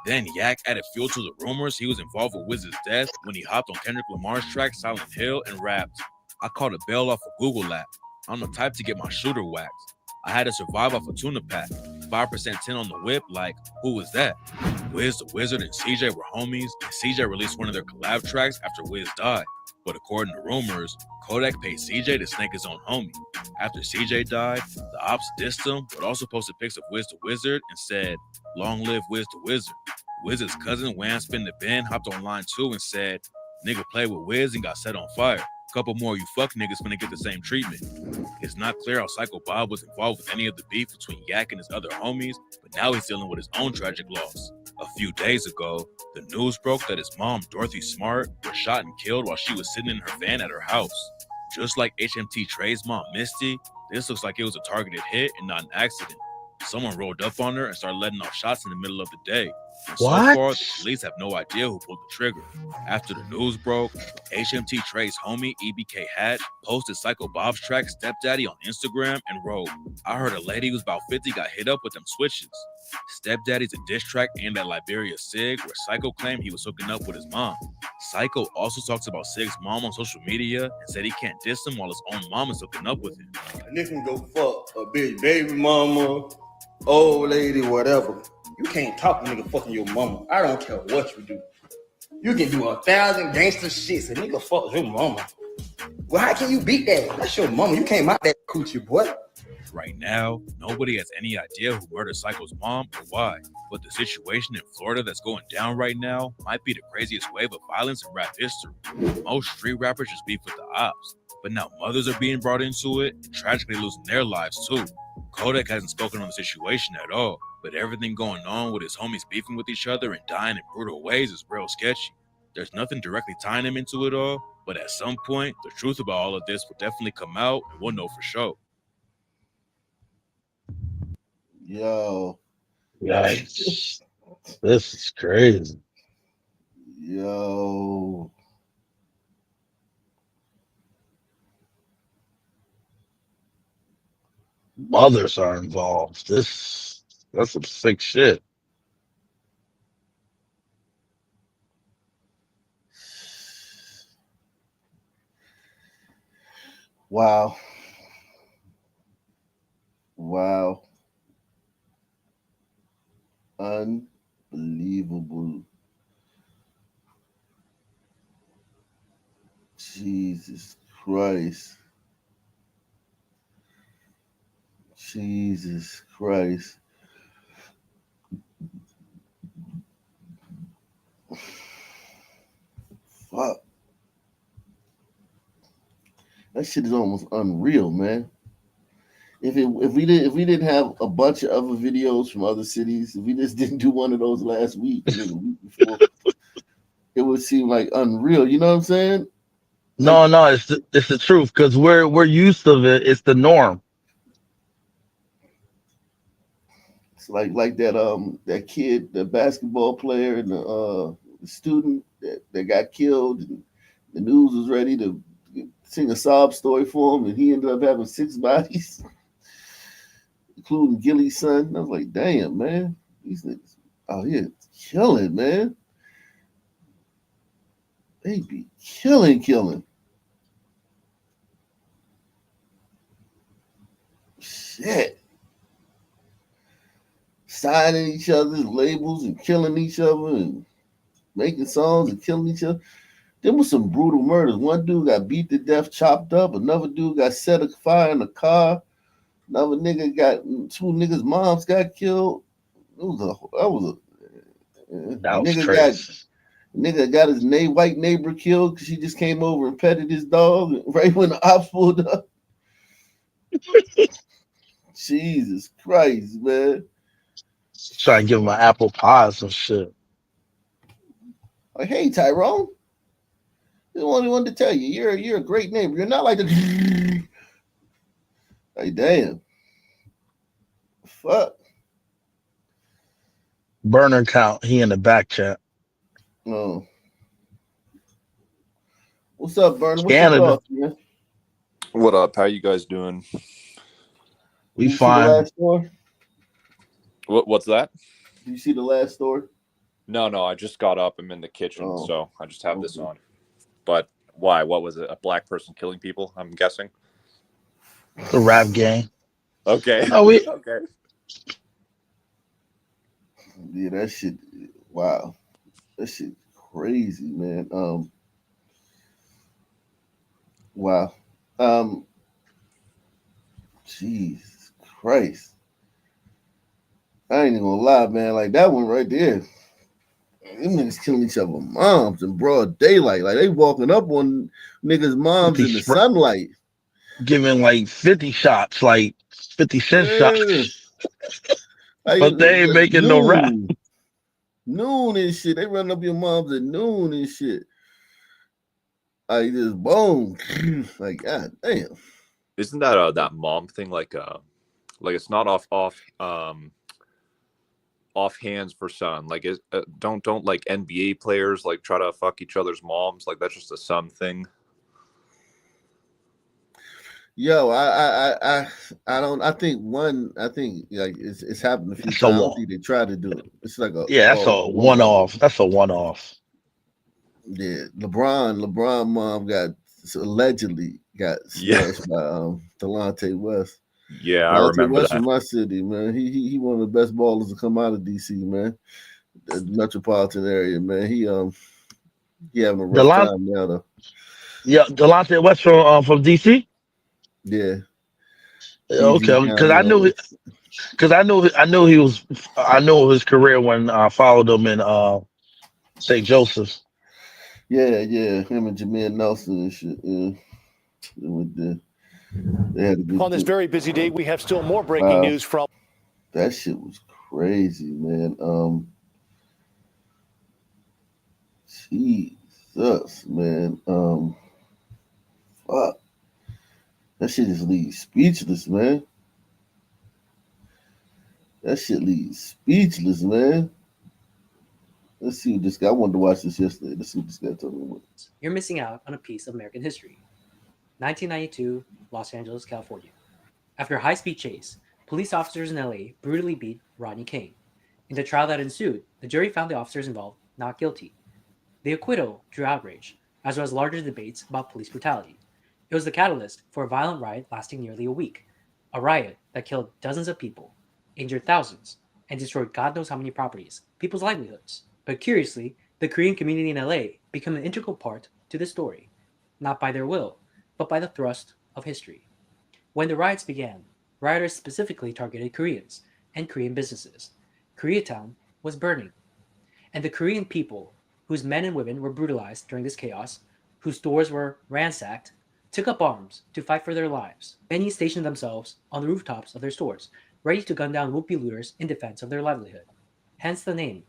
Then Yak added fuel to the rumors he was involved with Wiz's death when he hopped on Kendrick Lamar's track Silent Hill and rapped, "I caught a bail off a Google lap. I'm the type to get my shooter waxed. I had to survive off a tuna pack. 5% tin on the whip, like, who was that?" Wiz the Wizard and CJ were homies, and CJ released one of their collab tracks after Wiz died. But according to rumors, Kodak paid CJ to snake his own homie. After CJ died, the ops dissed him, but also posted pics of Wiz the Wizard and said, "Long live Wiz the Wizard." Wiz's cousin, Wham Spin the Ben, hopped on line 2 and said, "Nigga played with Wiz and got set on fire. Couple more you fuck niggas finna get the same treatment." It's not clear how Psycho Bob was involved with any of the beef between Yak and his other homies, but now he's dealing with his own tragic loss. A few days ago, the news broke that his mom, Dorothy Smart, was shot and killed while she was sitting in her van at her house. Just like HMT Trey's mom, Misty, this looks like it was a targeted hit and not an accident. Someone rolled up on her and started letting off shots in the middle of the day. And so What? far, the police have no idea who pulled the trigger. After the news broke, HMT Trey's homie, EBK Hatch, posted Psycho Bob's track Stepdaddy on Instagram and wrote, "I heard a lady who's about 50 got hit up with them switches." Stepdaddy's a diss track aimed at Liberia Sig, where Psycho claimed he was hooking up with his mom. Psycho also talks about Sig's mom on social media and said he can't diss him while his own mom is hooking up with him. A nigga can go fuck a bitch baby mama, old lady, whatever. You can't talk to nigga fucking your mama. I don't care what you do. You can do 1,000 gangster shits and nigga fuck your mama. Well, how can you beat that? That's your mama. You can't mock that coochie, boy. Right now, nobody has any idea who murdered Psycho's mom or why, but the situation in Florida that's going down right now might be the craziest wave of violence in rap history. Most street rappers just beef with the ops, but now mothers are being brought into it and tragically losing their lives too. Kodak hasn't spoken on the situation at all, but everything going on with his homies beefing with each other and dying in brutal ways is real sketchy. There's nothing directly tying him into it all, but at some point, the truth about all of this will definitely come out and we'll know for sure. Yo. Yikes. This is crazy. Yo. Mothers are involved. That's some sick shit. Wow. Wow. Unbelievable. Jesus Christ. Jesus Christ. Fuck. That shit is almost unreal, man. If we didn't have a bunch of other videos from other cities, if we just didn't do one of those last week and then the week before, it would seem like unreal. You know what I'm saying? Like No, it's the truth because we're used to it. It's the norm. it's like that kid, the basketball player and the student that got killed. And the news was ready to sing a sob story for him, and he ended up having 6 bodies, including Gilly's son. I was like, damn, man, these niggas out here killing, man. They be killing. Shit. Signing each other's labels and killing each other and making songs and killing each other. There was some brutal murders. One dude got beat to death, chopped up. Another dude got set afire in a car. Another nigga got 2 niggas' moms got killed. That was a That was crazy. nigga got his white neighbor killed because she just came over and petted his dog right when the ops pulled up. Jesus Christ, man. Trying to give him an apple pie or some shit. Like, hey, Tyrone. I only wanted to tell you, you're a great neighbor. You're not like the like, damn. Fuck. Burner count. He in the back chat. Oh. What's up, Burner? What's your Canada. thoughts, man? What up? How you guys doing? We Did you see the fine. last story? What's that? Did you see the last story? No, I just got up. I'm in the kitchen, Oh, so I just have this on. But why? What was it? A black person killing people? I'm guessing. The rap game. Okay. Oh, we Okay. Yeah, that shit. Wow, that shit crazy, man. Wow. Jesus Christ. I ain't even gonna lie, man. Like that one right there. Them niggas killing each other moms in broad daylight. Like they walking up on niggas' moms 50 in the sunlight. giving like 50 shots, like 50 cent Yeah. shots. Like, But they ain't making no rap. Noon and shit. They run up your moms at noon and shit. Like just boom. Like, god damn. Isn't that that mom thing like it's not off hands for son? Like is don't like NBA players like try to fuck each other's moms? Like that's just a son thing. Yo, I don't. I think like it's happened a few That's times. a I don't one. think they try to do it. It's like a Yeah, that's a one off. That's a one off. Yeah, LeBron mom got allegedly got Yeah. smashed by Delonte West. Yeah, I Delonte remember West that. from my city, man. He one of the best ballers to come out of DC, man. The metropolitan area, man. He having a rough time now though. Yeah, Delonte West from DC. Yeah. Okay, because I knew his career when I followed him in St. Joseph's. Yeah. Him and Jameer Nelson and shit. Yeah. They had a good On this very busy day, we have still more breaking Wow. news from. That shit was crazy, man. Jesus, man. Fuck. That shit just leaves speechless, man. That shit leaves speechless, man. Let's see what this guy. I wanted to watch this yesterday. Let's see what this guy told me about. You're missing out on a piece of American history. 1992, Los Angeles, California. After a high-speed chase, police officers in LA brutally beat Rodney King. In the trial that ensued, the jury found the officers involved not guilty. The acquittal drew outrage, as well as larger debates about police brutality. It was the catalyst for a violent riot lasting nearly a week. A riot that killed dozens of people, injured thousands, and destroyed God knows how many properties, people's livelihoods. But curiously, the Korean community in LA became an integral part to the story, not by their will, but by the thrust of history. When the riots began, rioters specifically targeted Koreans and Korean businesses. Koreatown was burning. And the Korean people, whose men and women were brutalized during this chaos, whose stores were ransacked, took up arms to fight for their lives. Many stationed themselves on the rooftops of their stores, ready to gun down would-be looters in defense of their livelihood. Hence the name,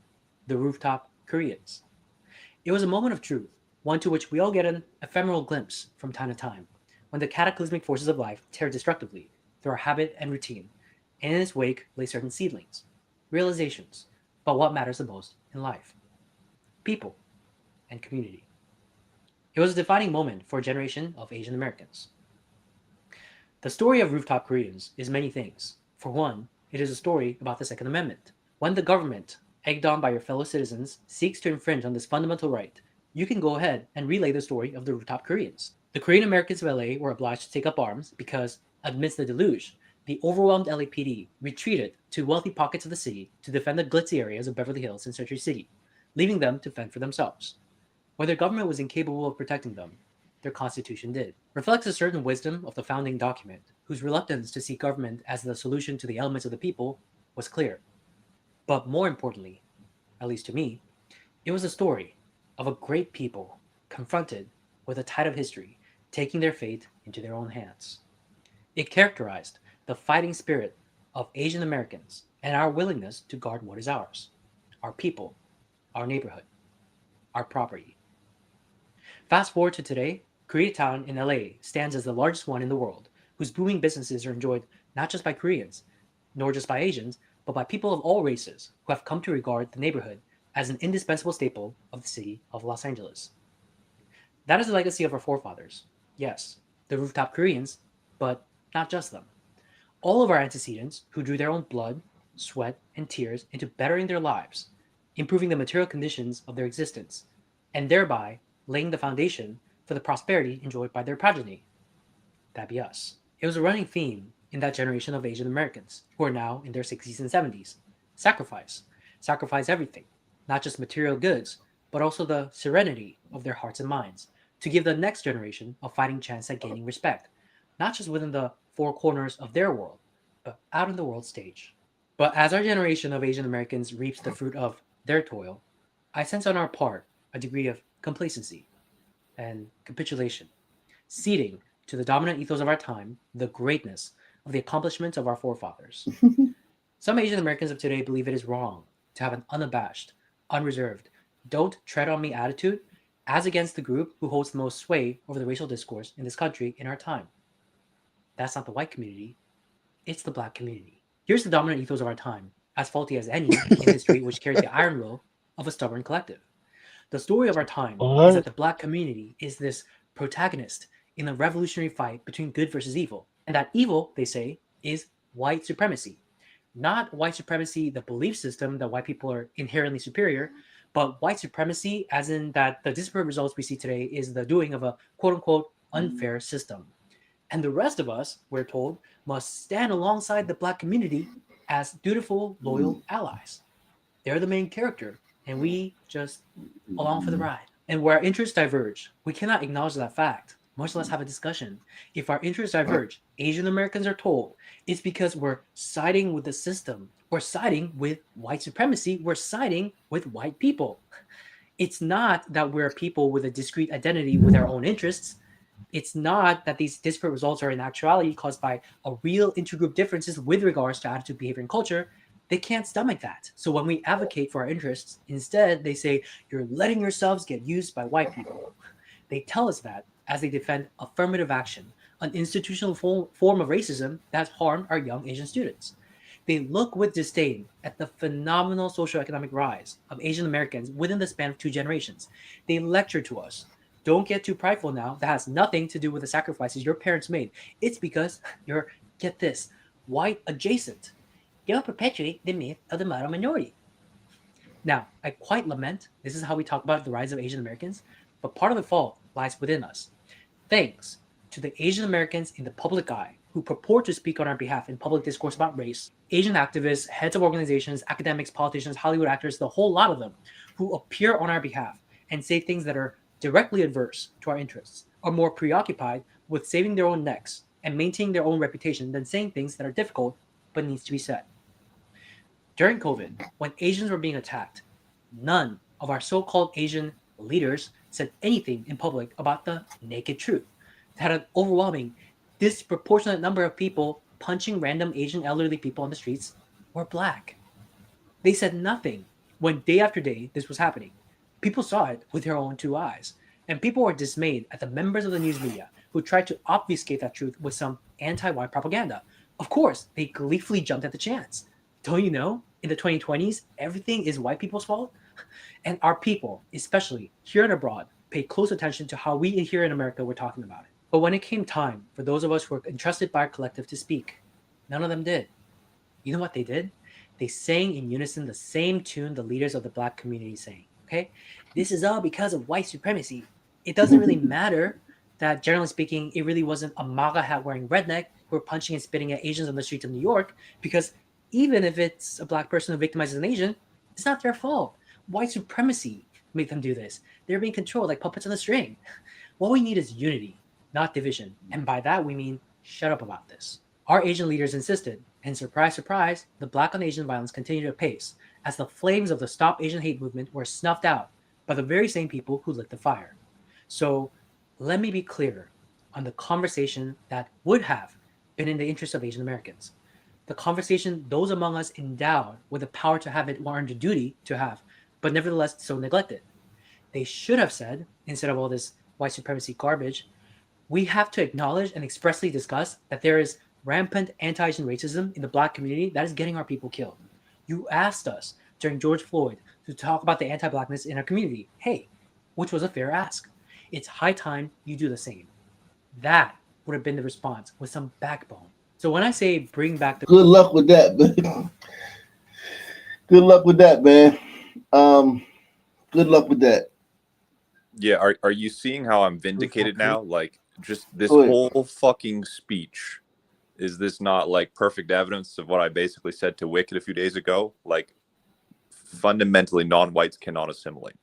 the Rooftop Koreans. It was a moment of truth, one to which we all get an ephemeral glimpse from time to time, when the cataclysmic forces of life tear destructively through our habit and routine, and in its wake lay certain seedlings, realizations about what matters the most in life: people and community. It was a defining moment for a generation of Asian Americans. The story of Rooftop Koreans is many things. For one, it is a story about the Second Amendment. When the government, egged on by your fellow citizens, seeks to infringe on this fundamental right, you can go ahead and relay the story of the Rooftop Koreans. The Korean Americans of LA were obliged to take up arms because, amidst the deluge, the overwhelmed LAPD retreated to wealthy pockets of the city to defend the glitzy areas of Beverly Hills and Century City, leaving them to fend for themselves. When their government was incapable of protecting them, their constitution did. Reflects a certain wisdom of the founding document, whose reluctance to see government as the solution to the ailments of the people was clear. But more importantly, at least to me, it was a story of a great people confronted with a tide of history, taking their fate into their own hands. It characterized the fighting spirit of Asian Americans and our willingness to guard what is ours: our people, our neighborhood, our property. Fast forward to today, Koreatown in LA stands as the largest one in the world, whose booming businesses are enjoyed not just by Koreans, nor just by Asians, but by people of all races who have come to regard the neighborhood as an indispensable staple of the city of Los Angeles. That is the legacy of our forefathers. Yes, the Rooftop Koreans, but not just them. All of our antecedents who drew their own blood, sweat, and tears into bettering their lives, improving the material conditions of their existence, and thereby laying the foundation for the prosperity enjoyed by their progeny. That be us. It was a running theme in that generation of Asian Americans who are now in their 60s and 70s. Sacrifice. Sacrifice everything, not just material goods, but also the serenity of their hearts and minds, to give the next generation a fighting chance at gaining respect, not just within the four corners of their world, but out on the world stage. But as our generation of Asian Americans reaps the fruit of their toil, I sense on our part a degree of complacency and capitulation, ceding to the dominant ethos of our time the greatness of the accomplishments of our forefathers. Some Asian Americans of today believe it is wrong to have an unabashed, unreserved, don't tread on me attitude as against the group who holds the most sway over the racial discourse in this country in our time. That's not the white community, it's the black community. Here's the dominant ethos of our time, as faulty as any in history which carries the iron will of a stubborn collective. The story of our time is that the black community is this protagonist in a revolutionary fight between good versus evil. And that evil, they say, is white supremacy. Not white supremacy, the belief system that white people are inherently superior, but white supremacy as in that the disparate results we see today is the doing of a quote-unquote unfair system. And the rest of us, we're told, must stand alongside the black community as dutiful, loyal allies. They're the main character, and we just along for the ride. And where our interests diverge, we cannot acknowledge that fact, much less have a discussion. If our interests diverge, Asian Americans are told, it's because we're siding with the system. We're siding with white supremacy. We're siding with white people. It's not that we're people with a discrete identity with our own interests. It's not that these disparate results are in actuality caused by a real intergroup differences with regards to attitude, behavior, and culture. They can't stomach that. So when we advocate for our interests, instead they say, you're letting yourselves get used by white people. They tell us that as they defend affirmative action, an institutional form of racism that has harmed our young Asian students. They look with disdain at the phenomenal socioeconomic rise of Asian Americans within the span of 2 generations. They lecture to us, don't get too prideful now. That has nothing to do with the sacrifices your parents made. It's because you're, get this, white adjacent. Don't perpetuate the myth of the model minority. Now, I quite lament this is how we talk about the rise of Asian Americans, but part of the fault lies within us. Thanks to the Asian Americans in the public eye who purport to speak on our behalf in public discourse about race, Asian activists, heads of organizations, academics, politicians, Hollywood actors, the whole lot of them who appear on our behalf and say things that are directly adverse to our interests, are more preoccupied with saving their own necks and maintaining their own reputation than saying things that are difficult but needs to be said. During COVID, when Asians were being attacked, none of our so-called Asian leaders said anything in public about the naked truth. That an overwhelming, disproportionate number of people punching random Asian elderly people on the streets were black. They said nothing when day after day this was happening. People saw it with their own two eyes, and people were dismayed at the members of the news media who tried to obfuscate that truth with some anti-white propaganda. Of course, they gleefully jumped at the chance. Don't you know, in the 2020s, everything is white people's fault? And our people, especially here and abroad, pay close attention to how we here in America were talking about it. But when it came time for those of us who were entrusted by our collective to speak, none of them did. You know what they did? They sang in unison the same tune the leaders of the black community sang. Okay? This is all because of white supremacy. It doesn't really matter that, generally speaking, it really wasn't a MAGA hat wearing redneck who were punching and spitting at Asians on the streets of New York, because even if it's a black person who victimizes an Asian, it's not their fault. White supremacy made them do this. They're being controlled like puppets on a string. What we need is unity, not division. And by that, we mean shut up about this. Our Asian leaders insisted, and surprise, surprise, the black on Asian violence continued apace as the flames of the Stop Asian Hate movement were snuffed out by the very same people who lit the fire. So let me be clear on the conversation that would have been in the interest of Asian Americans. The conversation those among us endowed with the power to have it or earned a duty to have, but nevertheless so neglected. They should have said, instead of all this white supremacy garbage, we have to acknowledge and expressly discuss that there is rampant anti-Asian racism in the black community that is getting our people killed. You asked us during George Floyd to talk about the anti-blackness in our community. Hey, which was a fair ask. It's high time you do the same. That would have been the response with some backbone. So when I say bring back the... Good luck with that, man. Good luck with that, man. Good luck with that. Yeah, are you seeing how I'm vindicated now? Like, just this Go ahead. whole fucking speech, is this not like perfect evidence of what I basically said to Wicked a few days ago? Like, fundamentally, non-whites cannot assimilate.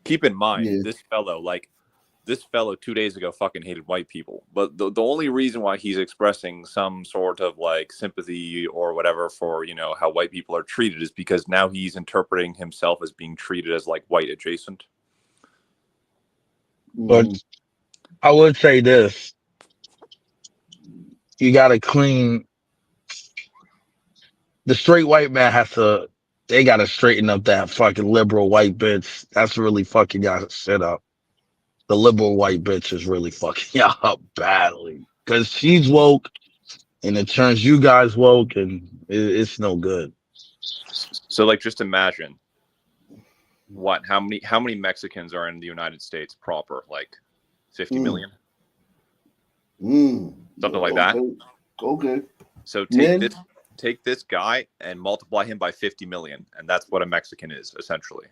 Keep in mind, this fellow 2 days ago fucking hated white people. But the only reason why he's expressing some sort of like sympathy or whatever for, you know, how white people are treated is because now he's interpreting himself as being treated as like white adjacent. But I would say this. You got to clean. The straight white man they got to straighten up that fucking liberal white bitch. That's really fucking got shit up. The liberal white bitch is really fucking y'all up badly. Because she's woke and it turns you guys woke and it's no good. So like, just imagine how many Mexicans are in the United States proper? Like 50 million? Something like that. Okay. So take this guy and multiply him by 50 million, and that's what a Mexican is essentially.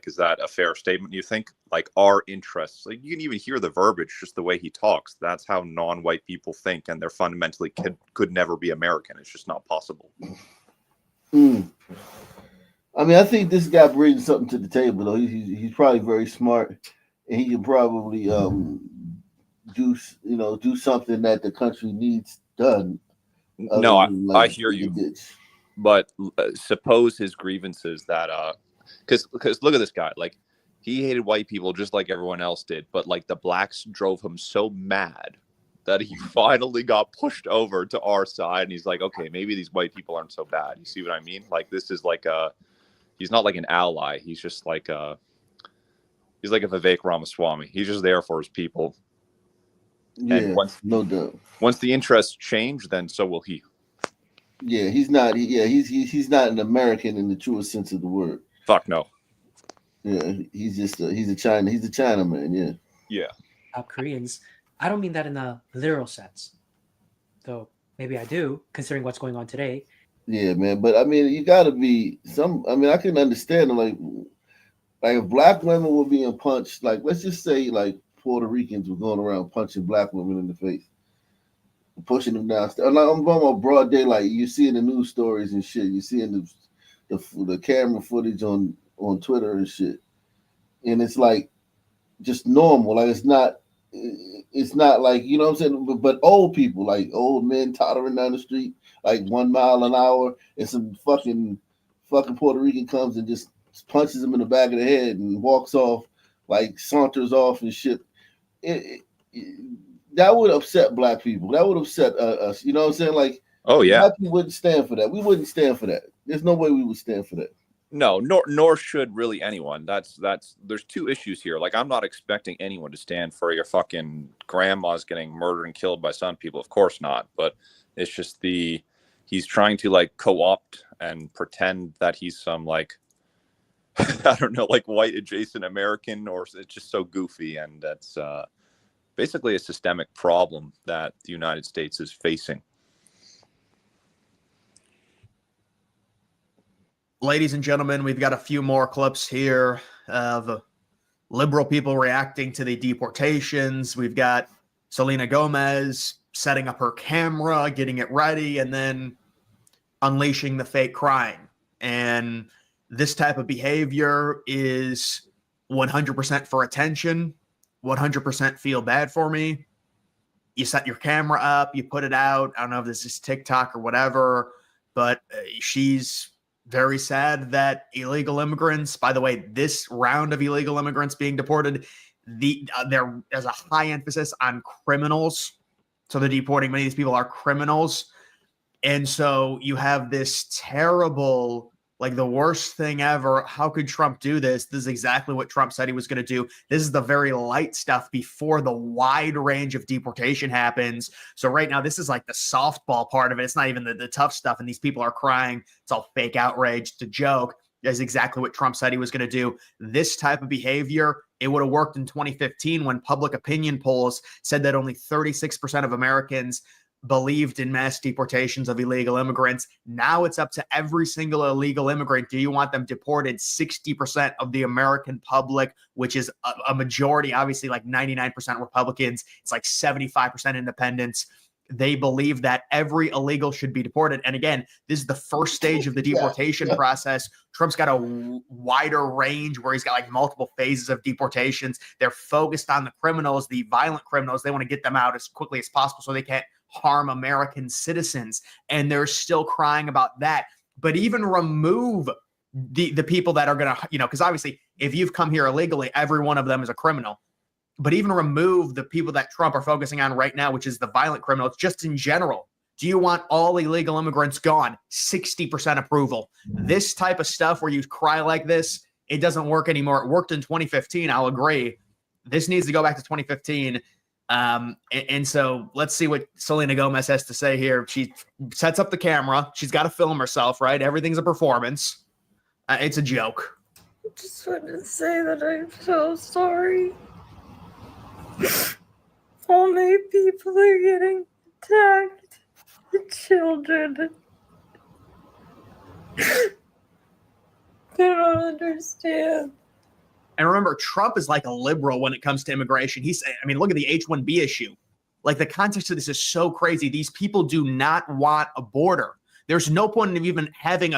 Is that a fair statement, you think? Like, our interests, like, you can even hear the verbiage, just the way he talks. That's how non-white people think, and they're fundamentally could never be American. It's just not possible. I mean, I think this guy brings something to the table, though. He's probably very smart, and he can probably do something that the country needs done. No, I hear you. But suppose his grievances that because look at this guy, like, he hated white people just like everyone else did, but like the blacks drove him so mad that he finally got pushed over to our side, and he's like, okay, maybe these white people aren't so bad. You see what I mean? Like, this is like he's not like an ally. He's just like he's like a Vivek Ramaswamy. He's just there for his people. Yeah, and no doubt. Once the interests change, then so will he. Yeah, he's not. He's not an American in the truest sense of the word. Fuck no. Yeah, he's a Chinaman. Yeah. Yeah. South Koreans. I don't mean that in a literal sense, though maybe I do, considering what's going on today. Yeah, man. But I mean, you got to be some. I mean, I can understand like if black women were being punched, like let's just say like Puerto Ricans were going around punching black women in the face, pushing them downstairs. Like, I'm going on broad daylight. You see in the news stories and shit. You see in the camera footage on Twitter and shit. And it's like just normal. Like it's not like, you know what I'm saying. But old people, like old men tottering down the street like 1 mile an hour, and some fucking Puerto Rican comes and just punches him in the back of the head and walks off, like saunters off and shit. That would upset black people. That would upset us. You know what I'm saying? Like, oh yeah, black people wouldn't stand for that. We wouldn't stand for that. There's no way we would stand for that. No, nor should really anyone. That's there's two issues here. Like, I'm not expecting anyone to stand for your fucking grandmas getting murdered and killed by some people. Of course not. But it's just he's trying to like co-opt and pretend that he's some like I don't know, like white adjacent American, or it's just so goofy, and that's basically a systemic problem that the United States is facing. Ladies and gentlemen, we've got a few more clips here of liberal people reacting to the deportations. We've got Selena Gomez setting up her camera, getting it ready, and then unleashing the fake crying. And this type of behavior is 100% for attention, 100% feel bad for me. You set your camera up, you put it out. I don't know if this is TikTok or whatever, but she's very sad that illegal immigrants, by the way, this round of illegal immigrants being deported, there's a high emphasis on criminals. So they're deporting many of these people are criminals. And so you have this terrible, like the worst thing ever. How could Trump do this? This is exactly what Trump said he was going to do. This is the very light stuff before the wide range of deportation happens. So right now, this is like the softball part of it. It's not even the tough stuff. And these people are crying. It's all fake outrage. It's a joke. That's exactly what Trump said he was going to do. This type of behavior, it would have worked in 2015 when public opinion polls said that only 36% of Americans believed in mass deportations of illegal immigrants. Now it's up to every single illegal immigrant. Do you want them deported? 60% of the American public, which is a majority, obviously like 99% Republicans. It's like 75% independents. They believe that every illegal should be deported. And again, this is the first stage of the deportation process. Trump's got a wider range where he's got like multiple phases of deportations. They're focused on the criminals, the violent criminals. They want to get them out as quickly as possible so they can't harm American citizens. And they're still crying about that. But even remove the people that are going to, because obviously if you've come here illegally, every one of them is a criminal. But even remove the people that Trump are focusing on right now, which is the violent criminals, just in general. Do you want all illegal immigrants gone? 60% approval. This type of stuff where you cry like this, it doesn't work anymore. It worked in 2015. I'll agree. This needs to go back to 2015. And so let's see what Selena Gomez has to say here. She sets up the camera. She's got to film herself, right? Everything's a performance. It's a joke. I just want to say that I'm so sorry. So many people are getting attacked. The children. They don't understand. And remember, Trump is like a liberal when it comes to immigration. Look at the H-1B issue. Like the context of this is so crazy. These people do not want a border. There's no point in even having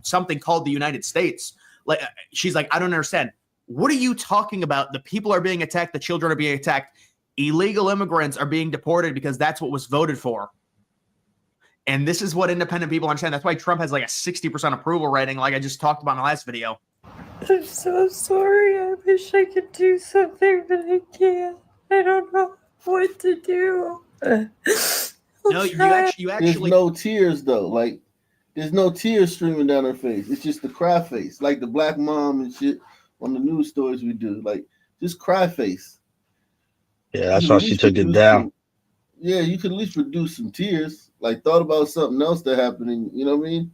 something called the United States. Like she's like, I don't understand. What are you talking about? The people are being attacked. The children are being attacked. Illegal immigrants are being deported because that's what was voted for. And this is what independent people understand. That's why Trump has like a 60% approval rating, like I just talked about in the last video. I'm so sorry. I wish I could do something, but I can't. I don't know what to do. No, you actually. There's no tears though. Like there's no tears streaming down her face. It's just the cry face, like the black mom and shit on the news stories we do. Like just cry face. Yeah, that's why she took it down. You could at least produce some tears. Like thought about something else that happened, and you know what I mean.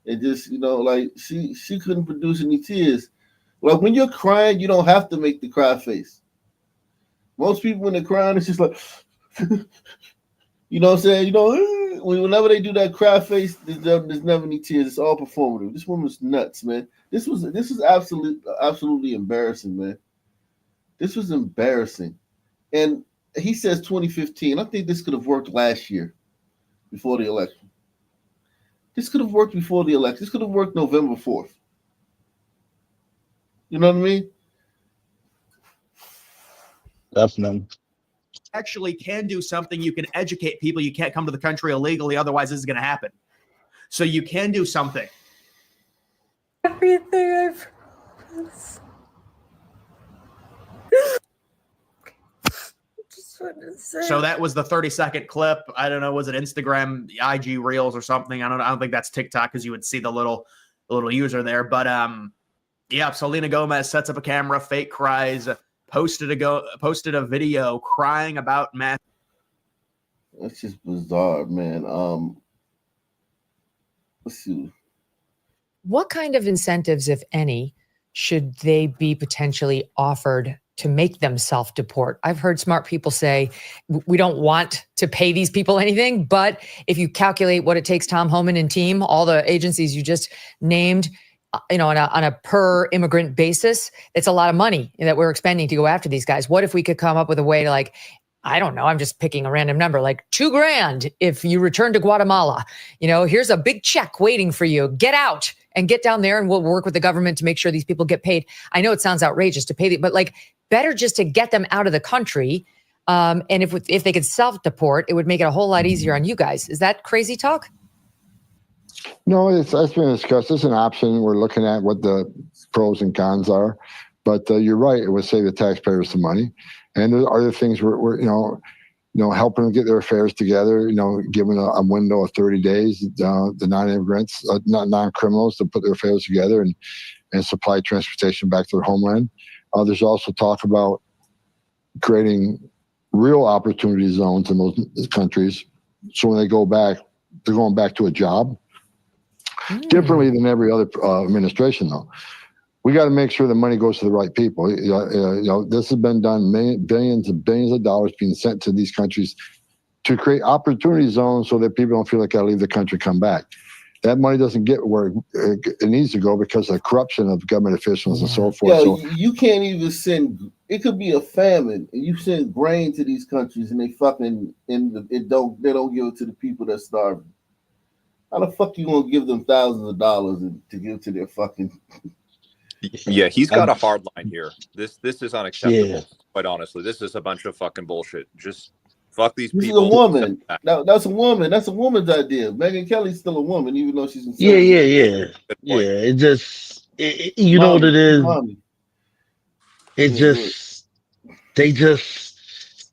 It just, like she couldn't produce any tears. Like when you're crying, you don't have to make the cry face. Most people when they're crying, it's just like, you know what I'm saying? Whenever they do that cry face, there's never any tears. It's all performative. This woman's nuts, man. This is absolutely embarrassing, man. This was embarrassing. And he says 2015. I think this could have worked last year before the election. This could have worked before the election. This could have worked November 4th. You know what I mean? definitely. Actually can do something. You can educate people. You can't come to the country illegally. Otherwise, this is going to happen. So you can do something. Everything I've promised. Just want to say. So that was the 30-second clip. I don't know. Was it Instagram, IG Reels or something? I don't think that's TikTok because you would see the little user there. But yeah, Selena Gomez sets up a camera, fake cries, posted a video crying about math. That's just bizarre, man. Let's see. What kind of incentives, if any, should they be potentially offered to make them self-deport? I've heard smart people say, we don't want to pay these people anything, but if you calculate what it takes Tom Homan and team, all the agencies you just named, on a per immigrant basis, it's a lot of money that we're expending to go after these guys. What if we could come up with a way to, like, I don't know, I'm just picking a random number, like $2,000 if you return to Guatemala. Here's a big check waiting for you. Get out and get down there and we'll work with the government to make sure these people get paid. I know it sounds outrageous to pay but like better just to get them out of the country. And if they could self-deport, it would make it a whole lot easier on you guys. Is that crazy talk? No, that's been discussed. It's an option. We're looking at what the pros and cons are. But you're right. It would save the taxpayers some money. And there are other things we're helping them get their affairs together, giving a window of 30 days, the non-immigrants, non-criminals to put their affairs together and supply transportation back to their homeland. There's also talk about creating real opportunity zones in those countries. So when they go back, they're going back to a job differently than every other administration, though. We got to make sure the money goes to the right people. This has been done, billions and billions of dollars being sent to these countries to create opportunity zones so that people don't feel like I leave the country, come back. That money doesn't get where it needs to go because of the corruption of government officials and so forth. Yeah, So you can't even send. It could be a famine, and you send grain to these countries, and they fucking they don't give it to the people that's starving. How the fuck you gonna give them thousands of dollars to give to their fucking? Yeah, he's got a hard line here. This is unacceptable. Yeah. Quite honestly, this is a bunch of fucking bullshit. Just fuck these This people. is a woman. That's a woman. That's a woman's idea. Megyn Kelly's still a woman, even though she's in. Yeah. It just, you know what it is. Mommy.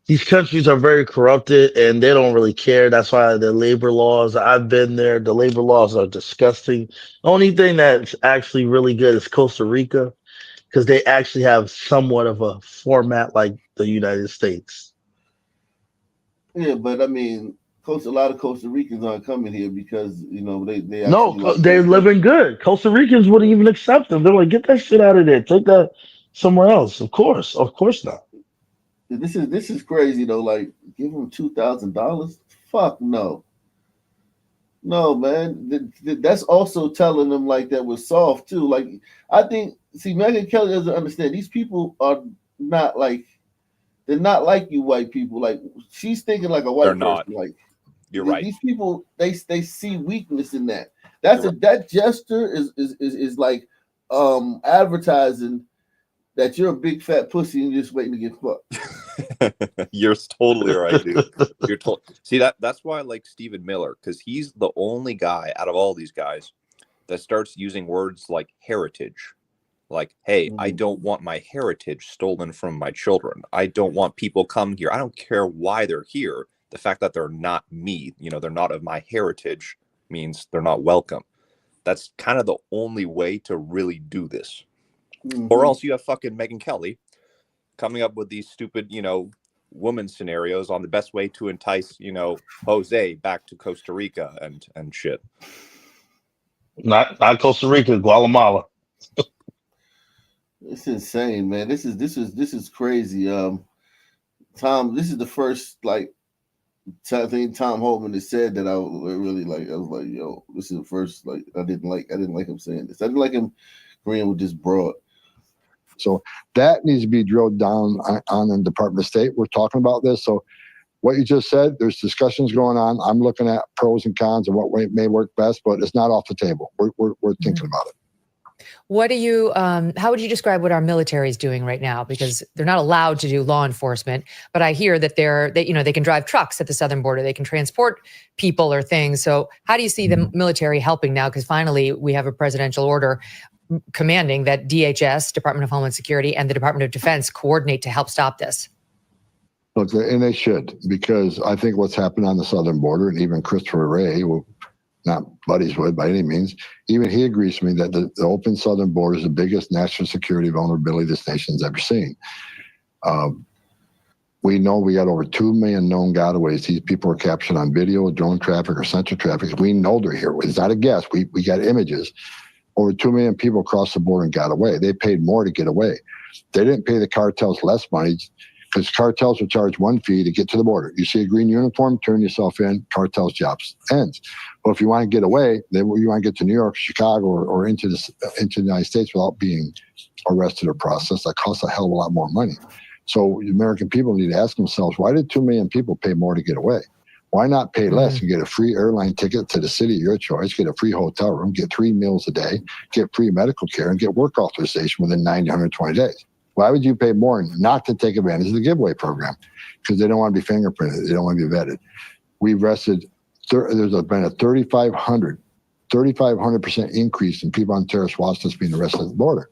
These countries are very corrupted and they don't really care. That's why the labor laws, I've been there, the labor laws are disgusting. The only thing that's actually really good is Costa Rica, because they actually have somewhat of a format like the United States. Yeah, but I mean, a lot of Costa Ricans aren't coming here because they No, they're living good. Costa Ricans wouldn't even accept them. They're like, get that shit out of there. Take that somewhere else. Of course not. This is crazy though. Like, give them $2,000? Fuck no. No, man. That's also telling them like that was soft too. Like, I think, Megyn Kelly doesn't understand. These people are not like, they're not like you white people. Like, she's thinking like a white person. Not. Like, you're right. These people, they see weakness in that. That gesture is like advertising that you're a big fat pussy and you're just waiting to get fucked. You're totally right, dude. See, that's why I like Stephen Miller, because he's the only guy out of all these guys that starts using words like heritage. Like, hey, I don't want my heritage stolen from my children. I don't want people come here. I don't care why they're here. The fact that they're not me, they're not of my heritage, means they're not welcome. That's kind of the only way to really do this. Or else you have fucking Megyn Kelly coming up with these stupid, woman scenarios on the best way to entice, Jose back to Costa Rica and shit. Not Costa Rica, Guatemala. It's insane, man. This is crazy. Tom, this is the first thing Tom Homan has said that I really like. I was like, yo, this is the first I didn't like him saying this. I didn't like him agreeing with this broad. So that needs to be drilled down on the Department of State. We're talking about this. So what you just said, there's discussions going on. I'm looking at pros and cons and what may work best, but it's not off the table. We're thinking about it. What do you, how would you describe what our military is doing right now? Because they're not allowed to do law enforcement, but I hear that they can drive trucks at the southern border. They can transport people or things. So how do you see the military helping now? Because finally we have a presidential order commanding that DHS, Department of Homeland Security, and the Department of Defense coordinate to help stop this. Look, and they should, because I think what's happened on the southern border, and even Christopher Wray, who not buddies with by any means, even he agrees with me that the open southern border is the biggest national security vulnerability this nation's ever seen. We know we got over 2 million known gotaways. These people are captured on video, drone traffic, or central traffic. We know they're here. It's not a guess. We got images. Over 2 million people crossed the border and got away. They paid more to get away. They didn't pay the cartels less money, because cartels will charge one fee to get to the border. You see a green uniform, turn yourself in, cartel's jobs ends. But if you want to get away, then you want to get to New York, Chicago, or into the United States without being arrested or processed, that costs a hell of a lot more money. So the American people need to ask themselves, why did 2 million people pay more to get away? Why not pay less and get a free airline ticket to the city of your choice, get a free hotel room, get 3 meals a day, get free medical care, and get work authorization within 90, 120 days? Why would you pay more not to take advantage of the giveaway program? Because they don't want to be fingerprinted. They don't want to be vetted. We've arrested, there's been a 3,500% increase in people on terrorist watch lists being arrested at the border.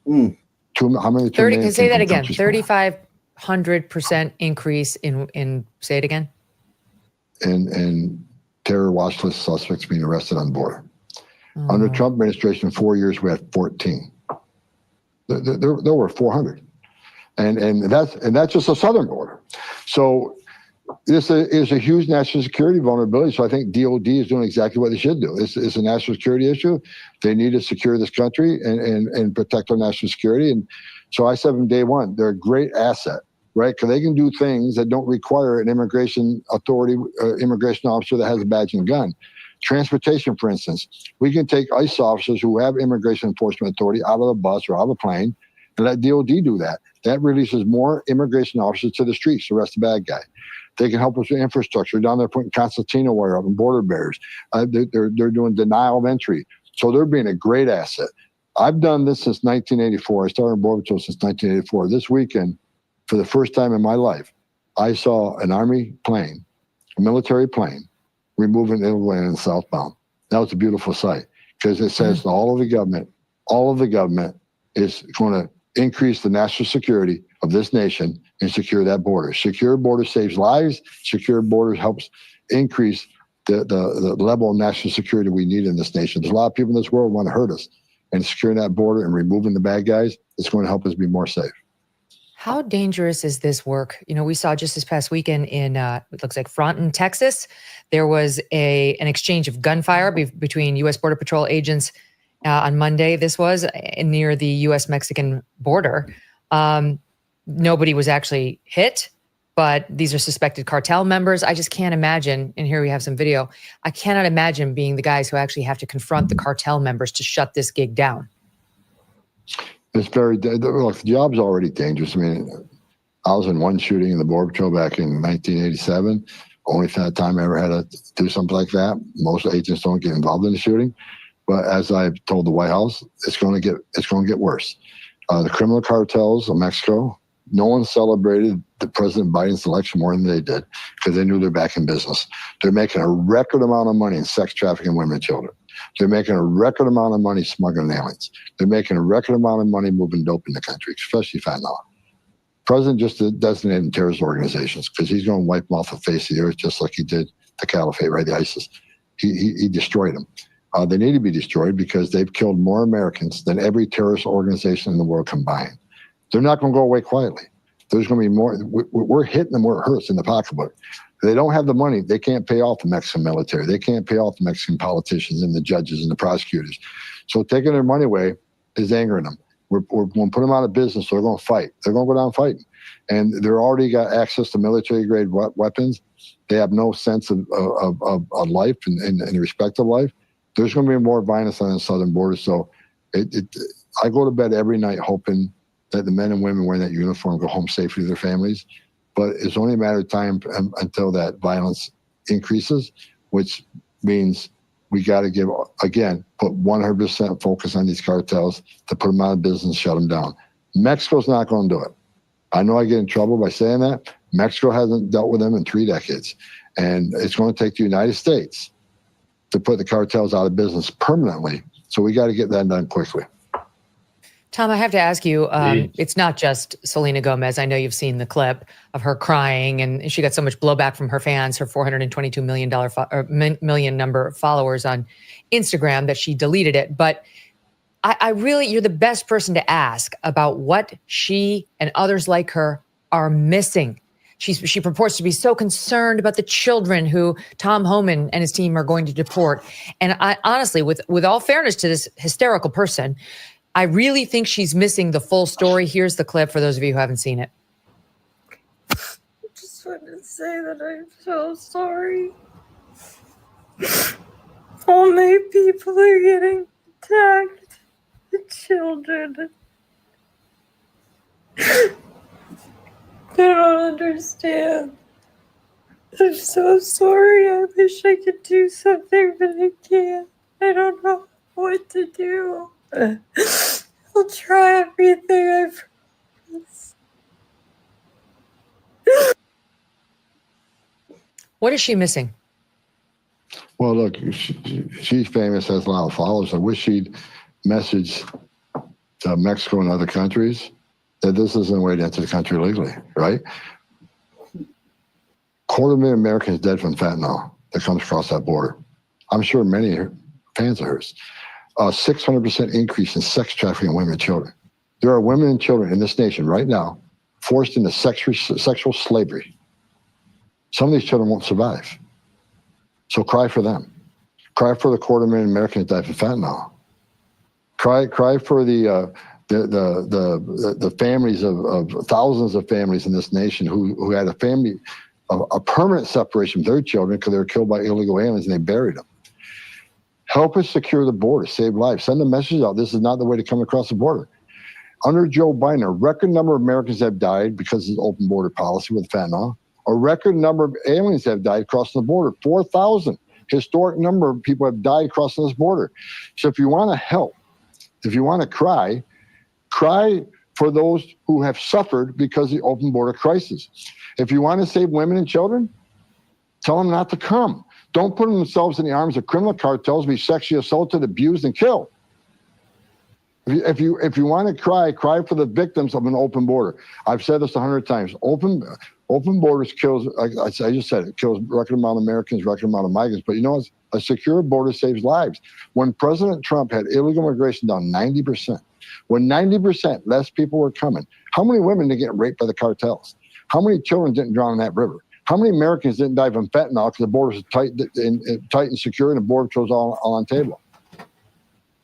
How many? 30, can say that again, 3,500% increase in, say it again? In terror watch list suspects being arrested on the border. Under Trump administration, 4 years, we had 14. There were 400, and that's just the southern border. So this is a huge national security vulnerability. So I think DOD is doing exactly what they should do. It's a national security issue. They need to secure this country and protect our national security. And so I said from day one, they're a great asset, right? Because they can do things that don't require an immigration authority, immigration officer that has a badge and gun. Transportation, for instance, we can take ICE officers who have immigration enforcement authority out of the bus or out of the plane and let DOD do that. That releases more immigration officers to the streets to arrest the bad guy. They can help us with infrastructure. Down there putting concertina wire up and border barriers. They're doing denial of entry. So they're being a great asset. I've done this since 1984. I started in Border Patrol since 1984. This weekend, for the first time in my life, I saw an Army plane, a military plane, removing illegal aliens southbound. That was a beautiful sight, because it says to all of the government is going to increase the national security of this nation and secure that border. Secure border saves lives. Secure borders helps increase the level of national security we need in this nation. There's a lot of people in this world who want to hurt us, and securing that border and removing the bad guys is going to help us be more safe. How dangerous is this work? You know, we saw just this past weekend in, it looks like Fronton, Texas, there was an exchange of gunfire between U.S. Border Patrol agents on Monday. This was near the U.S.-Mexican border. Nobody was actually hit, but these are suspected cartel members. I just can't imagine, and here we have some video, I cannot imagine being the guys who actually have to confront the cartel members to shut this gig down. It's look, the job's already dangerous. I mean, I was in one shooting in the Border Patrol back in 1987. Only time I ever had to do something like that. Most agents don't get involved in the shooting. But as I've told the White House, it's going to get worse. The criminal cartels of Mexico, no one celebrated the President Biden's election more than they did, because they knew they're back in business. They're making a record amount of money in sex trafficking women and children. They're making a record amount of money smuggling aliens. They're making a record amount of money moving dope in the country, especially fentanyl. President just designated terrorist organizations because he's going to wipe them off the face of the earth, just like he did the Caliphate, right? The ISIS. He destroyed them. They need to be destroyed because they've killed more Americans than every terrorist organization in the world combined. They're not going to go away quietly. There's going to be more. We're hitting them where it hurts in the pocketbook. They don't have the money. They can't pay off the Mexican military. They can't pay off the Mexican politicians and the judges and the prosecutors. So taking their money away is angering them. We're going to put them out of business, so they're going to fight. They're going to go down fighting. And they're already got access to military-grade weapons. They have no sense of life and respect of life. There's going to be more violence on the southern border. So I go to bed every night hoping that the men and women wearing that uniform go home safely to their families. But it's only a matter of time until that violence increases, which means We got to put 100% focus on these cartels to put them out of business, shut them down. Mexico's not going to do it. I know I get in trouble by saying that. Mexico hasn't dealt with them in 3 decades. And it's going to take the United States to put the cartels out of business permanently. So we got to get that done quickly. Tom, I have to ask you, it's not just Selena Gomez. I know you've seen the clip of her crying, and she got so much blowback from her fans, her $422 million number of followers on Instagram, that she deleted it. But I really, you're the best person to ask about what she and others like her are missing. She purports to be so concerned about the children who Tom Homan and his team are going to deport. And I honestly, with all fairness to this hysterical person, I really think she's missing the full story. Here's the clip for those of you who haven't seen it. I just want to say that I'm so sorry. All my people are getting attacked. The children. They don't understand. I'm so sorry. I wish I could do something, but I can't. I don't know what to do. I'll try everything, I promise. What is she missing? Well, look, she's famous, has a lot of followers. I wish she'd message to Mexico and other countries that this isn't a way to enter the country legally, right? 250,000 Americans dead from fentanyl that comes across that border. I'm sure many fans of hers. 600% increase in sex trafficking of women and children. There are women and children in this nation right now forced into sexual slavery. Some of these children won't survive. So cry for them. Cry for the 250,000 Americans that died from fentanyl. Cry for the families of thousands of families in this nation who had a permanent separation from their children because they were killed by illegal aliens and they buried them. Help us secure the border, save lives. Send a message out. This is not the way to come across the border. Under Joe Biden, a record number of Americans have died because of the open border policy with fentanyl. A record number of aliens have died crossing the border. 4,000. Historic number of people have died crossing this border. So if you want to help, if you want to cry for those who have suffered because of the open border crisis. If you want to save women and children, tell them not to come. Don't put themselves in the arms of criminal cartels, be sexually assaulted, abused, and killed. If you want to cry for the victims of an open border. I've said this 100 times. Open borders kills, I just said it, kills record amount of Americans, record amount of migrants. But you know what? A secure border saves lives. When President Trump had illegal immigration down 90%, when 90% less people were coming, how many women didn't get raped by the cartels? How many children didn't drown in that river? How many Americans didn't die from fentanyl because the border was tight and secure and the border was all on table?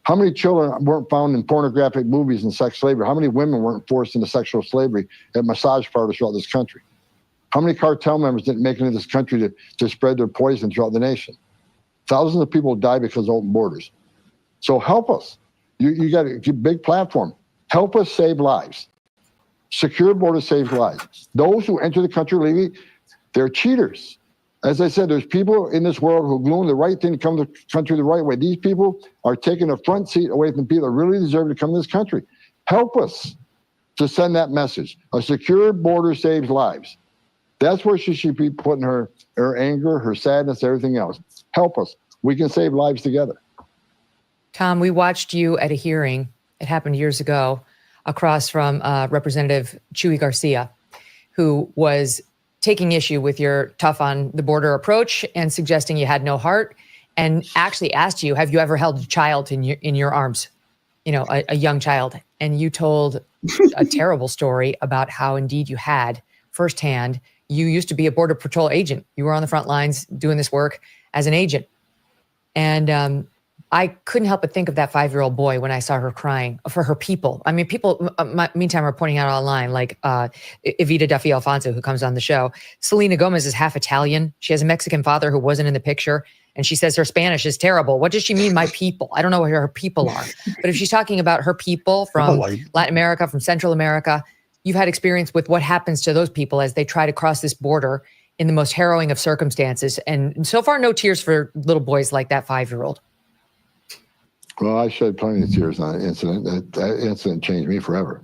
How many children weren't found in pornographic movies and sex slavery? How many women weren't forced into sexual slavery at massage parlors throughout this country? How many cartel members didn't make it into this country to spread their poison throughout the nation? Thousands of people died because of open borders. So help us. You got a big platform. Help us save lives. Secure border saves lives. Those who enter the country legally, they're cheaters. As I said, there's people in this world who are doing the right thing to come to the country the right way. These people are taking a front seat away from people that really deserve to come to this country. Help us to send that message. A secure border saves lives. That's where she should be putting her anger, her sadness, everything else. Help us. We can save lives together. Tom, we watched you at a hearing. It happened years ago across from Representative Chuy Garcia, who was taking issue with your tough on the border approach and suggesting you had no heart, and actually asked you, have you ever held a child in your arms? You know, a young child. And you told a terrible story about how indeed you had firsthand. You used to be a Border Patrol agent. You were on the front lines doing this work as an agent. And I couldn't help but think of that 5-year-old boy when I saw her crying for her people. I mean, people, meantime, are pointing out online, like Evita Duffy Alfonso, who comes on the show. Selena Gomez is half Italian. She has a Mexican father who wasn't in the picture. And she says her Spanish is terrible. What does she mean, my people? I don't know where her people are. But if she's talking about her people from Latin America, from Central America, you've had experience with what happens to those people as they try to cross this border in the most harrowing of circumstances. And so far, no tears for little boys like that 5-year-old. Well, I shed plenty of tears on that incident. That incident changed me forever.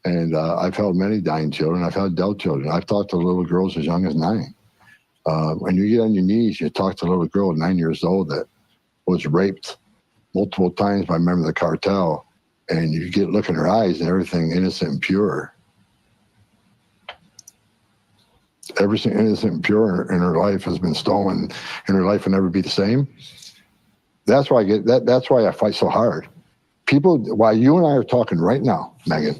And I've held many dying children. I've held adult children. I've talked to little girls as young as 9. When you get on your knees, you talk to a little girl 9 years old that was raped multiple times by members of the cartel, and you get look in her eyes and everything innocent and pure. Everything innocent and pure in her life has been stolen, and her life will never be the same. That's why I get that. That's why I fight so hard. People, while you and I are talking right now, Megan,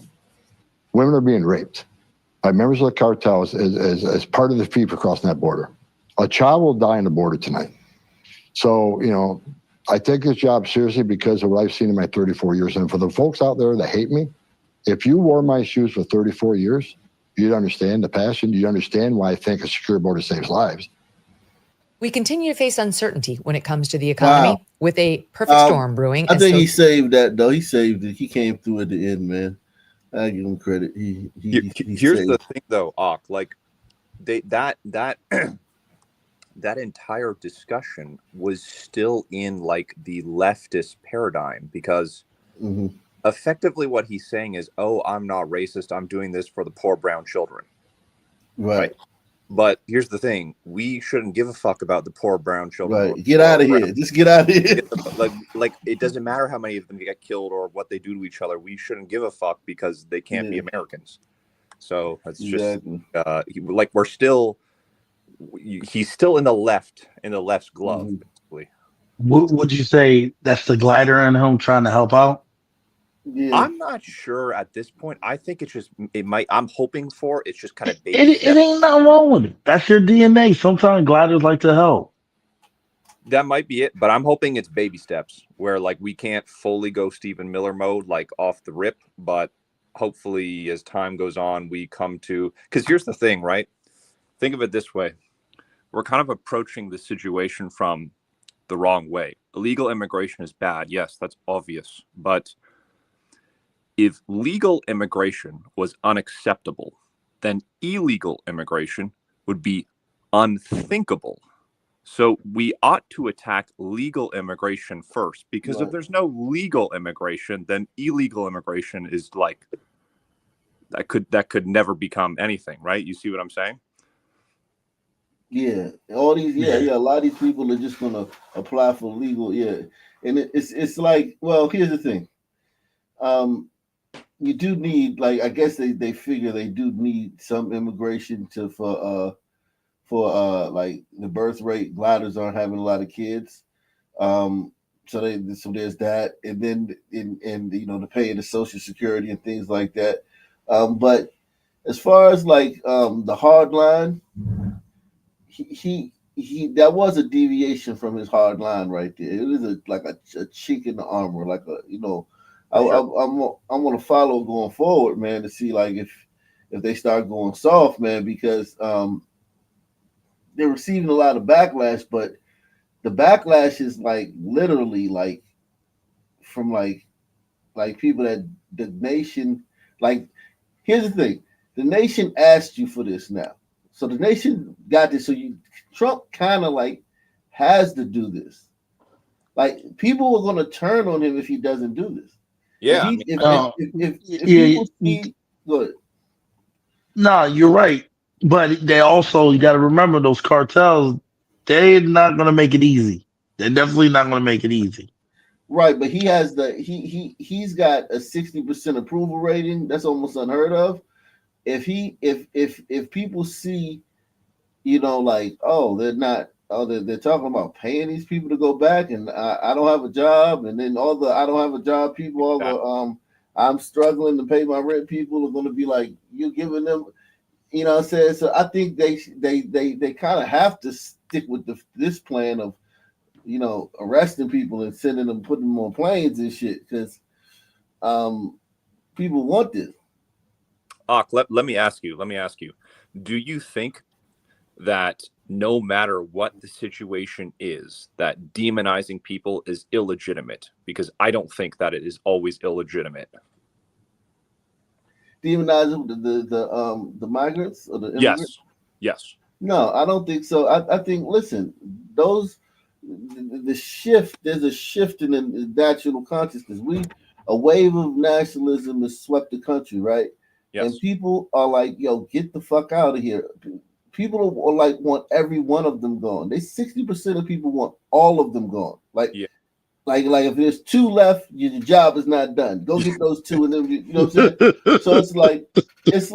women are being raped by members of the cartels as part of the people crossing that border. A child will die on the border tonight. So, you know, I take this job seriously because of what I've seen in my 34 years. And for the folks out there that hate me, if you wore my shoes for 34 years, you'd understand the passion. You'd understand why I think a secure border saves lives. We continue to face uncertainty when it comes to the economy, with a perfect storm brewing. I think he saved that, though. He saved it. He came through at the end, man. I give him credit. Here's the thing, though, Ak. Like, that entire discussion was still in like the leftist paradigm, because effectively what he's saying is, "Oh, I'm not racist. I'm doing this for the poor brown children." Right. But here's the thing: we shouldn't give a fuck about the poor brown children. Right. Get out of here. Just get out of here. Like it doesn't matter how many of them get killed or what they do to each other. We shouldn't give a fuck because they can't be Americans. So that's just like we're still. He's still in the left's glove, basically. Would you say that's the glider in him trying to help out? Yeah. I'm not sure at this point. I think it's just I'm hoping for it's just kind of baby It steps. ain't nothing wrong with it. That's your DNA. Sometimes gliders like to help. That might be it, but I'm hoping it's baby steps where like we can't fully go Stephen Miller mode like off the rip, but hopefully as time goes on we come to, because here's the thing, right? Think of it this way. We're kind of approaching the situation from the wrong way. Illegal immigration is bad. Yes, that's obvious. But if legal immigration was unacceptable, then illegal immigration would be unthinkable. So we ought to attack legal immigration first, because if there's no legal immigration, then illegal immigration is like that could never become anything, right? You see what I'm saying? Yeah, all these, a lot of these people are just gonna apply for legal, and it's like, well, here's the thing, you do need, like, I guess they figure they do need some immigration for like the birth rate. Gliders aren't having a lot of kids, so there's that, and then and you know, to pay the Social Security and things like that, but as far as like the hard line. He that was a deviation from his hard line right there. It was like a chink in the armor, like a, you know, I'm gonna follow going forward, man, to see like if they start going soft, man, because they're receiving a lot of backlash, but the backlash is like literally like from like people that the nation, like, here's the thing, the nation asked you for this now. So the nation got this. So Trump kind of like has to do this. Like, people are going to turn on him if he doesn't do this. Yeah. If people see, good. No, you're right. But they also, you got to remember, those cartels, they're not going to make it easy. They're definitely not going to make it easy. Right, but he has he's got a 60% approval rating. That's almost unheard of. If people see, you know, like, oh, they're talking about paying these people to go back, and I don't have a job, and then all the I don't have a job people, all the I'm struggling to pay my rent people are going to be like, you giving them, you know what I'm saying? So I think they kind of have to stick with this plan of, you know, arresting people and sending them, putting them on planes and shit, because people want this. Let me ask you, do you think that no matter what the situation is, that demonizing people is illegitimate? Because I don't think that it is always illegitimate. Demonizing the migrants or the immigrants? Yes. No, I don't think so. I think, listen, those the shift. There's a shift in the national consciousness. A wave of nationalism has swept the country, right? And Yes. people are like, "Yo, get the fuck out of here." People are like want every one of them gone. They 60% of people want all of them gone. Yeah. Like if there's two left, your job is not done. Go get those two, and then you know what I'm saying. So it's like it's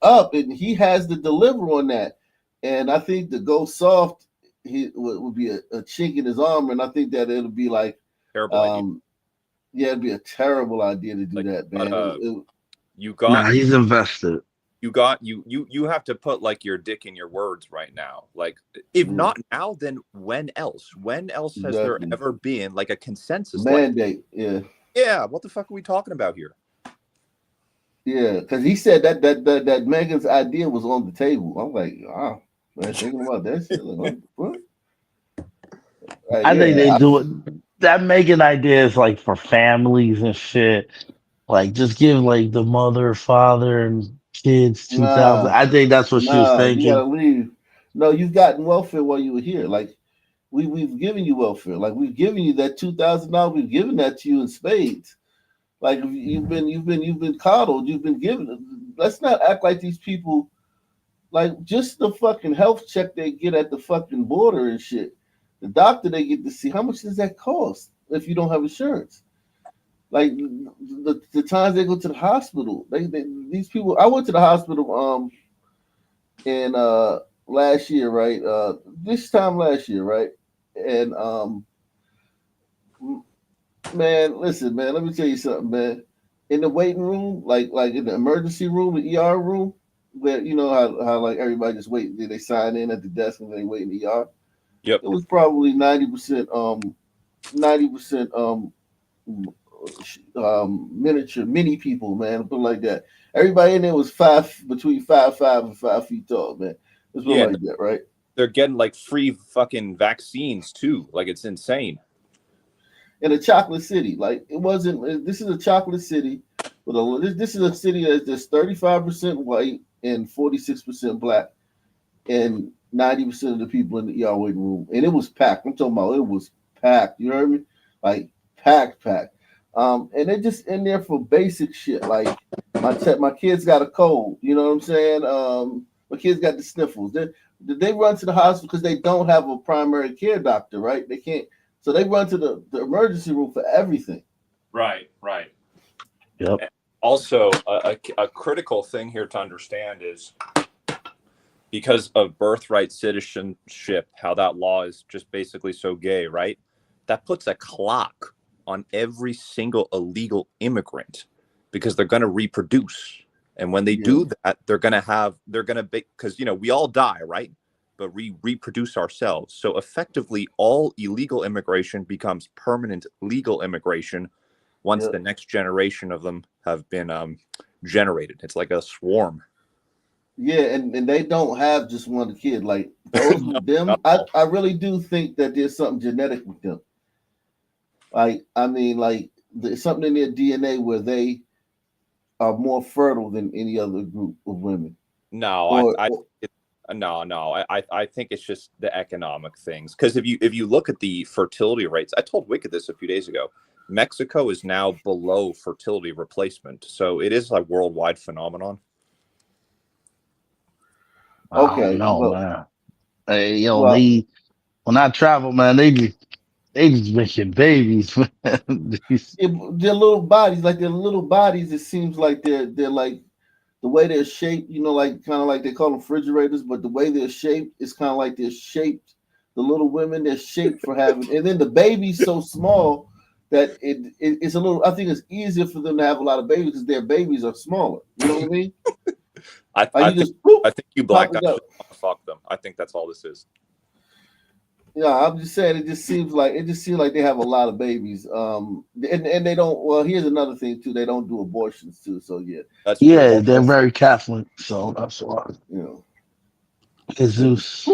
up, and he has to deliver on that. And I think to go soft, he would be a chink in his armor, and I think that it'll be like, Terrible idea. yeah, it'd be a terrible idea to do that, man. You got. Nah, he's invested. You have to put like your dick in your words right now. Like, if not now, then when else? When else has there ever been like a consensus mandate? Yeah. What the fuck are we talking about here? Yeah, because he said that Megan's idea was on the table. I'm like, wow, man, thinking about that shit. Like, what? I think they do it. That Megan idea is like for families and shit. Like, just give like the mother, father, and kids 2,000. I think that's what she was You thinking. gotta leave. No, you've gotten welfare while you were here. Like we've given you welfare. Like we've given you that $2,000. We've given that to you in spades. Like you've been coddled. You've been given. Let's not act like these people. Like just the fucking health check they get at the fucking border and shit. The doctor they get to see. How much does that cost if you don't have insurance? Like the times they go to the hospital, these people. I went to the hospital in last year, right? This time last year, right? And man, listen, man, let me tell you something, man. In the waiting room, like in the emergency room, the ER room, where you know how like everybody just wait, they sign in at the desk and they wait in the ER. Yep. It was probably 90% 90% miniature mini people, man, put it like that. Everybody in there was between 5'5" and 5 feet tall, man. Let's put it like that, right? They're getting like free fucking vaccines too. Like, it's insane. In a chocolate city, like it wasn't. This is a chocolate city, but this is a city that's 35% white and 46% black, and 90% of the people in the ER waiting room, and it was packed. I'm talking about it was packed. You know what I mean? Like packed. And they're just in there for basic shit. Like my kids got a cold. You know what I'm saying? My kids got the sniffles. They run to the hospital because they don't have a primary care doctor, right? They can't. So they run to the emergency room for everything. Right. Yep. Also, a critical thing here to understand is because of birthright citizenship, how that law is just basically so gay, right? That puts a clock on every single illegal immigrant because they're going to reproduce. And when they do that, they're going to be, because, you know, we all die, right? But we reproduce ourselves. So effectively, all illegal immigration becomes permanent legal immigration once the next generation of them have been generated. It's like a swarm. Yeah, and they don't have just one kid. Like those with them, I really do think that there's something genetic with them. Like, I mean, like there's something in their DNA where they are more fertile than any other group of women. No, I think it's just the economic things. Because if you look at the fertility rates, I told Wicked this a few days ago. Mexico is now below fertility replacement, so it is a worldwide phenomenon. Okay, no, man. Hey, yo, when I travel, man, they just making babies, man. Their little bodies, it seems like they're like the way they're shaped, you know, like kind of like they call them refrigerators, but the way they're shaped is kind of like they're shaped. The little women, they're shaped for having, and then the baby's so small that it's a little. I think it's easier for them to have a lot of babies because their babies are smaller. You know what I mean? I think you black guys want to fuck them. I think that's all this is. Yeah, I'm just saying it just seems like they have a lot of babies. And they don't. Well, here's another thing too. They don't do abortions too. So yeah, they're very Catholic. So that's why. You know, Jesus.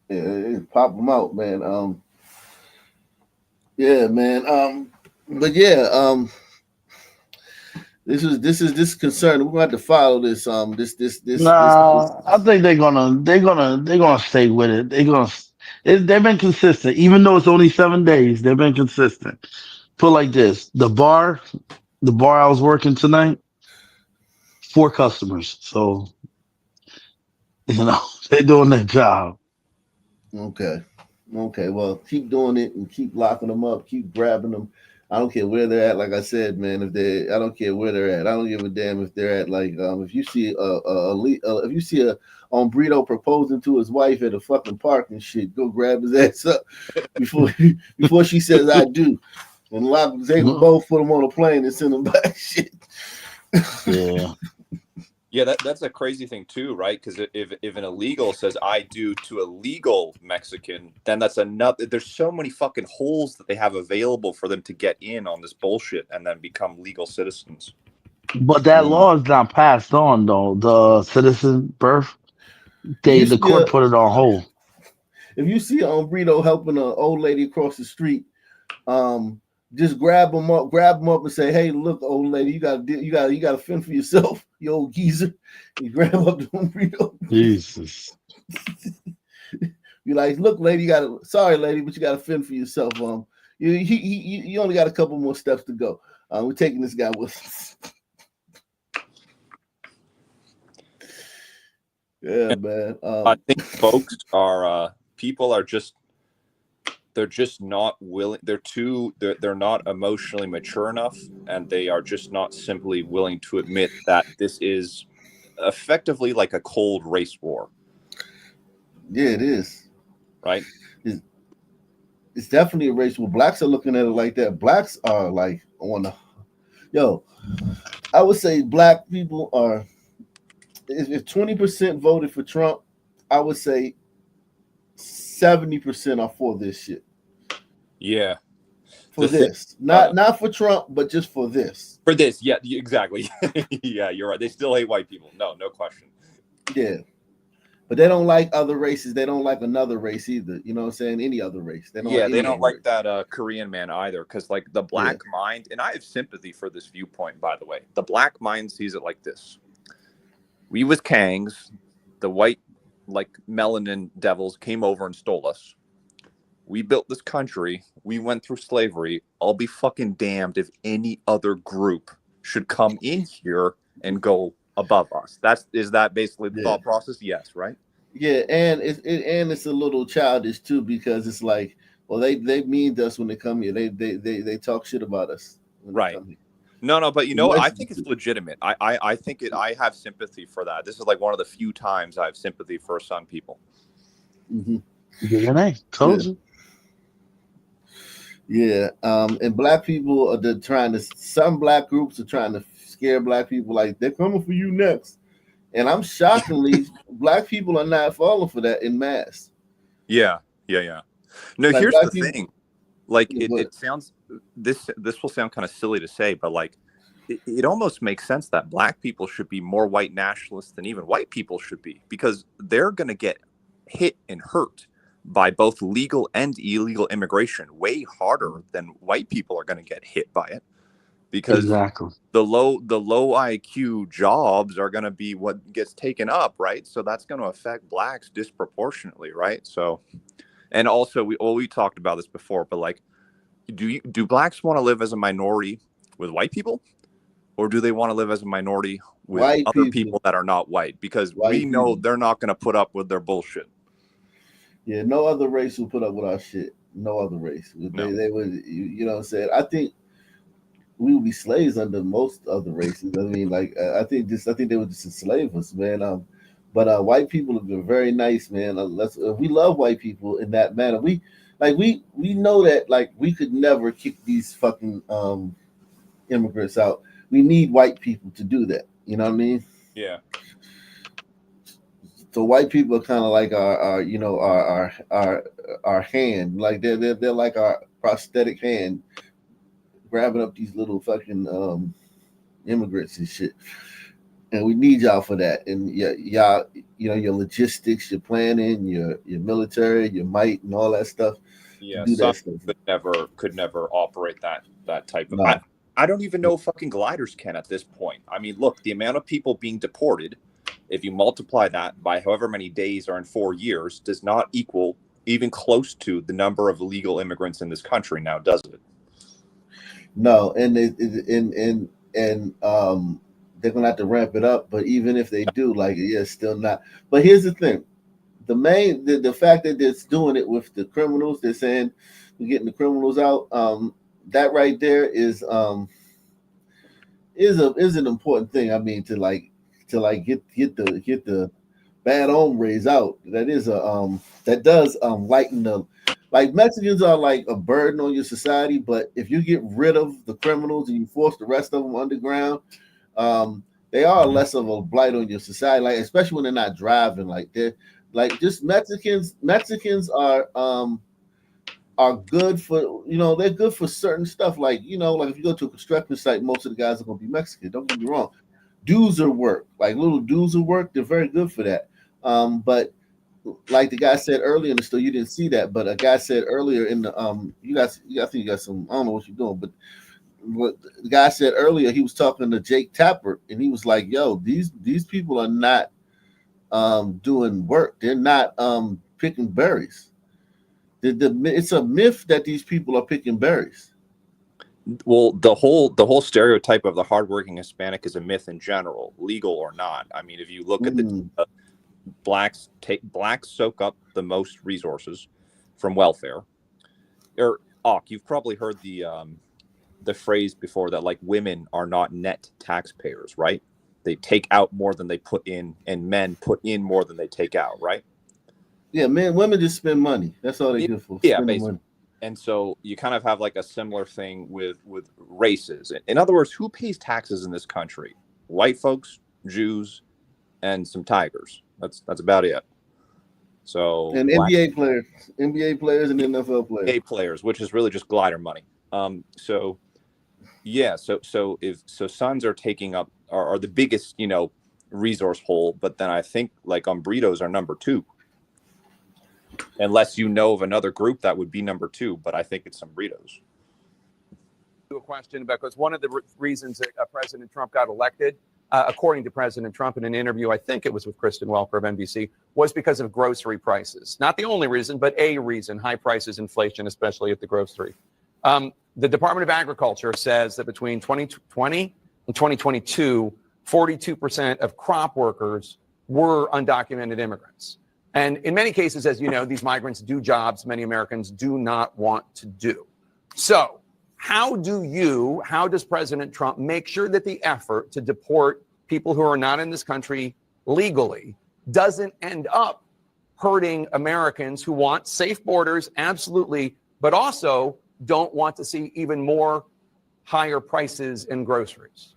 Yeah, pop them out, man. Yeah, man. But yeah, This is concern. We're gonna have to follow this. Nah, I think they're gonna stay with it. They've been consistent, even though it's only 7 days. They've been consistent. Put like this: the bar I was working tonight, 4 customers. So they're doing their job. Okay. Well, keep doing it and keep locking them up. Keep grabbing them. I don't care where they're at. Like I said, man, I don't care where they're at. I don't give a damn if they're at if you see if you see a Brito proposing to his wife at a fucking park and shit, go grab his ass up before she says I do, and they can both put them on a plane and send them back. Shit. Yeah. Yeah, that's a crazy thing too, right? Because if an illegal says "I do" to a legal Mexican, then that's another. There's so many fucking holes that they have available for them to get in on this bullshit and then become legal citizens. But that law is not passed on though. The citizen birth, the court put it on hold. If you see a Brito helping an old lady across the street, just grab them up and say, "Hey, look, old lady, you gotta fend for yourself, you old geezer." You grab up the Brito. Jesus. Be like, "Look, lady, sorry, lady, but you gotta fend for yourself. You only got a couple more steps to go. We're taking this guy with us." Yeah, man. I think folks are people are just. They're just not willing. They're not emotionally mature enough, and they are just not simply willing to admit that this is effectively like a cold race war. Yeah, it is. Right? It's definitely a race war. Blacks are looking at it like that. Blacks are like I would say black people are. If 20% voted for Trump, I would say 70% are for this shit. Yeah. For this. Not for Trump, but just for this. For this, yeah, exactly. Yeah, you're right. They still hate white people. No question. Yeah. But they don't like other races. They don't like another race either. You know what I'm saying? Any other race. They don't like that Korean man either. Because like the black mind, and I have sympathy for this viewpoint, by the way. The black mind sees it like this. We was Kangs, the white like melanin devils came over and stole us. We built this country. We went through slavery. I'll be fucking damned if any other group should come in here and go above us. Is that basically the thought process? Yes, right? Yeah, and it's a little childish too, because it's like, well, they mean to us when they come here. They talk shit about us. Right. No, but you know what? I think it's legitimate. I think I have sympathy for that. This is like one of the few times I have sympathy for some people. Mm-hmm. DNA. Told you. Yeah, and black people some black groups are trying to scare black people like they're coming for you next. And I'm shockingly, black people are not falling for that in mass. Yeah. No, here's the thing. Like it sounds, this will sound kind of silly to say, but like it almost makes sense that black people should be more white nationalists than even white people should be, because they're going to get hit and hurt by both legal and illegal immigration way harder than white people are going to get hit by it, because the low IQ jobs are going to be what gets taken up, right? So that's going to affect blacks disproportionately, right? So, and also we talked about this before, but like, do blacks want to live as a minority with white people, or do they want to live as a minority with white other people that are not white? Because we know they're not going to put up with their bullshit. Yeah, no other race will put up with our shit. No other race. No. They would, you know what I'm saying? I think we would be slaves under most other races. I mean, like, I think they would just enslave us, man. But white people have been very nice, man. We love white people in that manner. We know that, like, we could never kick these fucking immigrants out. We need white people to do that. You know what I mean? Yeah. So white people are kind of like our hand, like they're like our prosthetic hand, grabbing up these little fucking immigrants and shit. And we need y'all for that. And y'all, your logistics, your planning, your military, your might, and all that stuff. Yeah, some could never operate that type of. I don't even know if fucking gliders can at this point. I mean, look, the amount of people being deported, if you multiply that by however many days or in 4 years, does not equal even close to the number of illegal immigrants in this country now, does it? No, and they're gonna have to ramp it up. But even if they do, like, yeah, it's still not. But here's the thing: the fact that they're doing it with the criminals, they're saying we're getting the criminals out. That right there is an important thing. I mean, to get the bad hombres out. That is that does lighten the. Like, Mexicans are like a burden on your society, but if you get rid of the criminals and you force the rest of them underground, they are less of a blight on your society. Like, especially when they're not driving. Like, they're like, just Mexicans are good for, they're good for certain stuff. Like, like if you go to a construction site, most of the guys are gonna be Mexican. Don't get me wrong. Doozer work, like little doozer work, they're very good for that. But like the guy said earlier in the story, you didn't see that, but a guy said earlier in the I think you got some, I don't know what you're doing, but what the guy said earlier, he was talking to Jake Tapper, and he was like, "Yo, these people are not doing work. They're not picking berries. It's a myth that these people are picking berries." Well, the whole stereotype of the hardworking Hispanic is a myth in general, legal or not. I mean, if you look at the blacks soak up the most resources from welfare. You've probably heard the phrase before that, like, women are not net taxpayers, right? They take out more than they put in, and men put in more than they take out, right? Yeah, women just spend money. That's all they good for. Yeah, basically. Money. And so you kind of have like a similar thing with races. In other words, who pays taxes in this country? White folks, Jews, and some tigers. That's about it. So, and NBA players and NFL players. NBA players, which is really just glider money. So sons are taking up are the biggest, resource hole, but then I think like burritos are number 2. Unless you know of another group that would be number 2, but I think it's some burritos. A question, because one of the reasons that President Trump got elected, according to President Trump in an interview, I think it was with Kristen Welker of NBC, was because of grocery prices. Not the only reason, but a reason: high prices, inflation, especially at the grocery. The Department of Agriculture says that between 2020 and 2022, 42% of crop workers were undocumented immigrants. And in many cases, as you know, these migrants do jobs many Americans do not want to do. So how does President Trump make sure that the effort to deport people who are not in this country legally doesn't end up hurting Americans who want safe borders, absolutely, but also don't want to see even more higher prices in groceries?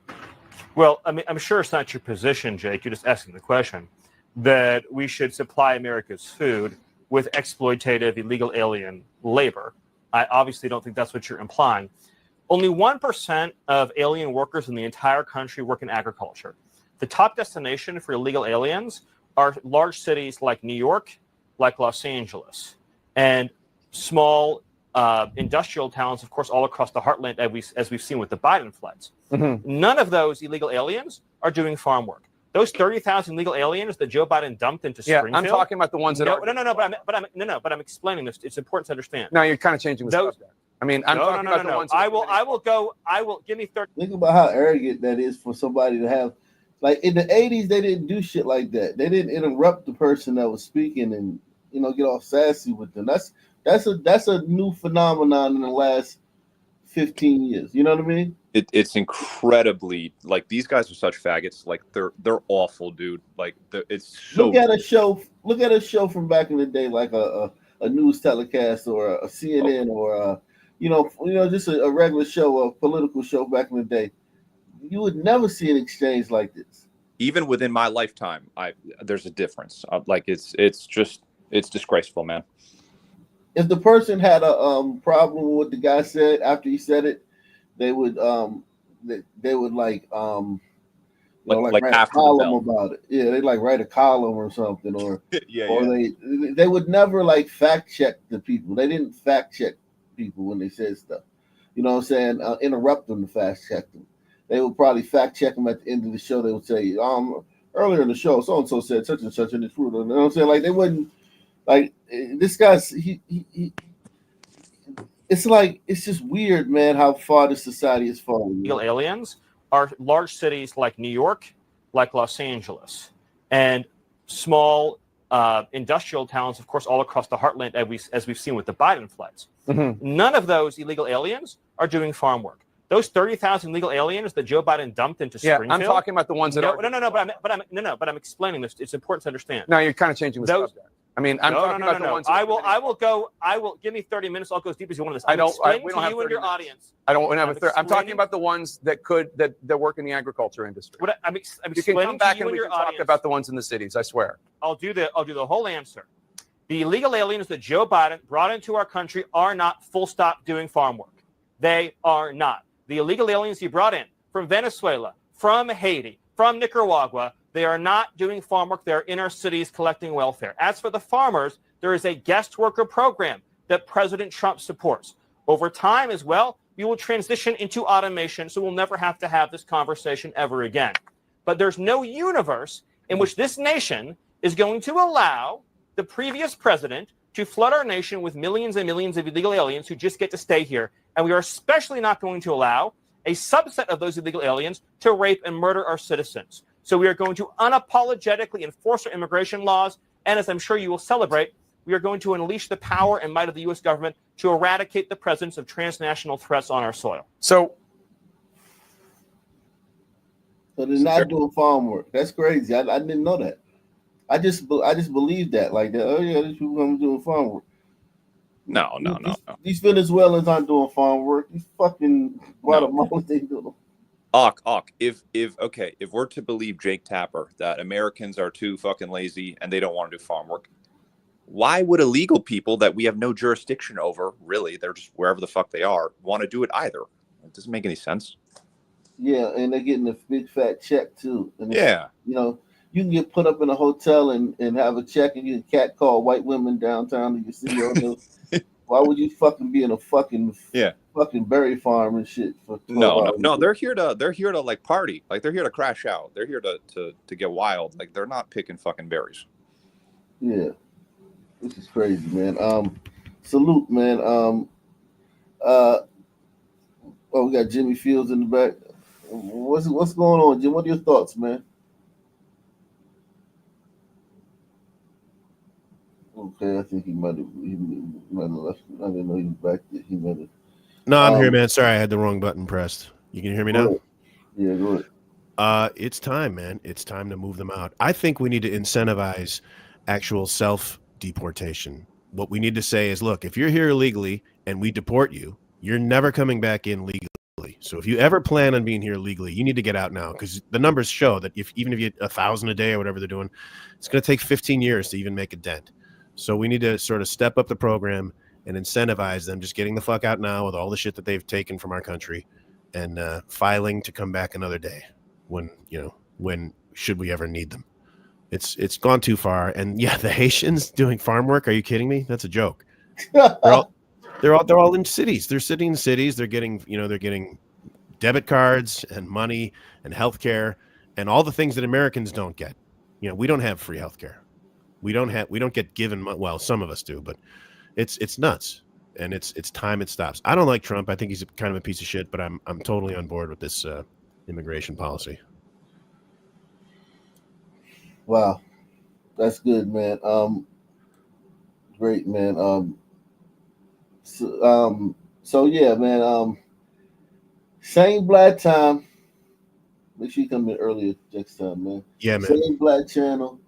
Well, I mean, I'm sure it's not your position, Jake. You're just asking the question, that we should supply America's food with exploitative illegal alien labor. I obviously don't think that's what you're implying. Only 1% of alien workers in the entire country work in agriculture. The top destination for illegal aliens are large cities like New York, like Los Angeles, and small industrial towns, of course, all across the heartland, as we've seen with the Biden floods. Mm-hmm. None of those illegal aliens are doing farm work. Those 30,000 illegal aliens that Joe Biden dumped into Springfield. I'm talking about the ones that are. But I'm explaining this. It's important to understand. No, you're kind of changing the subject. I mean, I'm talking about the ones. I will give me 30. Think about how arrogant that is for somebody to have. Like, in the 80s, they didn't do shit like that. They didn't interrupt the person that was speaking and, get all sassy with them. That's a new phenomenon in the last 15 years. You know what I mean? It's incredibly, like, these guys are such faggots. Like, they're awful, dude. Like, it's so. Look at a show from back in the day, like a news telecast or a CNN or just a regular show, a political show back in the day. You would never see an exchange like this. Even within my lifetime, there's a difference. It's disgraceful, man. If the person had a problem with what the guy said after he said it, they would write a column about it. Yeah, they write a column or something, or they would never fact check the people. They didn't fact check people when they said stuff. you know what I'm saying, interrupt them to fact check them. They would probably fact check them at the end of the show. They would say, earlier in the show, so and so said such and such, and it's true. You know what I'm saying? Like they wouldn't, like this guy's he it's like it's just weird, man, how far the society is falling. Illegal aliens are large cities like New York, like Los Angeles, and small industrial towns, of course, all across the heartland, as we've seen with the Biden flights. None of those illegal aliens are doing farm work. Those 30,000 illegal aliens that Joe Biden dumped into Springfield. I'm talking about the ones that are. But I'm explaining this. It's important to understand. No, you're kind of changing the subject. I mean, I'm talking about the ones. I will give me 30 minutes. I'll go as deep as you want to this. We don't have you 30 and your minutes. audience. I don't have a third. I'm talking about the ones that work in the agriculture industry. I'm you can come back to you and we your can talk audience. about the ones in the cities. I swear. I'll do the whole answer. The illegal aliens that Joe Biden brought into our country are not full stop doing farm work. They are not. The illegal aliens he brought in from Venezuela, from Haiti, from Nicaragua, they are not doing farm work. They're in our cities collecting welfare. As for the farmers, there is a guest worker program that President Trump supports. Over time as well, we will transition into automation, so we'll never have to have this conversation ever again. But there's no universe in which this nation is going to allow the previous president to flood our nation with millions and millions of illegal aliens who just get to stay here. And we are especially not going to allow a subset of those illegal aliens to rape and murder our citizens. So we are going to unapologetically enforce our immigration laws. And as I'm sure you will celebrate, we are going to unleash the power and might of the U.S. government to eradicate the presence of transnational threats on our soil. So they're not doing farm work. That's crazy. I didn't know that. I just believed that. Like that. Oh yeah, these people are doing farm work. No. These Venezuelans aren't doing farm work. These fucking Guatemalans, they do. If we're to believe Jake Tapper that Americans are too fucking lazy and they don't want to do farm work, why would illegal people that we have no jurisdiction over, really, they're just wherever the fuck they are, want to do it either? It doesn't make any sense. Yeah, and they're getting a big fat check too. And yeah. You know, you can get put up in a hotel and have a check and you can catcall white women downtown and you see why would you fucking be in a fucking berry farm and shit for 12 hours? No, they're here to like party. Like they're here to crash out. They're here to get wild. Like they're not picking fucking berries. Yeah. This is crazy, man. Salute, man. We got Jimmy Fields in the back. What's going on, Jim? What are your thoughts, man? Okay, I think he might have left. I didn't know he was back there. He might have. No, I'm here, man. Sorry, I had the wrong button pressed. You can hear me now? Yeah, go ahead. It's time, man. It's time to move them out. I think we need to incentivize actual self-deportation. What we need to say is, look, if you're here illegally and we deport you, you're never coming back in legally. So if you ever plan on being here legally, you need to get out now, because the numbers show that even if you get 1,000 a day or whatever they're doing, it's going to take 15 years to even make a dent. So we need to sort of step up the program and incentivize them just getting the fuck out now with all the shit that they've taken from our country and filing to come back another day when should we ever need them. It's gone too far. And yeah, the Haitians doing farm work. Are you kidding me? That's a joke. They're all in cities. They're sitting in cities. They're getting debit cards and money and healthcare and all the things that Americans don't get. We don't have free healthcare. We don't get given. Well, some of us do, but it's nuts. And it's time it stops. I don't like Trump. I think he's kind of a piece of shit, but I'm totally on board with this immigration policy. Wow, that's good, man. Great, man. So yeah, man. Same black time. Make sure you come in earlier next time, man. Yeah, man. Same black channel.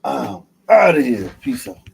Out of here. Peace out.